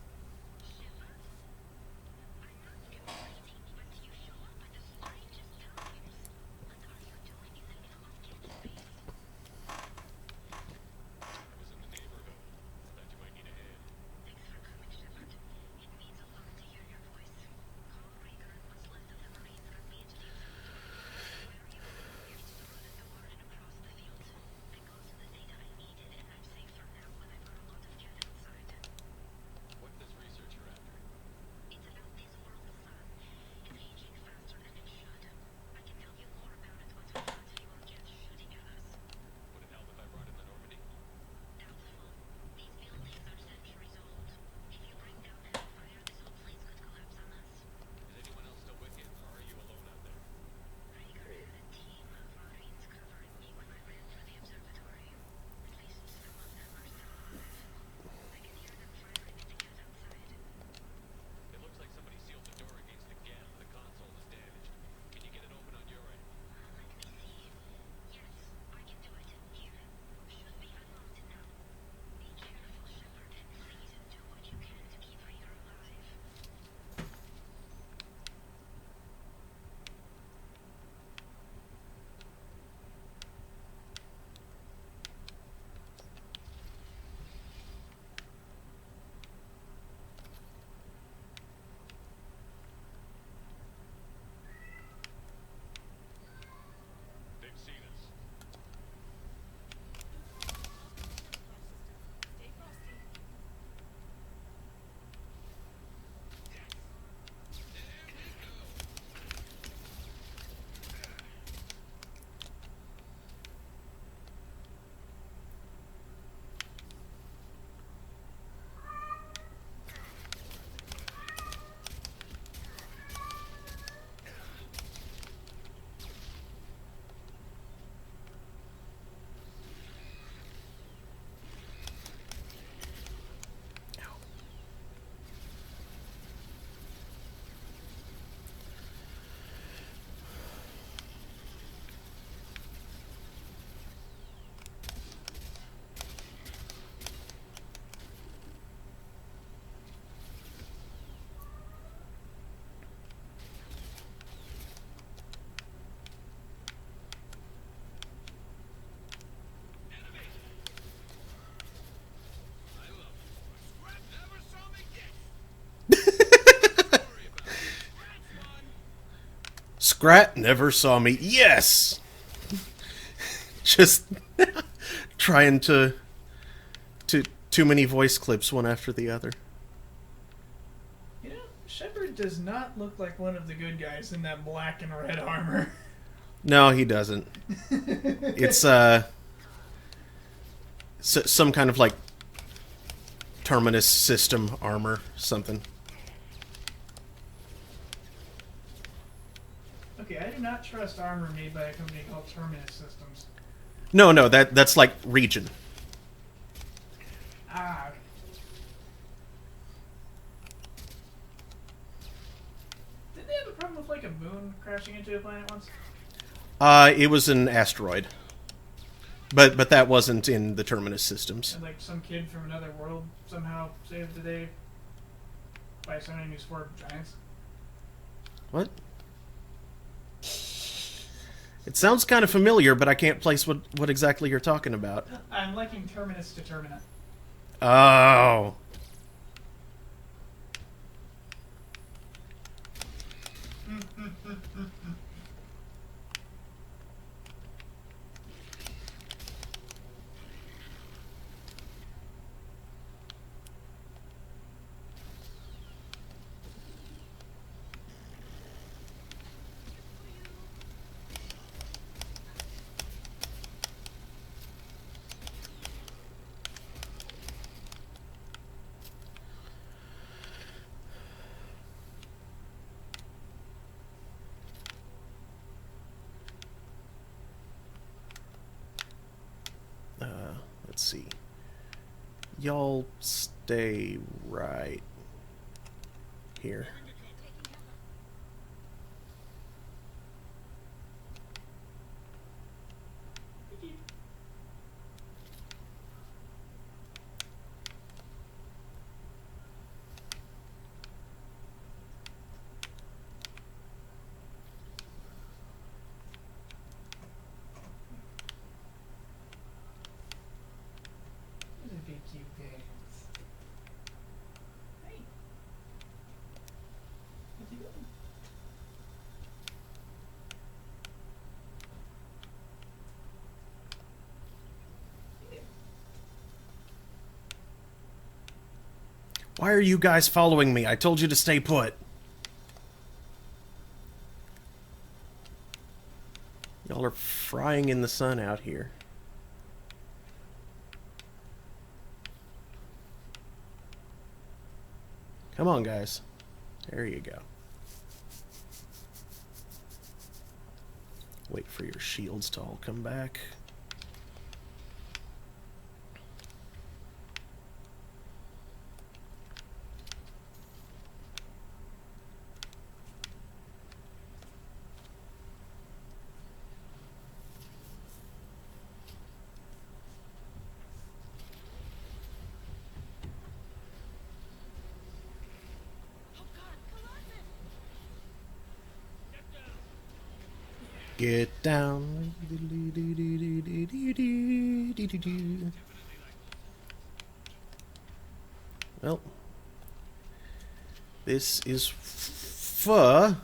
Scrat never saw me. Yes! Just trying to too many voice clips one after the other. You know, Shepard does not look like one of the good guys in that black and red armor. No, he doesn't. It's some kind of like terminus system armor, something. Okay, I do not trust armor made by a company called Terminus Systems. No, that's like Region. Ah, okay. Didn't they have a problem with like a moon crashing into a planet once? It was an asteroid. But that wasn't in the terminus systems. And like some kid from another world somehow saved the day by summoning these 4 giants? What? It sounds kind of familiar, but I can't place what exactly you're talking about. I'm liking Terminus to Termina. Oh. Let's see. Y'all stay right here. These are big cute things. Hey. What's he doing? Why are you guys following me? I told you to stay put. Y'all are frying in the sun out here. Come on, guys. There you go. Wait for your shields to all come back. Get down. Well, this is pho.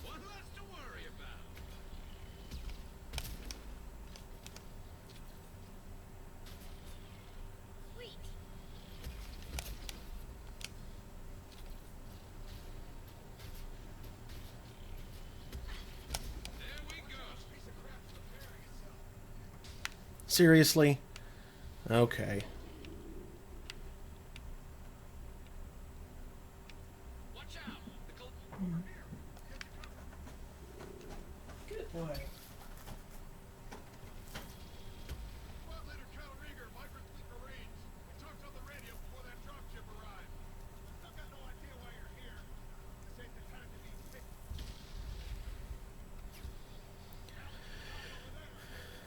One less to worry about. There we go. Seriously? Okay. Watch out. Good boy. Squad leader Cal Rieger, Vibrant Fleet Marines. We talked on the radio before that dropship arrived. Still got no idea why you're here. This ain't the time to be sick. Over there.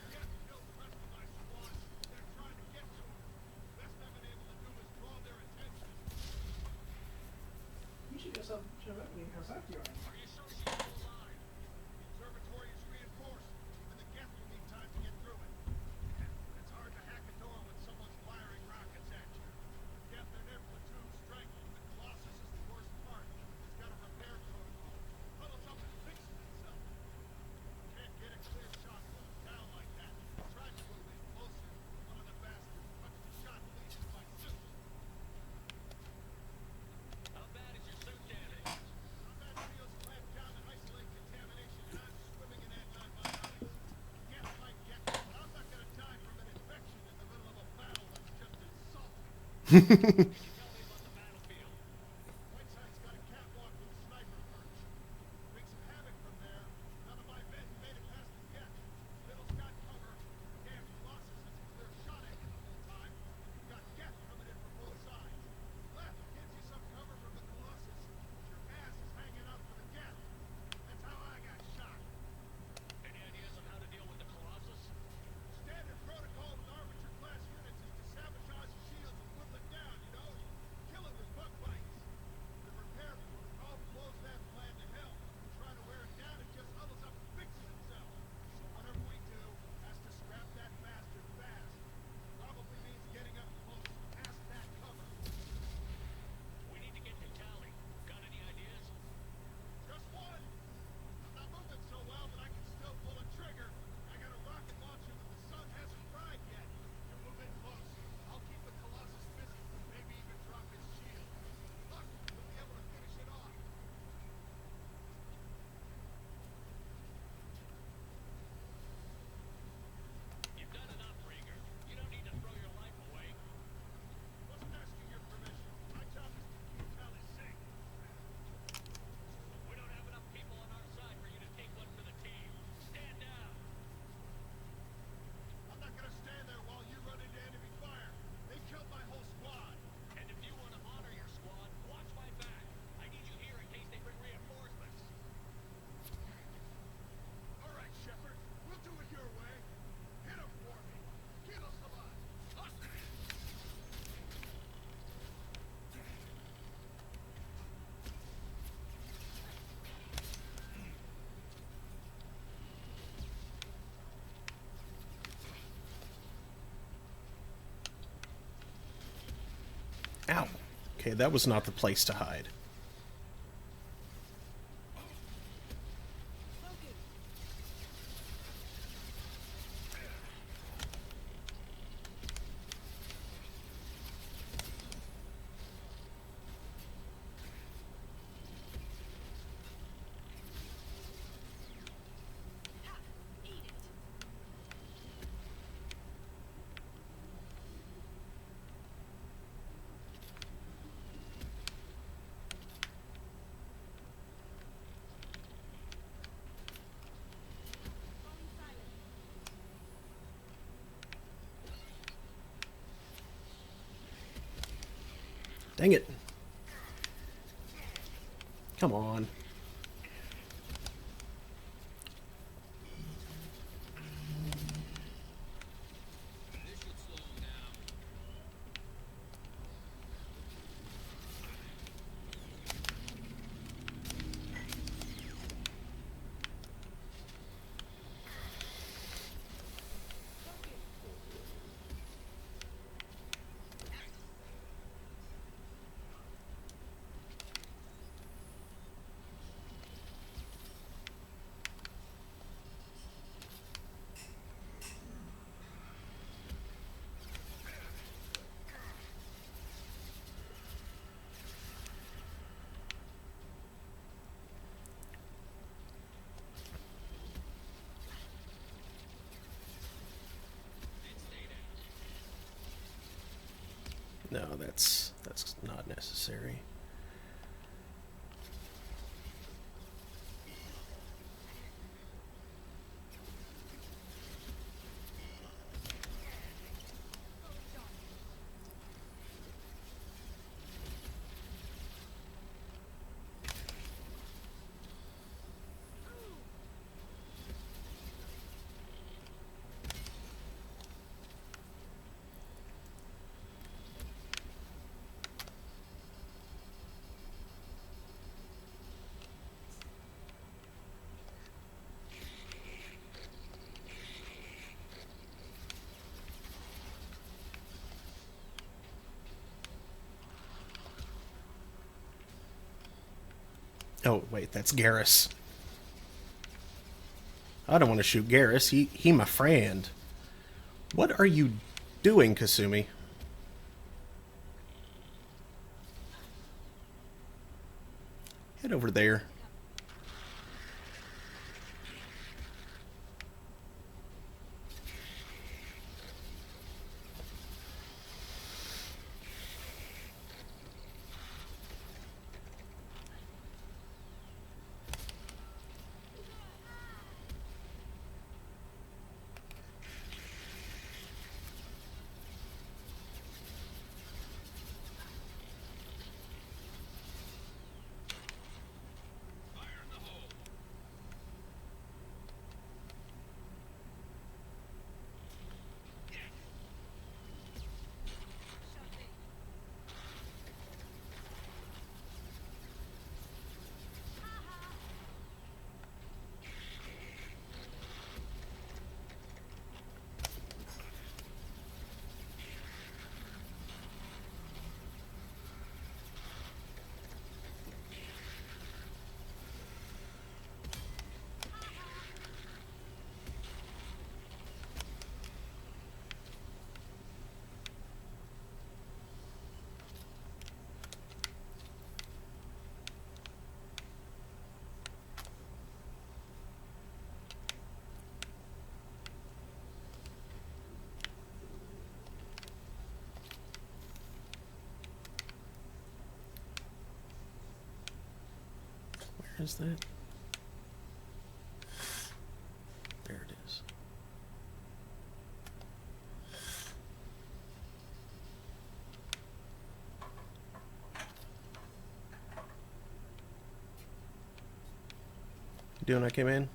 Yes, killed the rest of my squad. They're trying to get to him. Best I've been able to do is draw their attention. You should go show up with Kawasaki on. Are you sure she's still alive? The Tell me about the battlefield. Whiteside's got a catwalk with a sniper perch. Make some havoc from there. None of my men made it past it yet. Middle's got cover. Damn Colossus has a clear shot at you the whole time. You've got Geth coming in from both sides. Left gives you some cover from the Colossus. Your ass is hanging out for the Geth. That's how I got shot. Any ideas on how to deal with the Colossus? Standard protocol with armature class units is to sabotage the shields and whittle it down, you know? Kill it with bug bites. The repair protocol blows that plan to hell. Try to wear it down, it just huddles up and fixes itself. So whatever we do has to scrap that bastard fast. Probably means getting up close past that cover. We need to get to Cali. Got any ideas? Just one. I'm not moving so well, but I can still pull a trigger. I got a rocket launcher that the sun hasn't fried yet. You're moving close. I'll keep the Colossus busy, maybe even drop his shield. Look, we'll be able to finish it off. You've done enough, Rieger. You don't need to throw your life away. Wasn't asking your permission. My job is to keep Cali safe. We don't have enough people on our side for you to take one for the team. Stand down. I'm not gonna stand there while you run into enemy fire. They killed my whole squad. And if you want to honor your squad, watch my back. I need you here in case they bring reinforcements. All right, Shepard. We'll do it your way. Hit him for me. Get us alive. Ow. Okay, that was not the place to hide. Dang it. Come on. No, that's not necessary. Oh, wait, that's Garrus. I don't want to shoot Garrus. He my friend. What are you doing, Kasumi? Head over there. is that? There it is. You doing okay, man?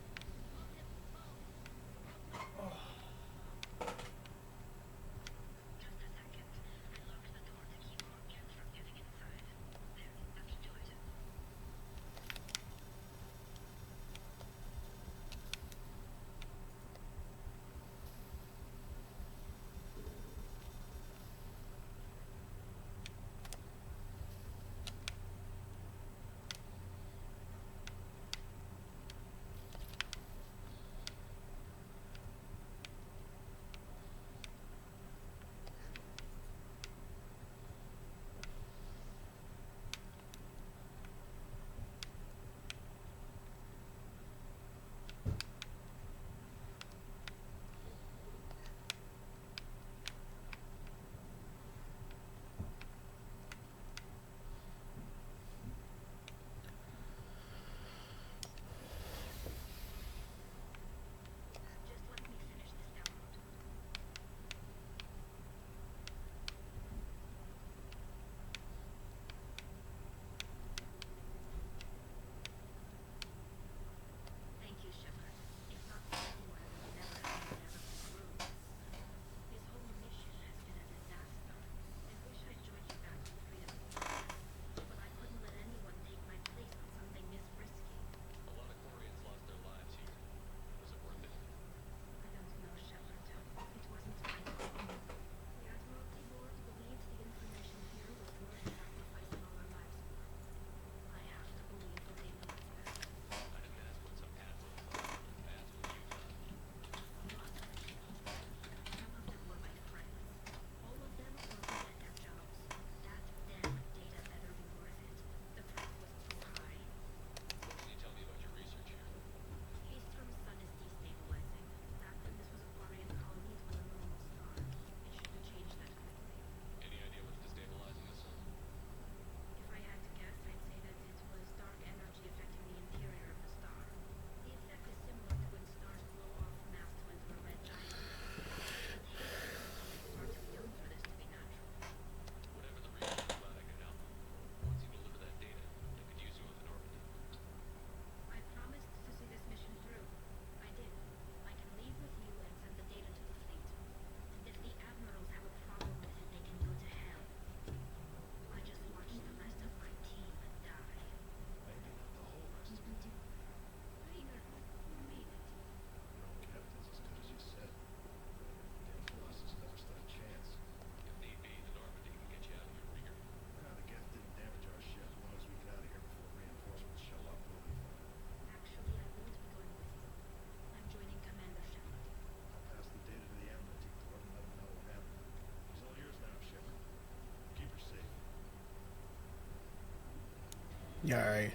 Yeah, alright.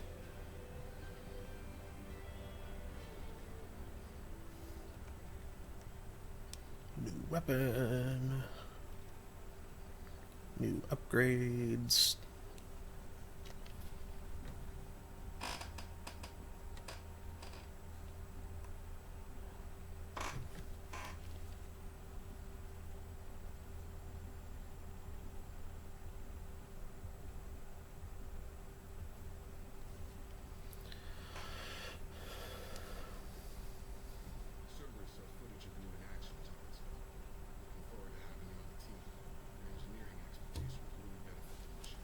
New weapon. New upgrades. Survey saw footage of you in action time ago. Looking forward to having you on the team. Your engineering expertise would really benefit the mission.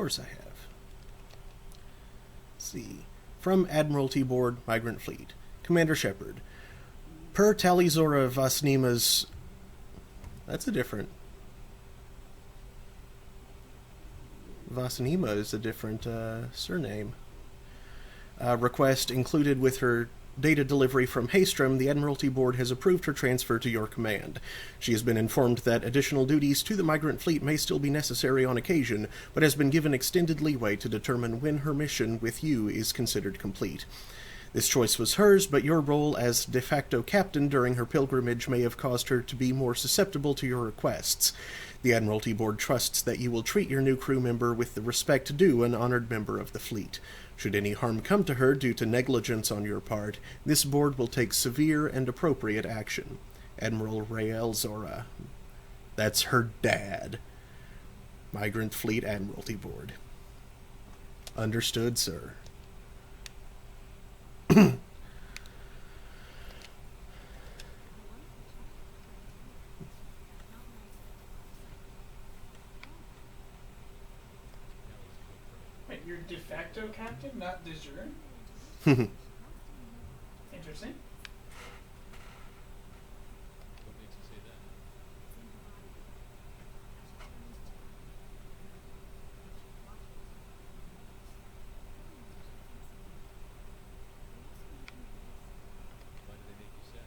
course I have. Let's see. From Admiralty Board, Migrant Fleet. Commander Shepard. Per Talizora Vasnima's... That's a different... Vasnima is a different surname. Request included with her data delivery from Haystrom, the Admiralty Board has approved her transfer to your command. She has been informed that additional duties to the Migrant Fleet may still be necessary on occasion, but has been given extended leeway to determine when her mission with you is considered complete. This choice was hers, but your role as de facto captain during her pilgrimage may have caused her to be more susceptible to your requests. The Admiralty Board trusts that you will treat your new crew member with the respect due an honored member of the fleet. Should any harm come to her due to negligence on your part, this board will take severe and appropriate action. Admiral Rael Zora. That's her dad. Migrant Fleet Admiralty Board. Understood, sir. Wait, you're de facto captain, not de jure? Interesting. What makes you say that? Why do they make you say?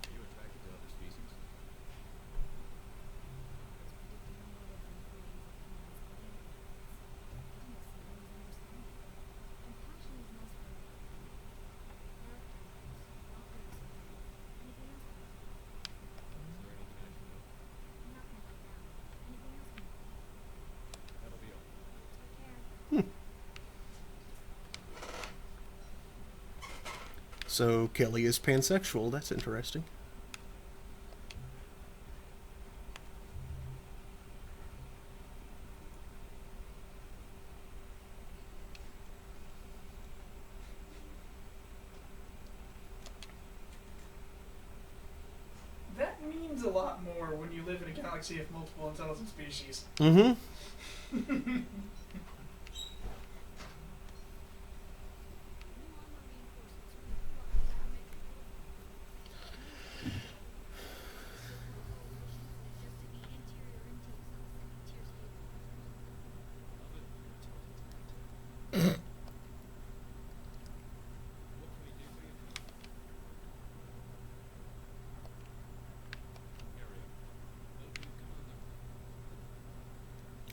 Are you attracted to other species? Is there anything I should know? That'll be all. So Kelly is pansexual. That's interesting. That means a lot more when you live in a galaxy of multiple intelligent species. Mm-hmm. What can we do for you? Area. Oh, you come on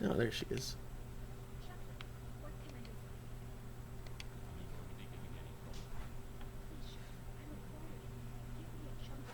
now. Oh, there she is. Any Normandy giving any trouble?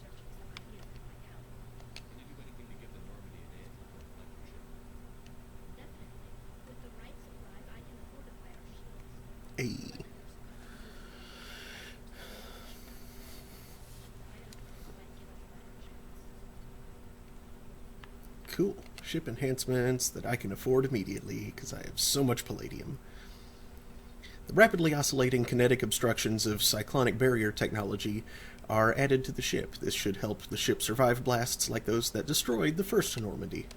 Not the Normandy part. Can you do anything to give the Normandy an edge with their electric ship? Hey. Cool. Ship enhancements that I can afford immediately because I have so much palladium. The rapidly oscillating kinetic obstructions of cyclonic barrier technology are added to the ship. This should help the ship survive blasts like those that destroyed the first Normandy. Have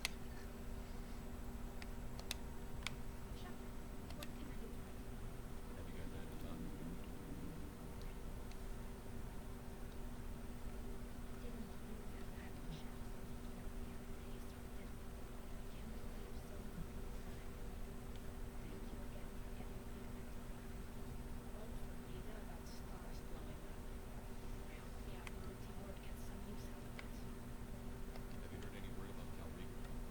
you got time to talk? Have you heard any word about Calrica?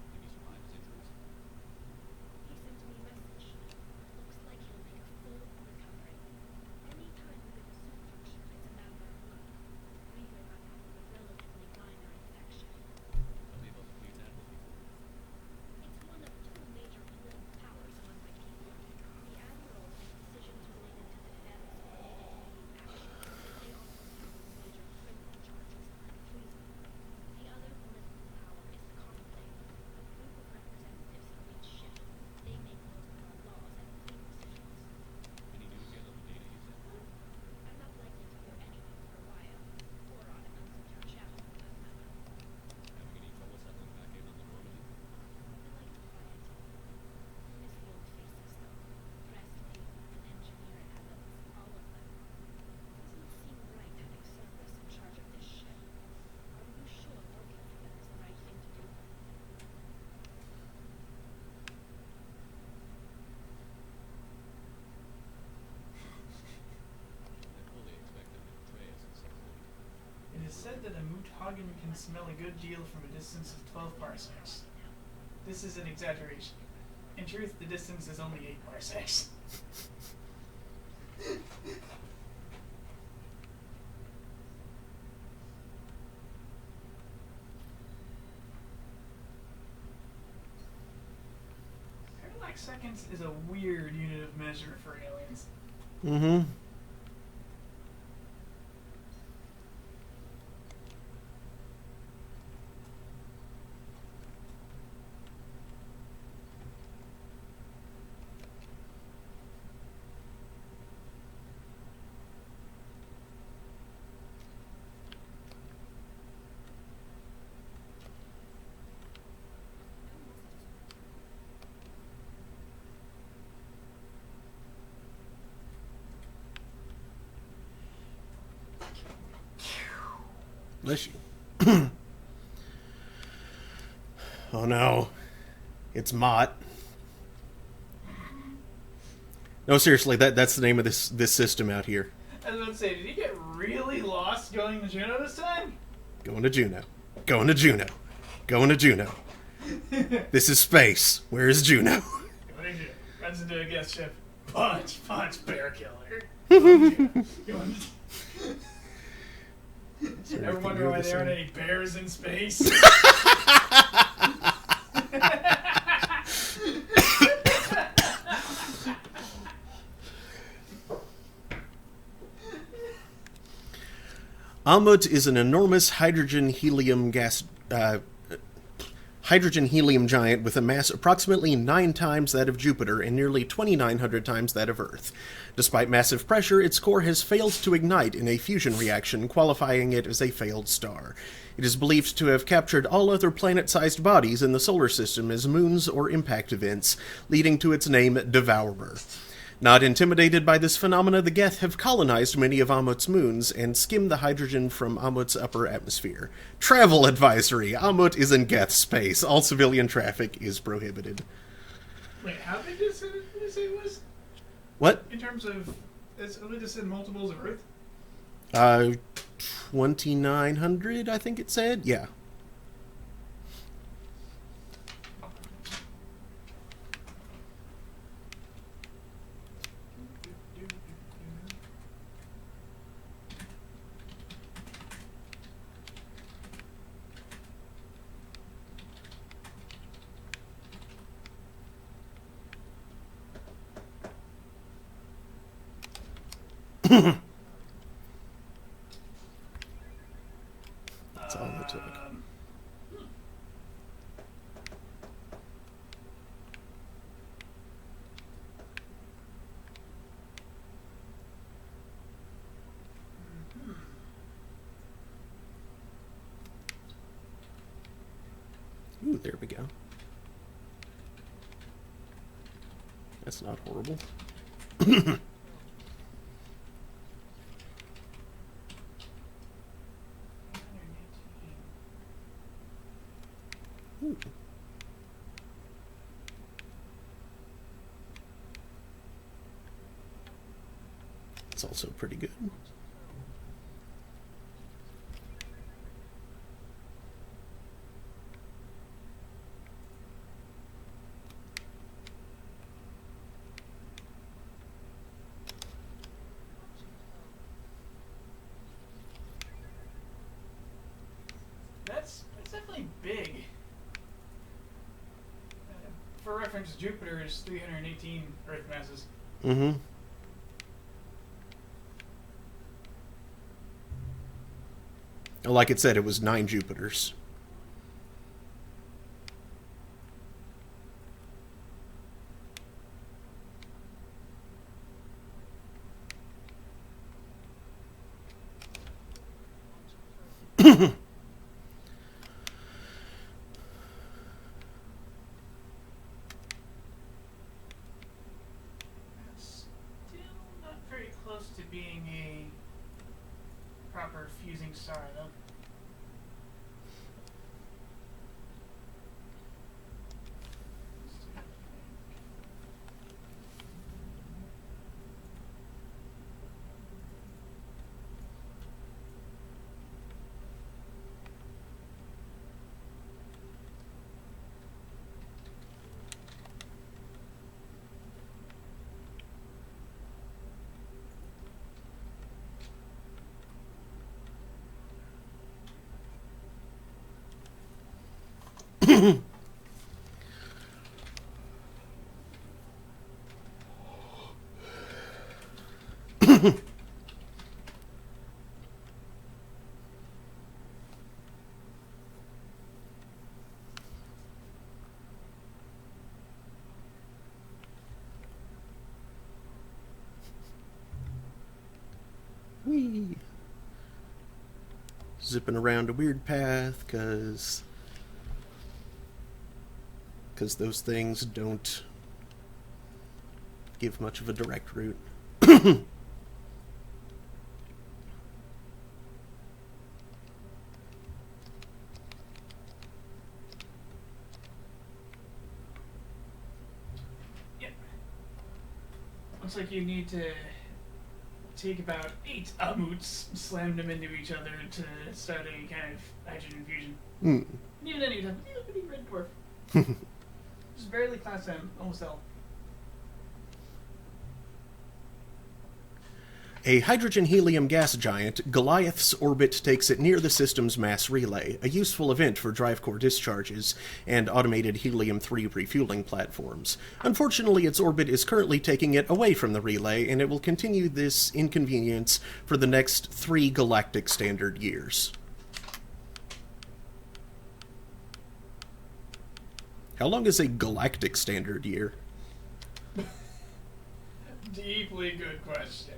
said that a Muthagen can smell a good deal from a distance of 12 parsecs. This is an exaggeration. In truth, the distance is only 8 parsecs. Parallax seconds is a weird unit of measure for aliens. Mm-hmm. Bless you. Oh no. It's Mott. No, seriously, that's the name of this system out here. I was about to say, did he get really lost going to Juno this time? Going to Juno. Going to Juno. Going to Juno. This is space. Where is Juno? Going to Juno. Runs into a guest ship. Punch, punch, bear killer. Going to Ever wonder why there aren't any bears in space? Amut is an enormous hydrogen-helium giant with a mass approximately 9 times that of Jupiter and nearly 2,900 times that of Earth. Despite massive pressure, its core has failed to ignite in a fusion reaction, qualifying it as a failed star. It is believed to have captured all other planet-sized bodies in the solar system as moons or impact events, leading to its name Devourer. Not intimidated by this phenomena, the Geth have colonized many of Amut's moons and skimmed the hydrogen from Amut's upper atmosphere. Travel advisory! Amut is in Geth space. All civilian traffic is prohibited. Wait, how big did you say it was? What? In terms of, it's only just in multiples of Earth? 2,900, I think it said? Yeah. That's all it took. Ooh, there we go. That's not horrible. Ooh. It's also pretty good. That's definitely big. For reference, Jupiter is 318 Earth masses. Mm-hmm. Like it said, it was 9 Jupiters. Still not very close to being a proper fusing star, though. Whee! Zipping around a weird path, because those things don't give much of a direct route. Yep. Looks like you need to take about 8 ammuts, slam them into each other to start a kind of hydrogen fusion. Even then, you'd have a little bitty red dwarf. Just barely class M, almost L. A hydrogen-helium gas giant, Goliath's orbit takes it near the system's mass relay, a useful event for drive core discharges and automated helium-3 refueling platforms. Unfortunately, its orbit is currently taking it away from the relay, and it will continue this inconvenience for the next 3 galactic standard years. How long is a galactic standard year? Deeply good question.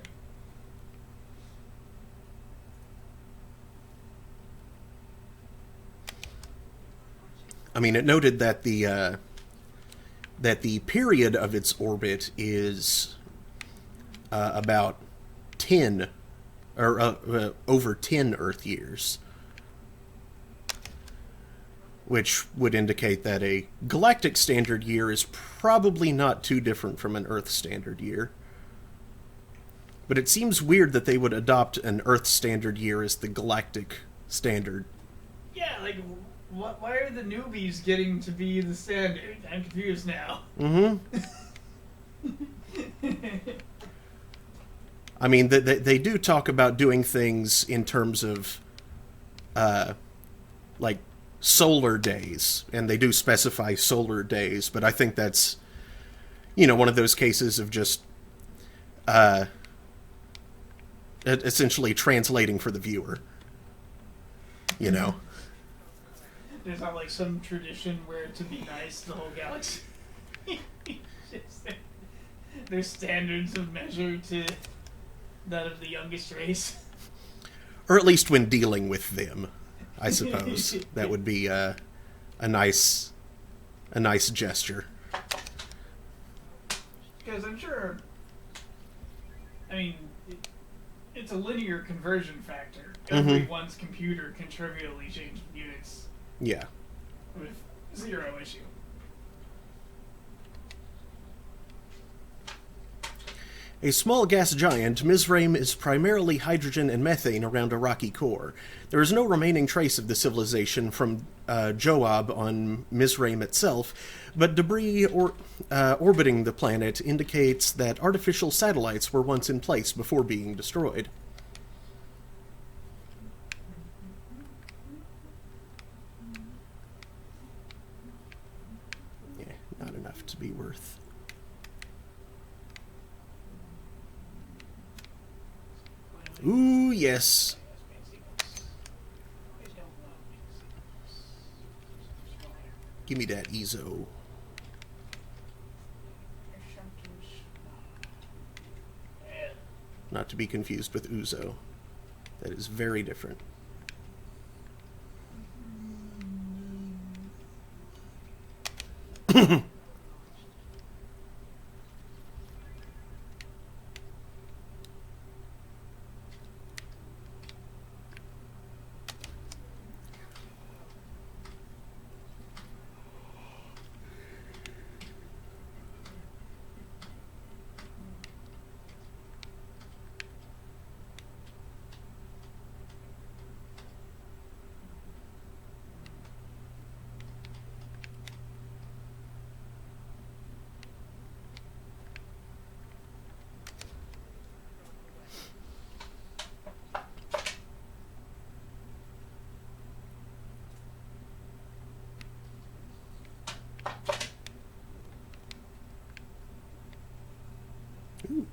I mean, it noted that the period of its orbit is about 10, or over 10 Earth years, which would indicate that a galactic standard year is probably not too different from an Earth standard year. But it seems weird that they would adopt an Earth standard year as the galactic standard. Yeah, like, why are the newbies getting to be the standard? I'm confused now. I mean, they do talk about doing things in terms of, like, solar days, and they do specify solar days, but I think that's, one of those cases of just, essentially translating for the viewer. There's not like some tradition where to be nice the whole galaxy. There's standards of measure to that of the youngest race. Or at least when dealing with them, I suppose. That would be a nice gesture. Because I'm sure, it's a linear conversion factor. Everyone's computer can trivially change units. Yeah. With 0 issue. A small gas giant, Mizraim is primarily hydrogen and methane around a rocky core. There is no remaining trace of the civilization from Joab on Mizraim itself, but debris orbiting the planet indicates that artificial satellites were once in place before being destroyed. Yeah, not enough to be worth. Ooh, yes. Give me that Ezo. Not to be confused with Uzo. That is very different. Ooh.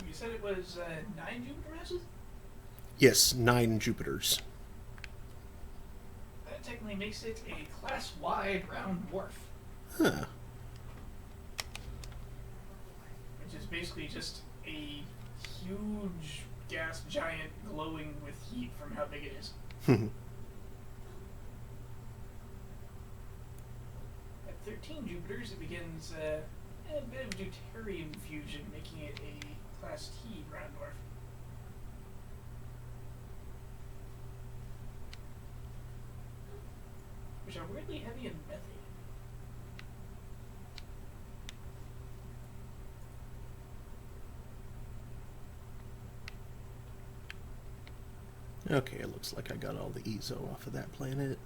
You said it was 9 Jupiter masses? Yes, 9 Jupiters. That technically makes it a class-wide round dwarf. Huh. Which is basically just a huge gas giant glowing with heat from how big it is. At 13 Jupiters, it begins a bit of deuterium fusion, making it a Class T round dwarf. Which are weirdly heavy in methane. Okay, it looks like I got all the Ezo off of that planet.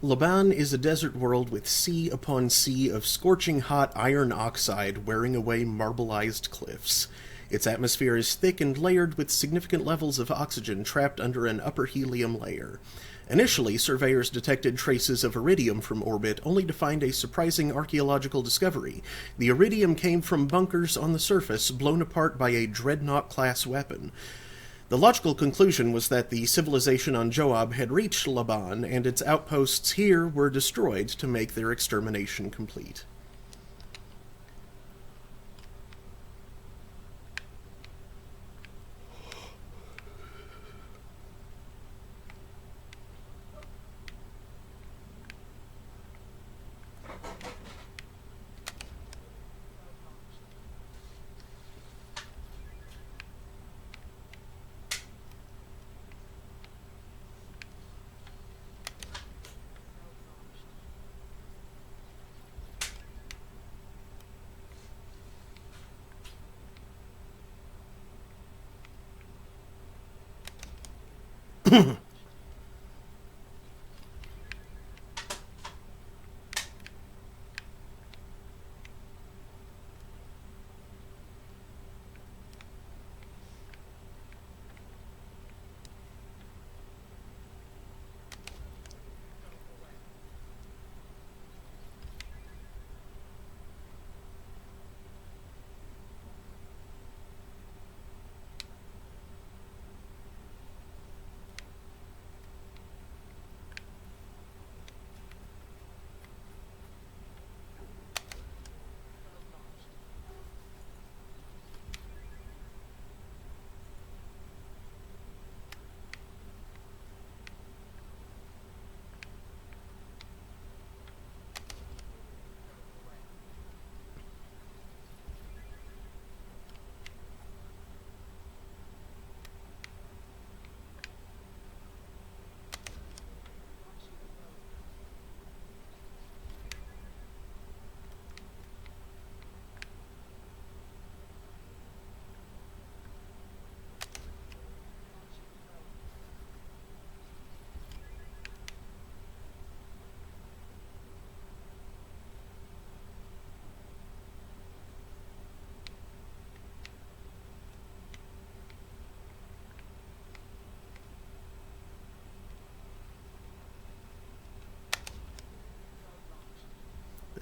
Laban is a desert world with sea upon sea of scorching hot iron oxide wearing away marbleized cliffs. Its atmosphere is thick and layered with significant levels of oxygen trapped under an upper helium layer. Initially, surveyors detected traces of iridium from orbit, only to find a surprising archaeological discovery. The iridium came from bunkers on the surface, blown apart by a dreadnought-class weapon. The logical conclusion was that the civilization on Joab had reached Laban, and its outposts here were destroyed to make their extermination complete.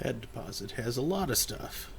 That deposit has a lot of stuff.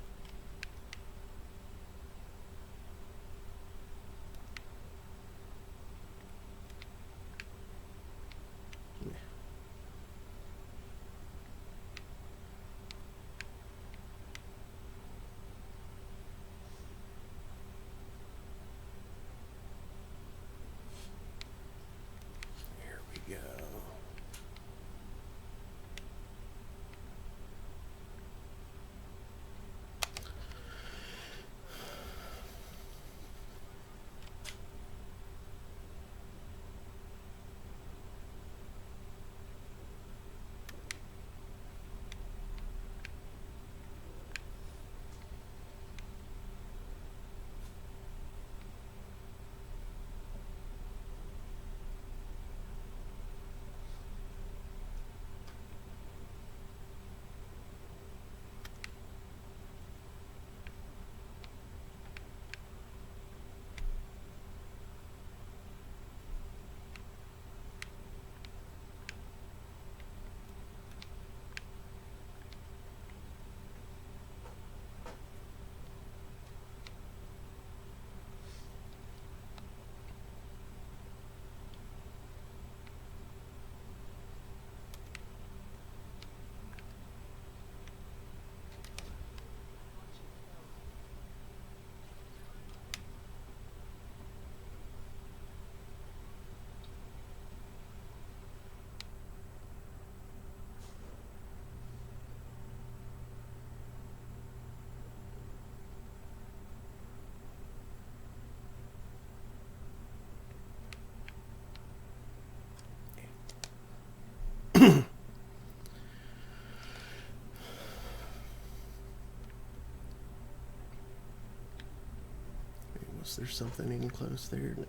Is there something in close there? No.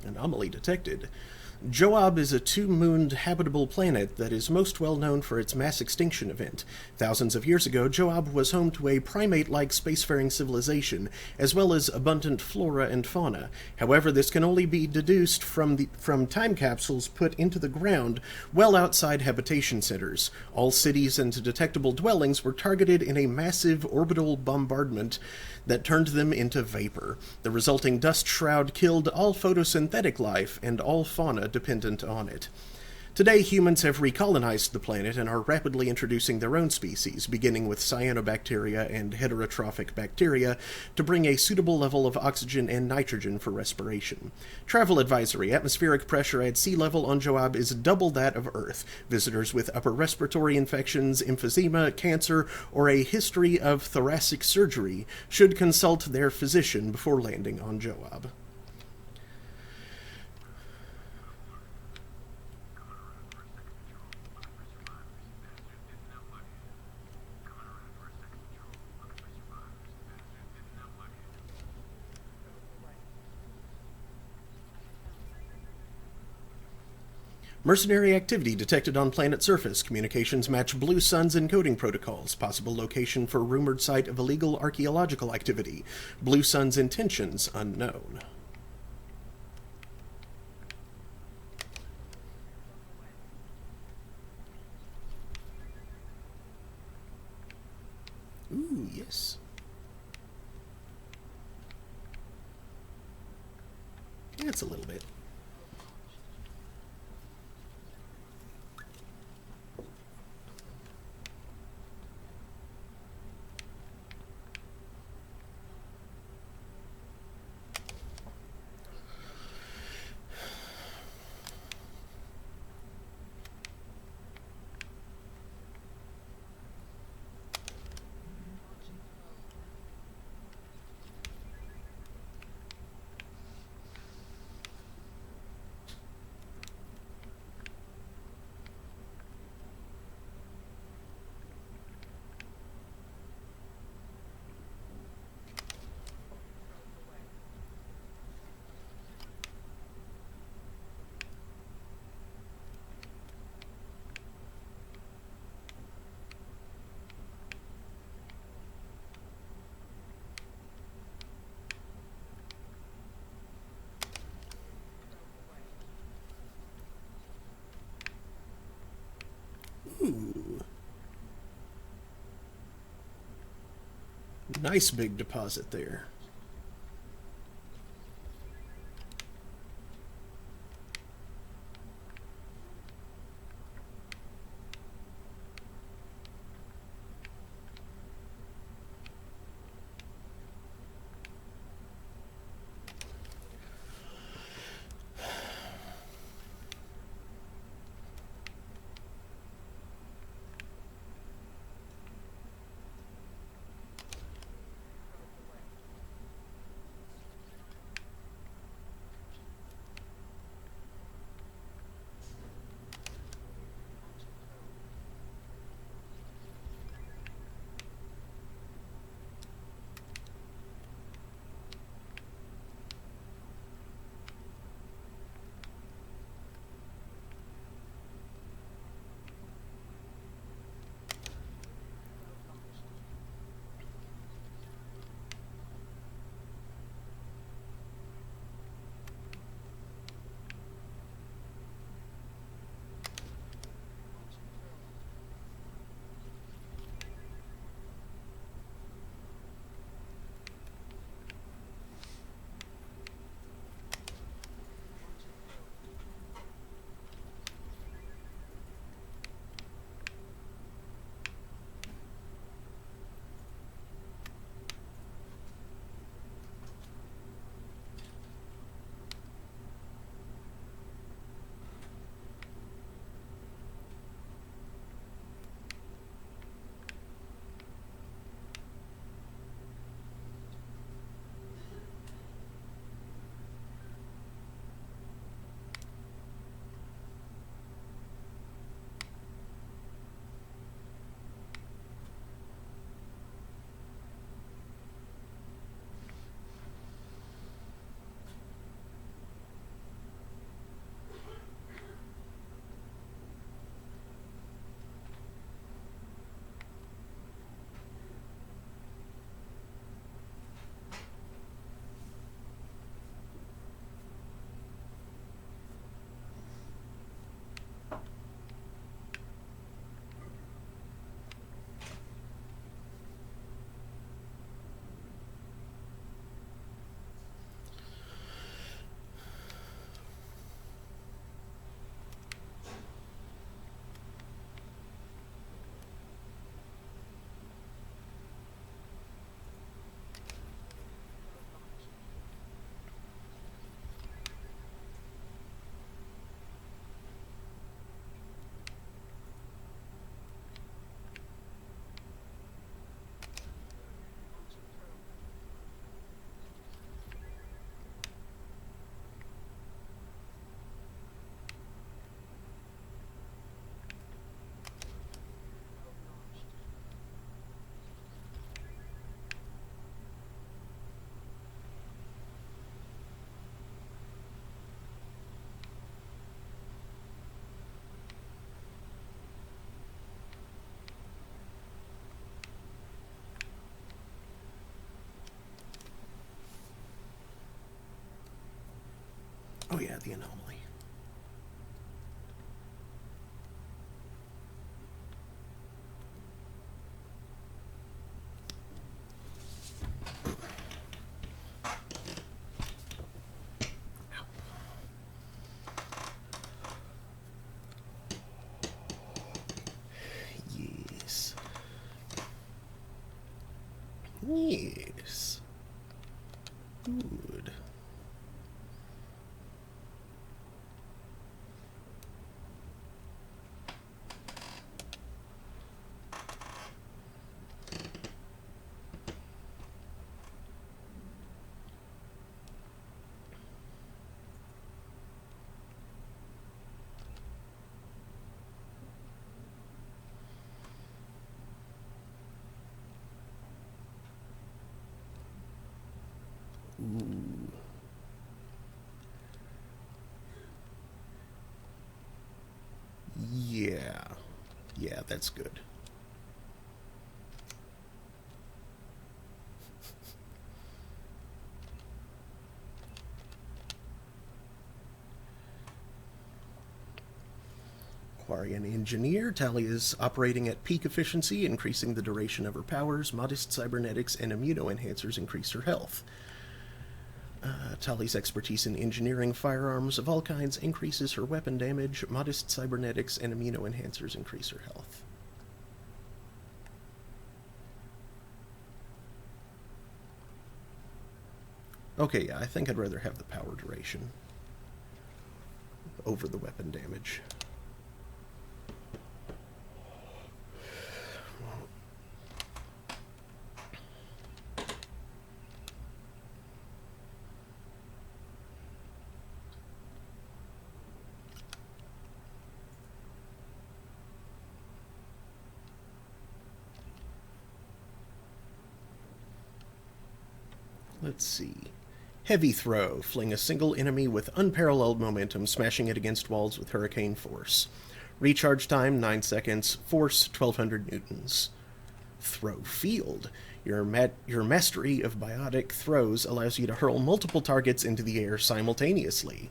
Anomaly detected. Joab is a two-mooned habitable planet that is most well known for its mass extinction event. Thousands of years ago, Joab was home to a primate-like spacefaring civilization, as well as abundant flora and fauna. However, this can only be deduced from time capsules put into the ground well outside habitation centers. All cities and detectable dwellings were targeted in a massive orbital bombardment that turned them into vapor. The resulting dust shroud killed all photosynthetic life and all fauna dependent on it. Today, humans have recolonized the planet and are rapidly introducing their own species, beginning with cyanobacteria and heterotrophic bacteria, to bring a suitable level of oxygen and nitrogen for respiration. Travel advisory: atmospheric pressure at sea level on Joab is double that of Earth. Visitors with upper respiratory infections, emphysema, cancer, or a history of thoracic surgery should consult their physician before landing on Joab. Mercenary activity detected on planet surface. Communications match Blue Sun's encoding protocols. Possible location for rumored site of illegal archaeological activity. Blue Sun's intentions unknown. Ooh, yes. Yeah, it's a little bit. Ooh. Nice big deposit there. Oh yeah, the anomaly. Yes. Yes. Good. Ooh. Yeah. Yeah, that's good. Quarian Engineer. Tali is operating at peak efficiency, increasing the duration of her powers. Modest cybernetics and immunoenhancers increase her health. Tali's expertise in engineering firearms of all kinds increases her weapon damage. Modest cybernetics and immunoenhancers increase her health. Okay, yeah, I think I'd rather have the power duration over the weapon damage. Let's see. Heavy Throw. Fling a single enemy with unparalleled momentum, smashing it against walls with hurricane force. Recharge time, 9 seconds. Force, 1200 newtons. Throw Field. Your mastery of biotic throws allows you to hurl multiple targets into the air simultaneously.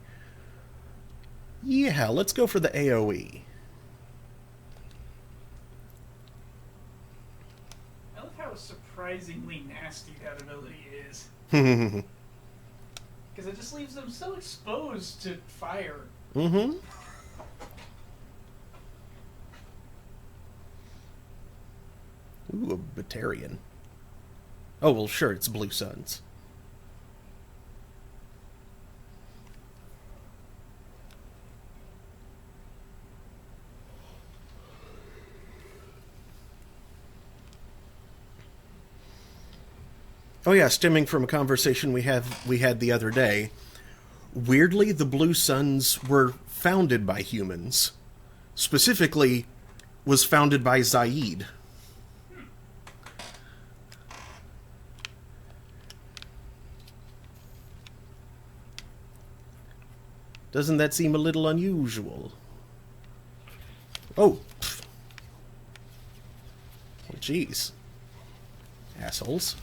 Yeah, let's go for the AoE. I love how surprisingly nasty that ability is. Because it just leaves them so exposed to fire. Mm-hmm. Ooh, a Batarian. Oh, well, sure, it's Blue Suns. Oh yeah, stemming from a conversation we had the other day. Weirdly, the Blue Suns were founded by humans. Specifically, was founded by Zaid. Doesn't that seem a little unusual? Oh. Well, jeez. Assholes.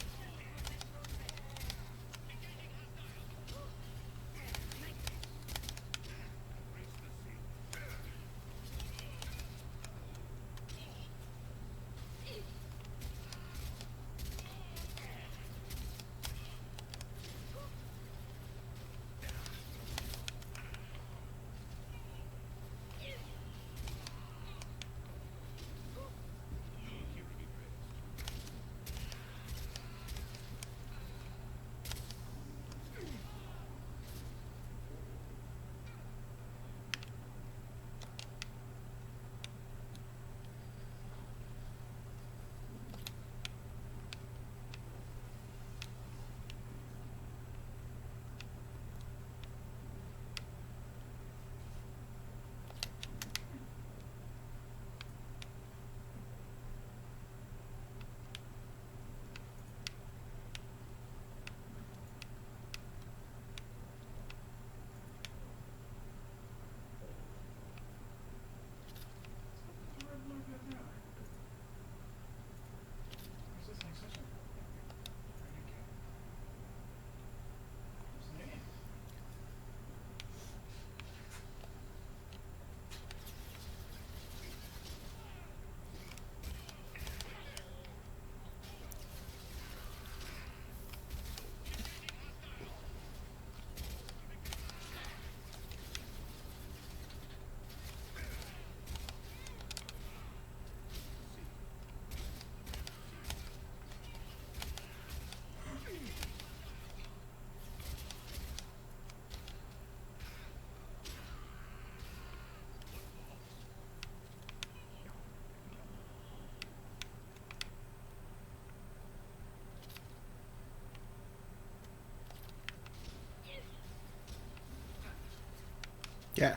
Yeah.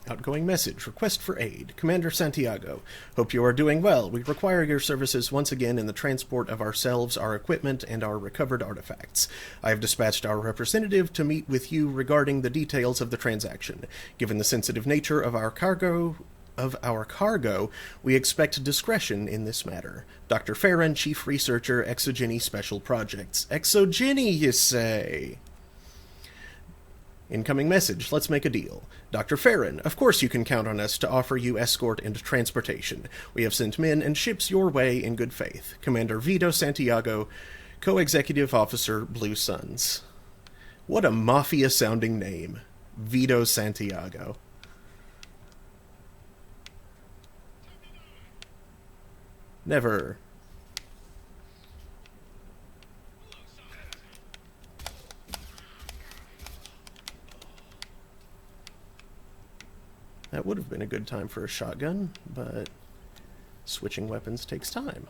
Outgoing message. Request for aid. Commander Santiago. Hope you are doing well. We require your services once again in the transport of ourselves, our equipment, and our recovered artifacts. I have dispatched our representative to meet with you regarding the details of the transaction. Given the sensitive nature of our cargo, we expect discretion in this matter. Dr. Farron, Chief Researcher, Exogeny Special Projects. Exogeny, you say? Incoming message. Let's make a deal. Dr. Farron, of course you can count on us to offer you escort and transportation. We have sent men and ships your way in good faith. Commander Vito Santiago, Co-Executive Officer, Blue Suns. What a mafia-sounding name. Vito Santiago. Never. That would have been a good time for a shotgun, but switching weapons takes time.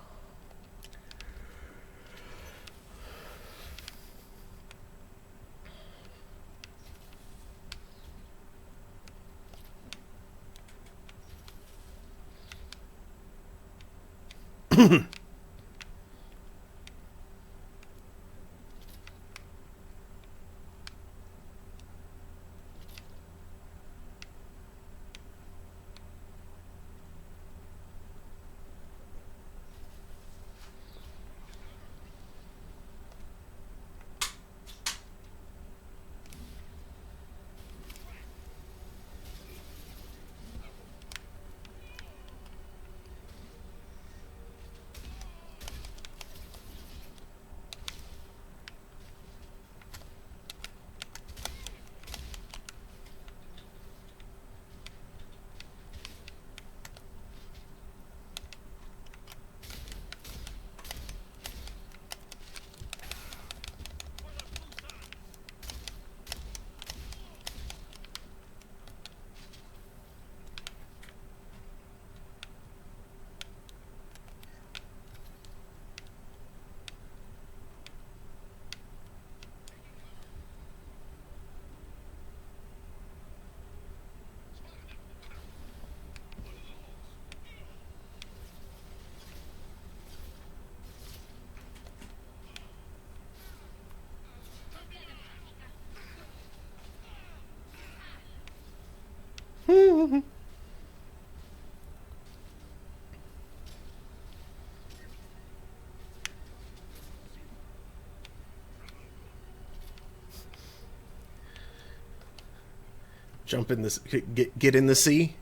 Jump in the get in the sea.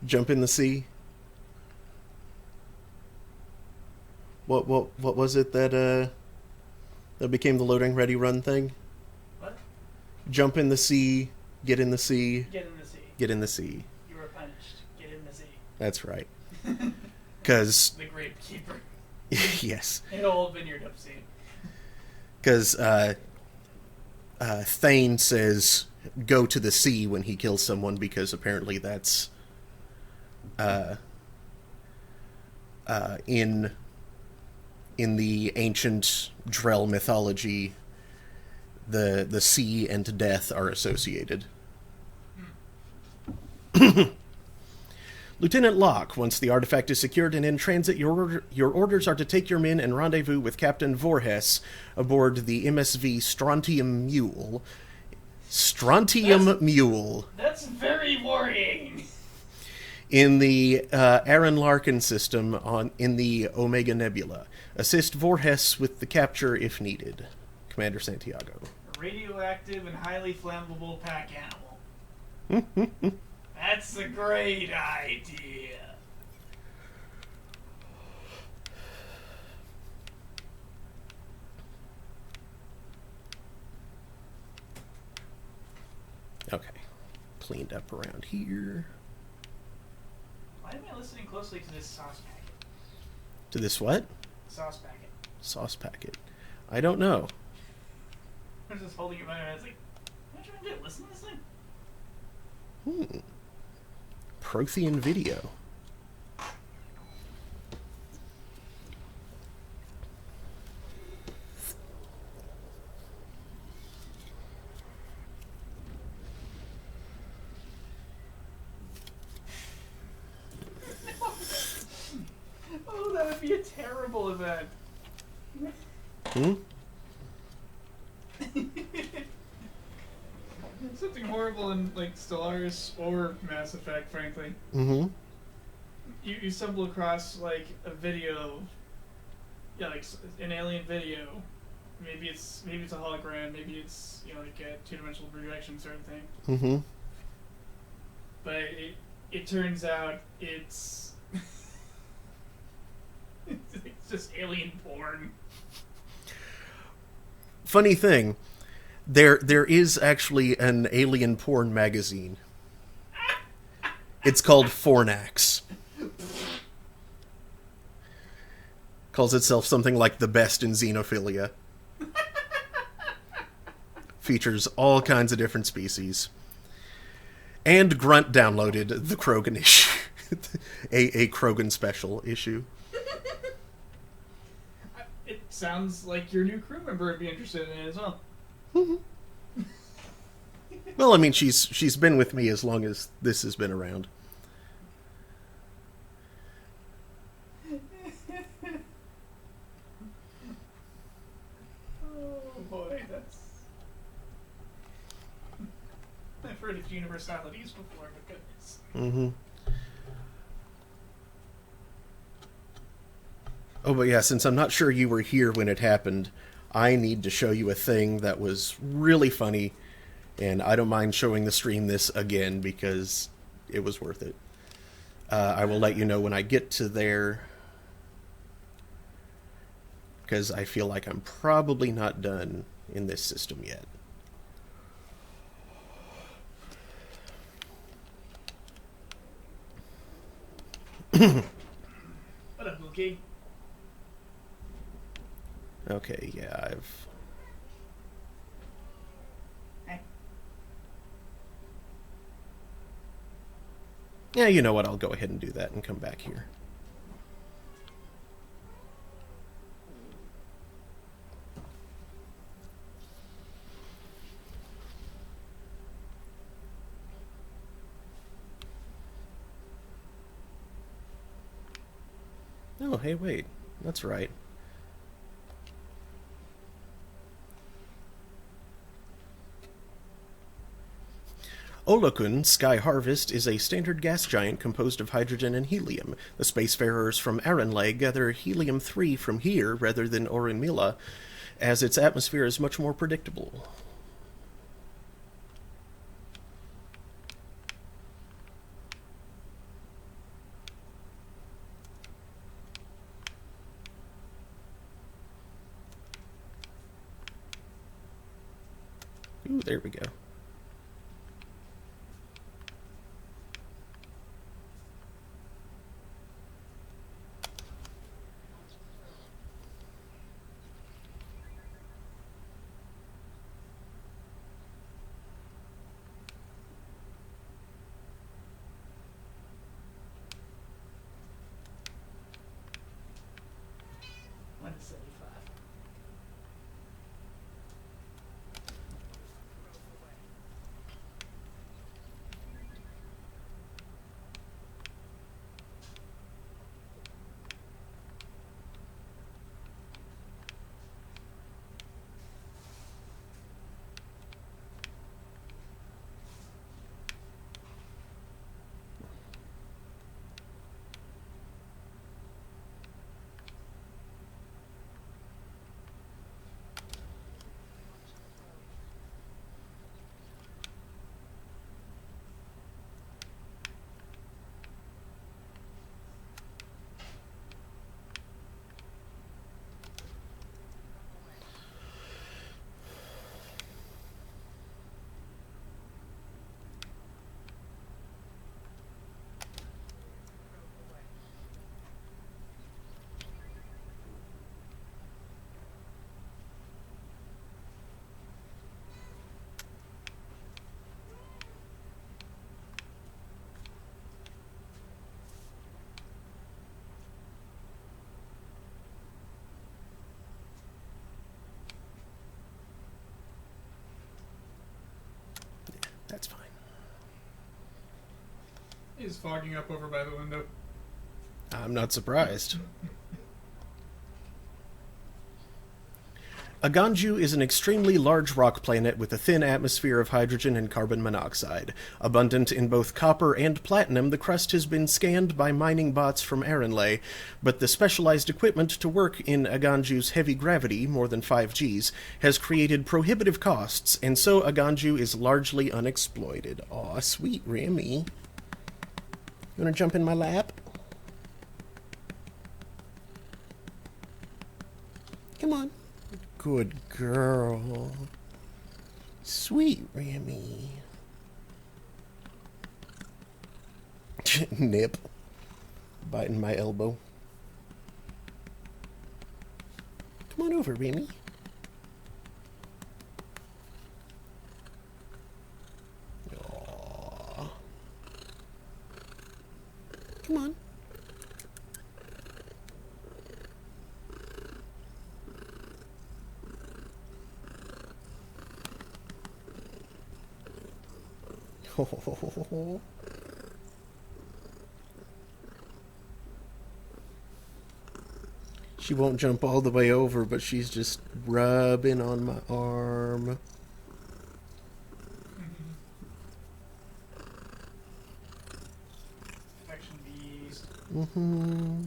Jump in the sea. What was it that became the loading ready run thing? What? Jump in the sea. Get in the sea. Get in the sea. Get in the sea. You were punished. Get in the sea. That's right. Because The grapekeeper. yes. An old vineyard up scene. Because Thane says go to the sea when he kills someone because apparently that's in the ancient Drell mythology, the sea and death are associated. Lieutenant Locke, once the artifact is secured and in transit, your orders are to take your men and rendezvous with Captain Voorhis aboard the MSV Strontium Mule. Mule. That's very worrying. In the Aaron Larkin system in the Omega Nebula. Assist Voorhis with the capture if needed. Commander Santiago. A radioactive and highly flammable pack animal. That's a great idea. Okay. Cleaned up around here. Why am I listening closely to this sauce packet? To this what? Sauce packet. Sauce packet. I don't know. I was just holding it in my hand. I was like, what am I trying to do? Listen to this thing? Prothean video. Oh, that would be a terrible event. Something horrible in like Stellaris or Mass Effect, frankly. You stumble across like a video, like an alien video. Maybe it's a hologram. Maybe it's like a two-dimensional projection sort of thing. But it turns out it's it's just alien porn. Funny thing, there is actually an alien porn magazine. It's called Fornax. Calls itself something like the best in xenophilia. Features all kinds of different species. And Grunt downloaded the Krogan issue. a Krogan special issue. It sounds like your new crew member would be interested in it as well. Well, I mean, she's been with me as long as this has been around. Oh boy, that's... I've heard of universalities before, but goodness. Oh, but yeah, since I'm not sure you were here when it happened, I need to show you a thing that was really funny, and I don't mind showing the stream this again because it was worth it. I will let you know when I get to there, because I feel like I'm probably not done in this system yet. What up, Mookie? Okay, yeah, I've... Hey. Yeah, you know what, I'll go ahead and do that and come back here. Oh, hey, wait. That's right. Olokun Sky Harvest is a standard gas giant composed of hydrogen and helium. The spacefarers from Aranlag gather helium-3 from here rather than Orinmila, as its atmosphere is much more predictable. Ooh, there we go. That's fine. Is fogging up over by the window. I'm not surprised. Aganju is an extremely large rock planet with a thin atmosphere of hydrogen and carbon monoxide. Abundant in both copper and platinum, the crust has been scanned by mining bots from Aranley, but the specialized equipment to work in Aganju's heavy gravity, more than 5 Gs, has created prohibitive costs, and so Aganju is largely unexploited. Aw, sweet Remy. You wanna jump in my lap? Come on. Good girl. Sweet Remy. Nip. Biting my elbow. Come on over, Remy. Aww. Come on. She won't jump all the way over, but she's just rubbing on my arm. Affection beast. Mm-hmm.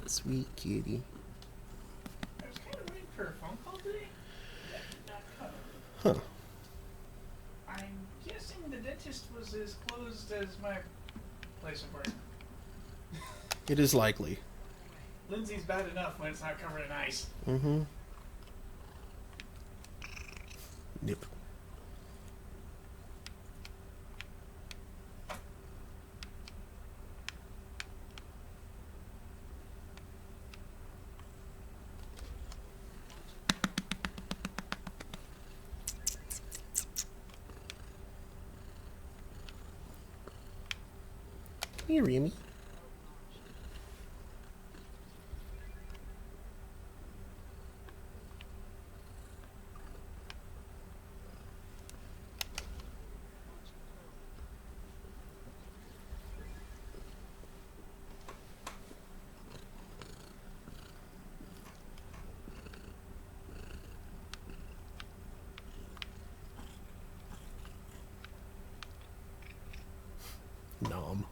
Sweet kitty. I was kind of waiting for a phone call today. That did not come. Huh. I'm guessing the dentist was as closed as my place of work. It is likely. Lindsay's bad enough when it's not covered in ice. Mm-hmm. Nip. Come here, Remy. Nom.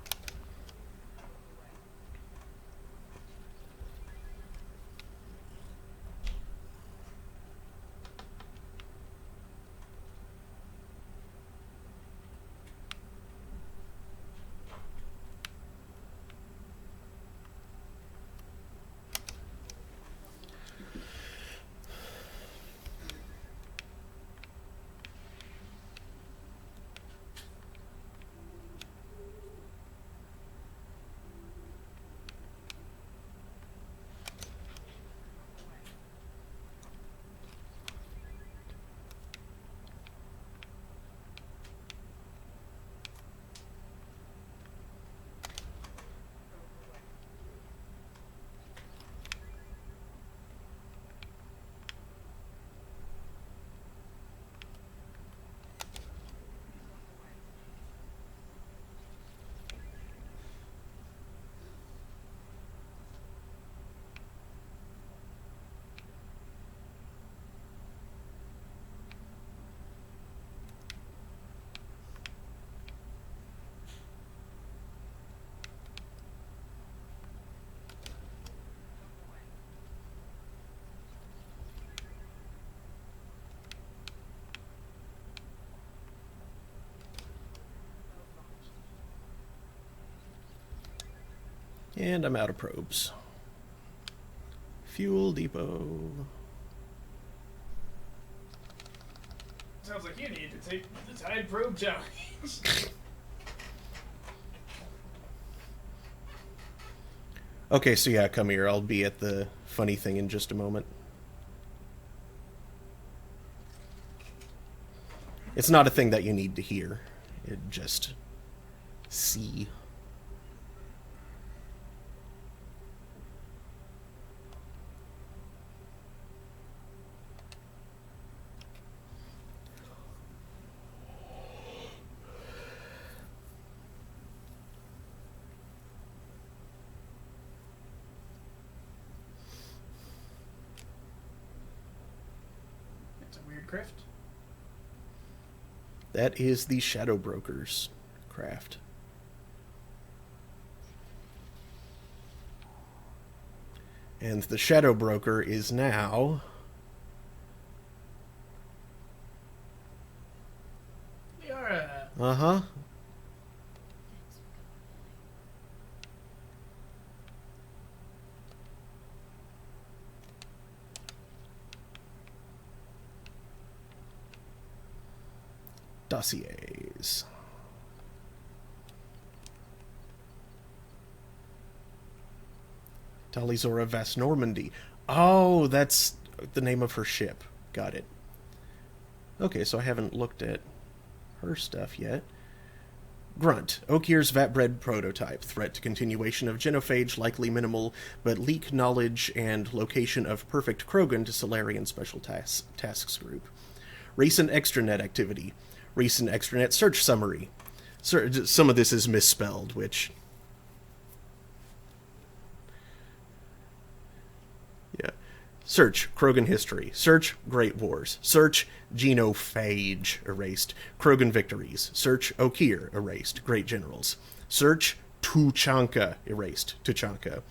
And I'm out of probes. Fuel depot. Sounds like you need to take the Tide Probe challenge. Okay, so yeah, come here. I'll be at the funny thing in just a moment. It's not a thing that you need to hear. It just see. It's a weird crypt. That is the Shadow Broker's craft. And the Shadow Broker is now... Liara. Uh-huh. Dossiers. Talizora Vast Normandy. Oh, that's the name of her ship. Got it. Okay, so I haven't looked at her stuff yet. Grunt. Okeer's Vatbred prototype. Threat to continuation of genophage, likely minimal, but leak knowledge and location of perfect Krogan to Solarian Special Tasks Group. Recent extranet activity. Recent extranet search summary. Some of this is misspelled, which... Yeah. Search, Krogan history. Search, Great Wars. Search, genophage, erased. Krogan victories. Search, Okeer, erased. Great generals. Search, Tuchanka, erased. Tuchanka.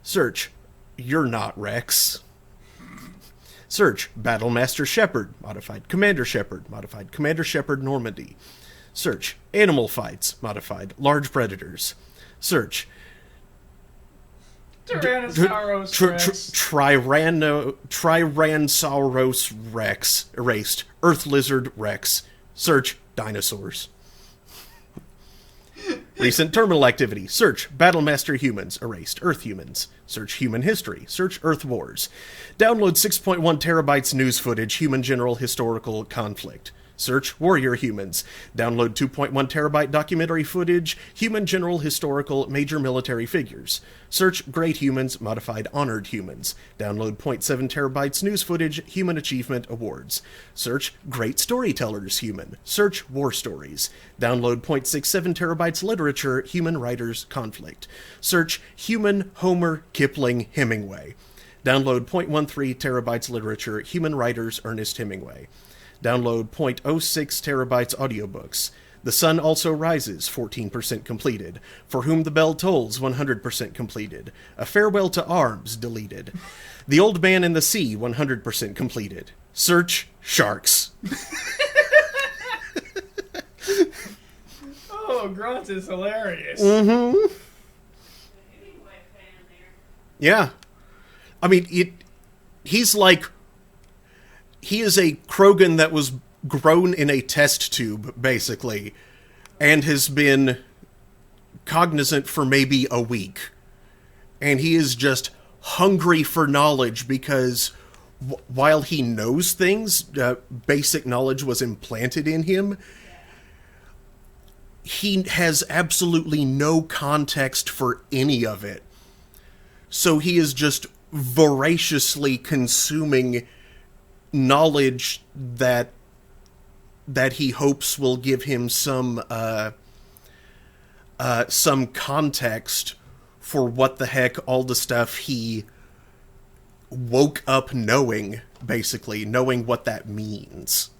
Search, You're Not Rex. Search, Battlemaster Shepard, modified Commander Shepard Normandy. Search, Animal Fights, modified Large Predators. Search, Tyrannosaurus Rex. Tyrannosaurus Rex, erased. Earth Lizard Rex. Search, Dinosaurs. Recent terminal activity. Search, Battlemaster Humans, erased. Earth Humans. Search, Human History. Search, Earth Wars. Download 6.1 terabytes news footage, Human General Historical Conflict. Search, Warrior Humans. Download 2.1 terabyte documentary footage, Human General Historical Major Military Figures. Search, Great Humans, modified Honored Humans. Download 0.7 terabytes news footage, Human Achievement Awards. Search, Great Storytellers Human. Search, War Stories. Download 0.67 terabytes literature, Human Writers Conflict. Search, Human Homer Kipling Hemingway. Download 0.13 terabytes literature, Human Writers Ernest Hemingway. Download 0.06 terabytes audiobooks. The Sun Also Rises, 14% completed. For Whom the Bell Tolls, 100% completed. A Farewell to Arms, deleted. The Old Man in the Sea, 100% completed. Search, Sharks. Oh, Grunt is hilarious. Mm-hmm. Hemingway fan there. Yeah. I mean, he's like... He is a Krogan that was grown in a test tube, basically, and has been cognizant for maybe a week. And he is just hungry for knowledge because while he knows things, basic knowledge was implanted in him, he has absolutely no context for any of it. So he is just voraciously consuming knowledge that he hopes will give him some context for what the heck all the stuff he woke up knowing, basically, knowing what that means.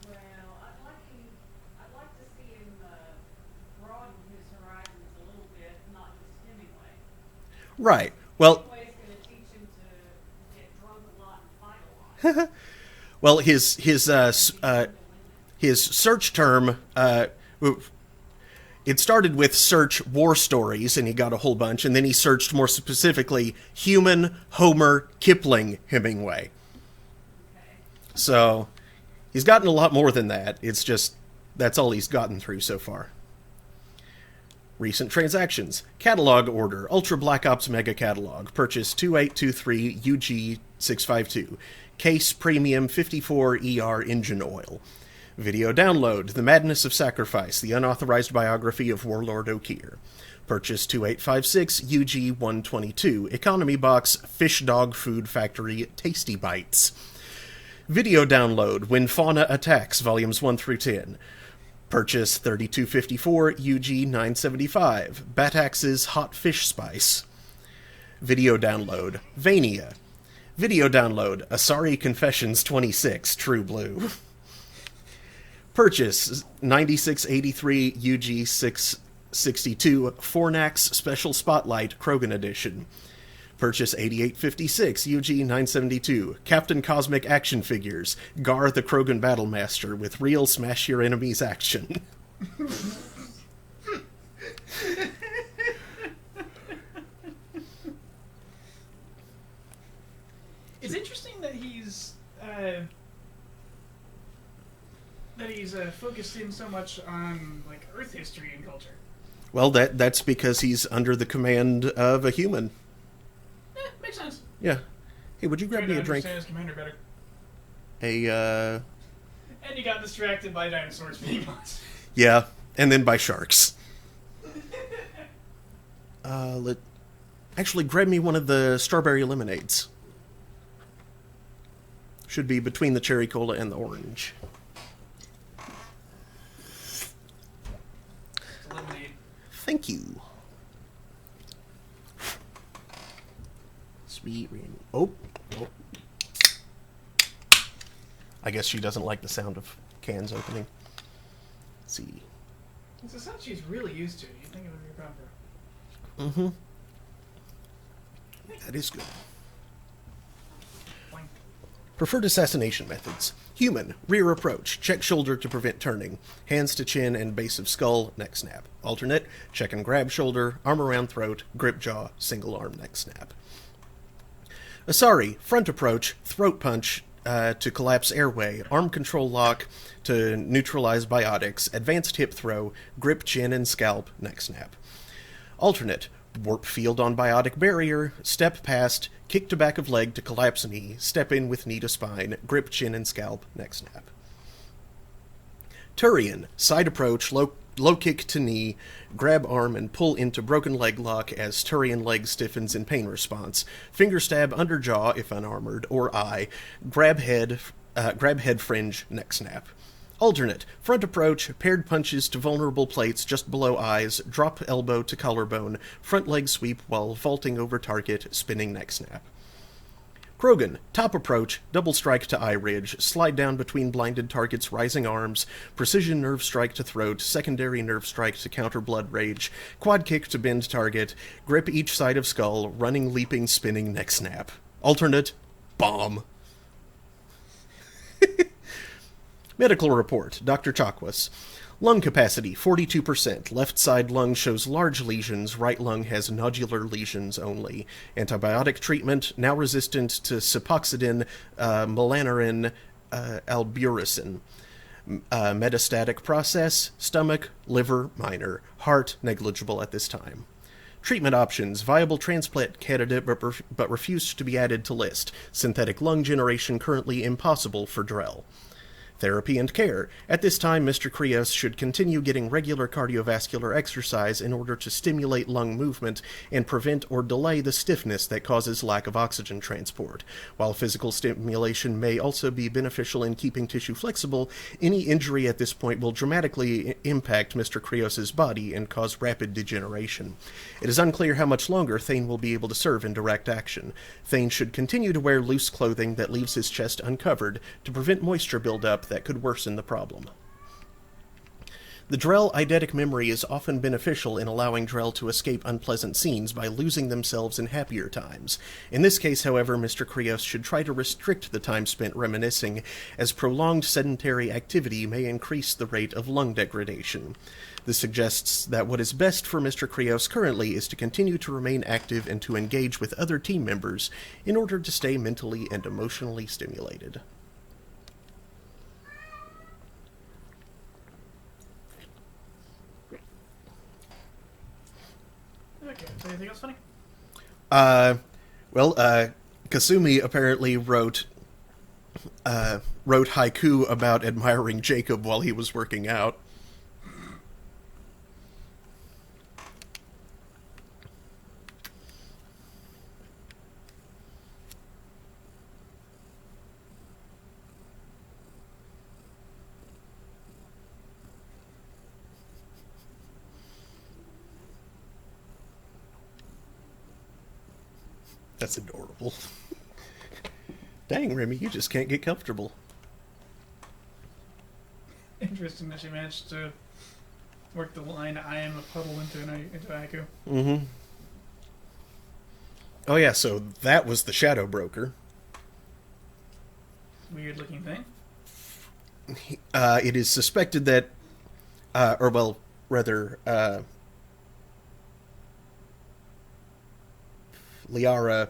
Well, I'd like to see him broaden his horizons a little bit, not just Hemingway. Right. Well, Hemingway's going to teach him to get drunk a lot and fight a lot. well, his search term, it started with search war stories, and he got a whole bunch, and then he searched more specifically human Homer Kipling Hemingway. Okay. So he's gotten a lot more than that. It's just that's all he's gotten through so far. Recent transactions. Catalog order. Ultra Black Ops Mega Catalog. Purchase 2823 UG652. Case Premium 54 ER Engine Oil. Video download. The Madness of Sacrifice. The unauthorized biography of Warlord Okeer. Purchase 2856 UG122. Economy box Fish Dog Food Factory Tasty Bites. Video download. When Fauna Attacks. Volumes 1 through 10. Purchase 3254 UG975. Batax's Hot Fish Spice. Video download. Vania. Video download, Asari Confessions 26, True Blue. Purchase, 9683 UG 662 Fornax Special Spotlight Krogan Edition. Purchase 8856 UG 972 Captain Cosmic Action Figures, Gar the Krogan Battlemaster with real smash your enemies action. It's interesting that he's focused in so much on like Earth history and culture. Well, that's because he's under the command of a human. Makes sense. Yeah. Hey, would you grab me a drink? Understand his commander better. And you got distracted by dinosaurs being monsters. Yeah, and then by sharks. Actually, grab me one of the strawberry lemonades. Should be between the cherry cola and the orange. Lemonade. Thank you. Sweet rain. Oh. I guess she doesn't like the sound of cans opening. Let's see. It's a sound she's really used to. You think it would be a problem for her? That is good. Boing. Preferred assassination methods. Human, rear approach, check shoulder to prevent turning, hands to chin and base of skull, neck snap. Alternate, check and grab shoulder, arm around throat, grip jaw, single arm neck snap. Asari, front approach, throat punch to collapse airway, arm control lock to neutralize biotics, advanced hip throw, grip chin and scalp, neck snap. Alternate, warp field on biotic barrier, step past, kick to back of leg to collapse knee, step in with knee to spine, grip chin and scalp, neck snap. Turian, side approach, low kick to knee, grab arm and pull into broken leg lock as Turian leg stiffens in pain response, finger stab under jaw if unarmored, or eye, grab head fringe, neck snap. Alternate, front approach, paired punches to vulnerable plates just below eyes, drop elbow to collarbone, front leg sweep while vaulting over target, spinning neck snap. Krogan, top approach, double strike to eye ridge, slide down between blinded targets, rising arms, precision nerve strike to throat, secondary nerve strike to counter blood rage, quad kick to bend target, grip each side of skull, running, leaping, spinning, neck snap. Alternate, bomb. Medical report, Dr. Chakwas. Lung capacity, 42%. Left side lung shows large lesions. Right lung has nodular lesions only. Antibiotic treatment, now resistant to cipoxidin, melanorin, alburesin. Metastatic process, stomach, liver, minor. Heart, negligible at this time. Treatment options, viable transplant candidate but refused to be added to list. Synthetic lung generation currently impossible for Drell. Therapy and care. At this time, Mr. Krios should continue getting regular cardiovascular exercise in order to stimulate lung movement and prevent or delay the stiffness that causes lack of oxygen transport. While physical stimulation may also be beneficial in keeping tissue flexible, any injury at this point will dramatically impact Mr. Krios' body and cause rapid degeneration. It is unclear how much longer Thane will be able to serve in direct action. Thane should continue to wear loose clothing that leaves his chest uncovered to prevent moisture buildup that could worsen the problem. The Drell eidetic memory is often beneficial in allowing Drell to escape unpleasant scenes by losing themselves in happier times. In this case, however, Mr. Krios should try to restrict the time spent reminiscing, as prolonged sedentary activity may increase the rate of lung degradation. This suggests that what is best for Mr. Krios currently is to continue to remain active and to engage with other team members in order to stay mentally and emotionally stimulated. Okay, so anything else funny? Kasumi apparently wrote haiku about admiring Jacob while he was working out. That's adorable. Dang, Remy, you just can't get comfortable. Interesting that she managed to work the line "I am a puddle" into haiku. Mm-hmm. Oh yeah, so that was the Shadow Broker. Weird looking thing. It is suspected that, Liara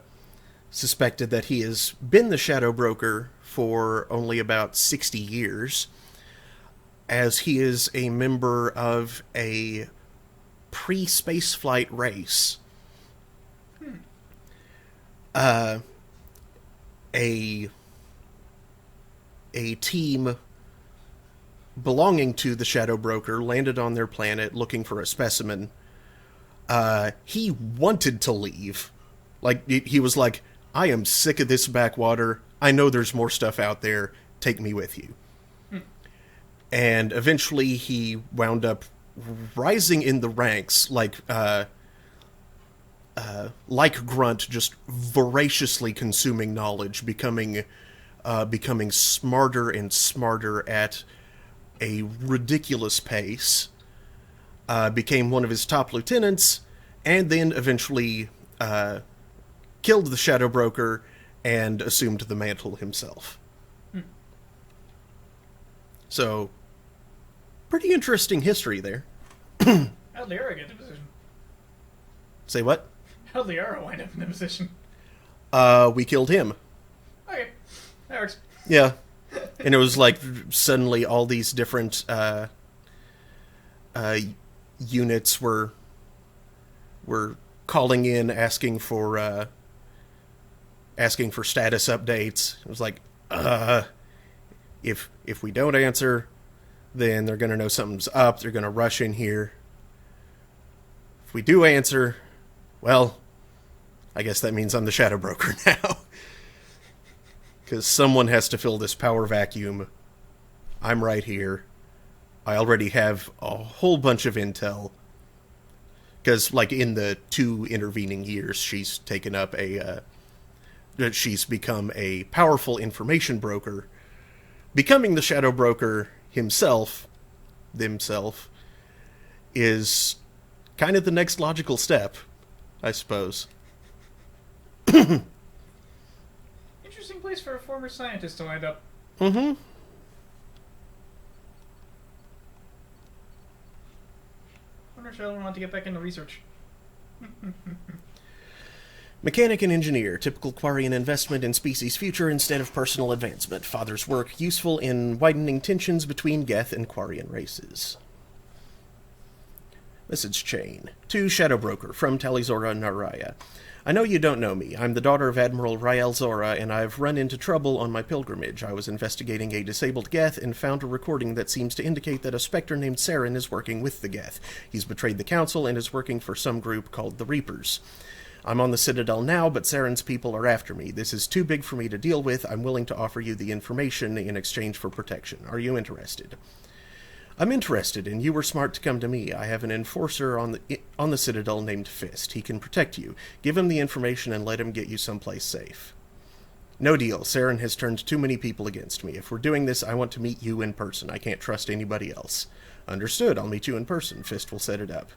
suspected that he has been the Shadow Broker for only about 60 years, as he is a member of a pre-spaceflight race. A team belonging to the Shadow Broker landed on their planet looking for a specimen. He wanted to leave. Like, he was like, I am sick of this backwater. I know there's more stuff out there. Take me with you. And eventually he wound up rising in the ranks, like Grunt, just voraciously consuming knowledge, becoming smarter and smarter at a ridiculous pace, became one of his top lieutenants, and then eventually killed the Shadow Broker and assumed the mantle himself. So, pretty interesting history there. How'd Liara get the position? Say what? How'd Liara wind up in the position? We killed him. Okay, that works. Yeah. And it was like suddenly all these different units were calling in, asking for status updates. It was like, if we don't answer, then they're gonna know something's up. They're gonna rush in here. If we do answer, well, I guess that means I'm the Shadow Broker now. Because someone has to fill this power vacuum. I'm right here. I already have a whole bunch of intel. Because, like, in the 2 intervening years, she's taken up she's become a powerful information broker. Becoming the Shadow Broker themself, is kind of the next logical step, I suppose. Interesting place for a former scientist to wind up. Mm-hmm. Wonder if Sheldon wanted to get back into research. Mechanic and engineer, typical Quarian investment in species' future instead of personal advancement. Father's work useful in widening tensions between Geth and Quarian races. Message chain. To Shadow Broker, from Talizora Naraya. I know you don't know me. I'm the daughter of Admiral Rael Zora, and I've run into trouble on my pilgrimage. I was investigating a disabled Geth and found a recording that seems to indicate that a Spectre named Saren is working with the Geth. He's betrayed the Council and is working for some group called the Reapers. I'm on the Citadel now, but Saren's people are after me. This is too big for me to deal with. I'm willing to offer you the information in exchange for protection. Are you interested? I'm interested, and you were smart to come to me. I have an enforcer on the Citadel named Fist. He can protect you. Give him the information and let him get you someplace safe. No deal. Saren has turned too many people against me. If we're doing this, I want to meet you in person. I can't trust anybody else. Understood. I'll meet you in person. Fist will set it up.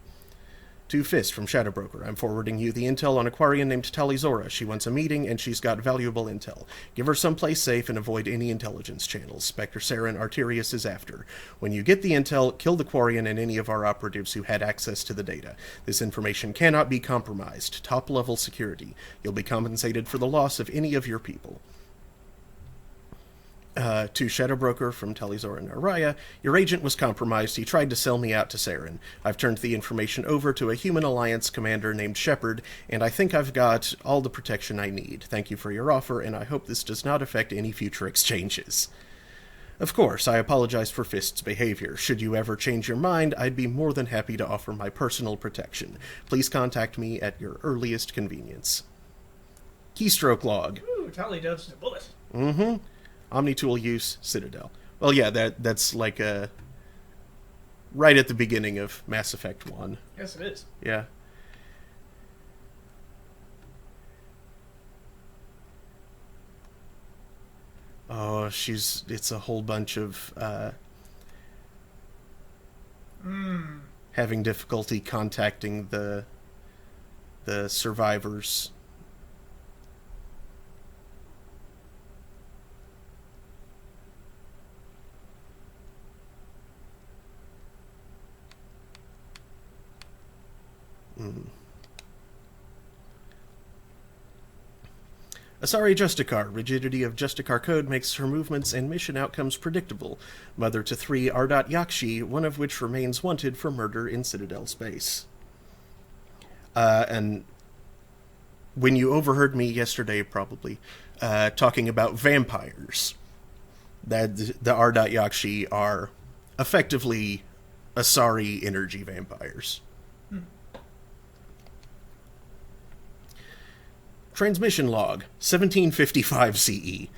To Fist from Shadow Broker. I'm forwarding you the intel on a Quarian named Talizora. She wants a meeting, and she's got valuable intel. Give her someplace safe and avoid any intelligence channels. Spectre Saren Arterius is after. When you get the intel, kill the Quarian and any of our operatives who had access to the data. This information cannot be compromised. Top-level security. You'll be compensated for the loss of any of your people. To Shadow Broker from Talizora Naraya, your agent was compromised. He tried to sell me out to Saren. I've turned the information over to a Human Alliance commander named Shepard, and I think I've got all the protection I need. Thank you for your offer, and I hope this does not affect any future exchanges. Of course, I apologize for Fist's behavior. Should you ever change your mind, I'd be more than happy to offer my personal protection. Please contact me at your earliest convenience. Keystroke log. Ooh, Tally dodged a bullet. Mm-hmm. Omni-tool use, Citadel. Well, yeah, that's like right at the beginning of Mass Effect 1. Yes, it is. Yeah. No, it's a whole bunch of having difficulty contacting the survivors. Asari Justicar. Rigidity of Justicar code makes her movements and mission outcomes predictable. Mother to 3 Ardot Yakshi, one of which remains wanted for murder in Citadel space. And when you overheard me yesterday, probably, talking about vampires, that the Ardot Yakshi are effectively Asari energy vampires. Transmission log, 1755 CE.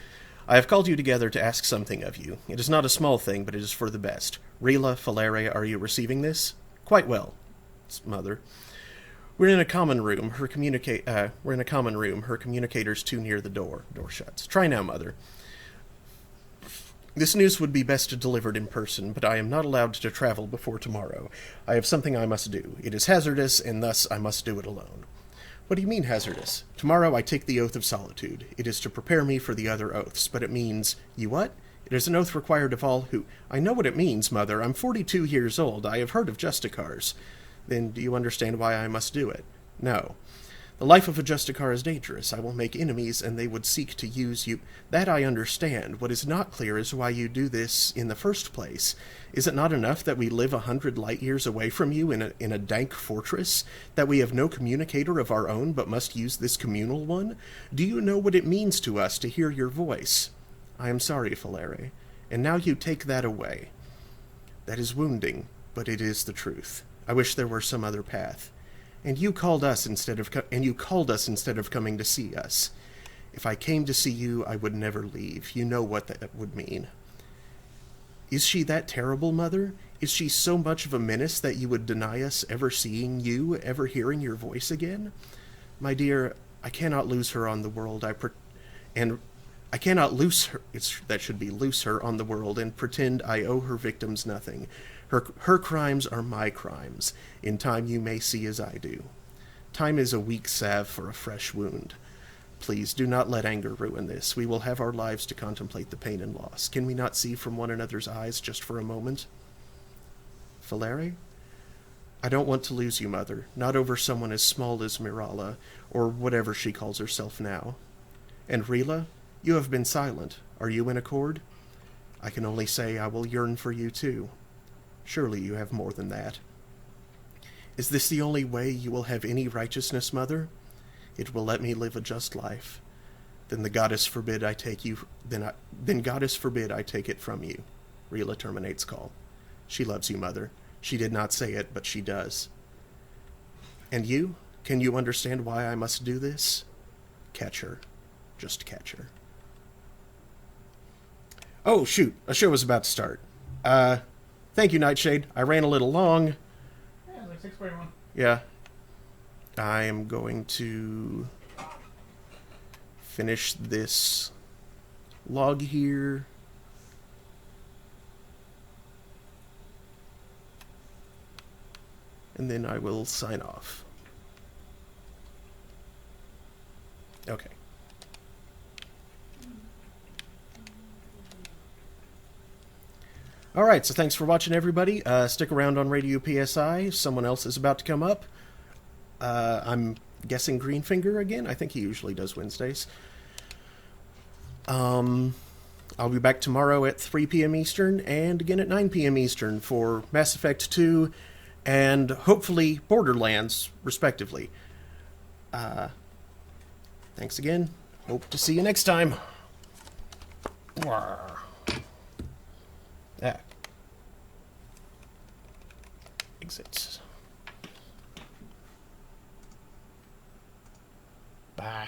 I have called you together to ask something of you. It is not a small thing, but it is for the best. Rila, Falere, are you receiving this? Quite well, Mother. We're in a common room. Her communicator's too near the door. Door shuts. Try now, Mother. This news would be best delivered in person, but I am not allowed to travel before tomorrow. I have something I must do. It is hazardous, and thus I must do it alone. What do you mean hazardous? Tomorrow I take the Oath of Solitude. It is to prepare me for the other oaths, but it means... You what? It is an oath required of all who... I know what it means, Mother. I'm 42 years old. I have heard of Justicars. Then do you understand why I must do it? No. The life of a Justicar is dangerous. I will make enemies, and they would seek to use you. That I understand. What is not clear is why you do this in the first place. Is it not enough that we live 100 light years away from you in a dank fortress? That we have no communicator of our own, but must use this communal one? Do you know what it means to us to hear your voice? I am sorry, Falere. And now you take that away. That is wounding, but it is the truth. I wish there were some other path. And you called us instead of coming to see us. If I came to see you, I would never leave. You know what that would mean. Is she that terrible, Mother? Is she so much of a menace that you would deny us ever seeing you, ever hearing your voice again? My dear, I cannot lose her on the world. I cannot loose her. That should be loose her on the world and pretend I owe her victims nothing. Her crimes are my crimes. In time you may see as I do. Time is a weak salve for a fresh wound. Please, do not let anger ruin this. We will have our lives to contemplate the pain and loss. Can we not see from one another's eyes just for a moment? Falere? I don't want to lose you, Mother. Not over someone as small as Mirala, or whatever she calls herself now. And Rila? You have been silent. Are you in accord? I can only say I will yearn for you too. Surely you have more than that. Is this the only way you will have any righteousness, Mother? It will let me live a just life. Then the goddess forbid I take you. Then goddess forbid I take it from you. Rila terminates call. She loves you, Mother. She did not say it, but she does. And you? Can you understand why I must do this? Catch her. Just catch her. Oh, shoot. A show is about to start. Thank you, Nightshade. I ran a little long. Yeah, like 6.1. Yeah. I am going to finish this log here. And then I will sign off. Okay. Alright, so thanks for watching, everybody. Stick around on Radio PSI. Someone else is about to come up. I'm guessing Greenfinger again. I think he usually does Wednesdays. I'll be back tomorrow at 3 p.m. Eastern and again at 9 p.m. Eastern for Mass Effect 2 and hopefully Borderlands, respectively. Thanks again. Hope to see you next time. Exits. Bye.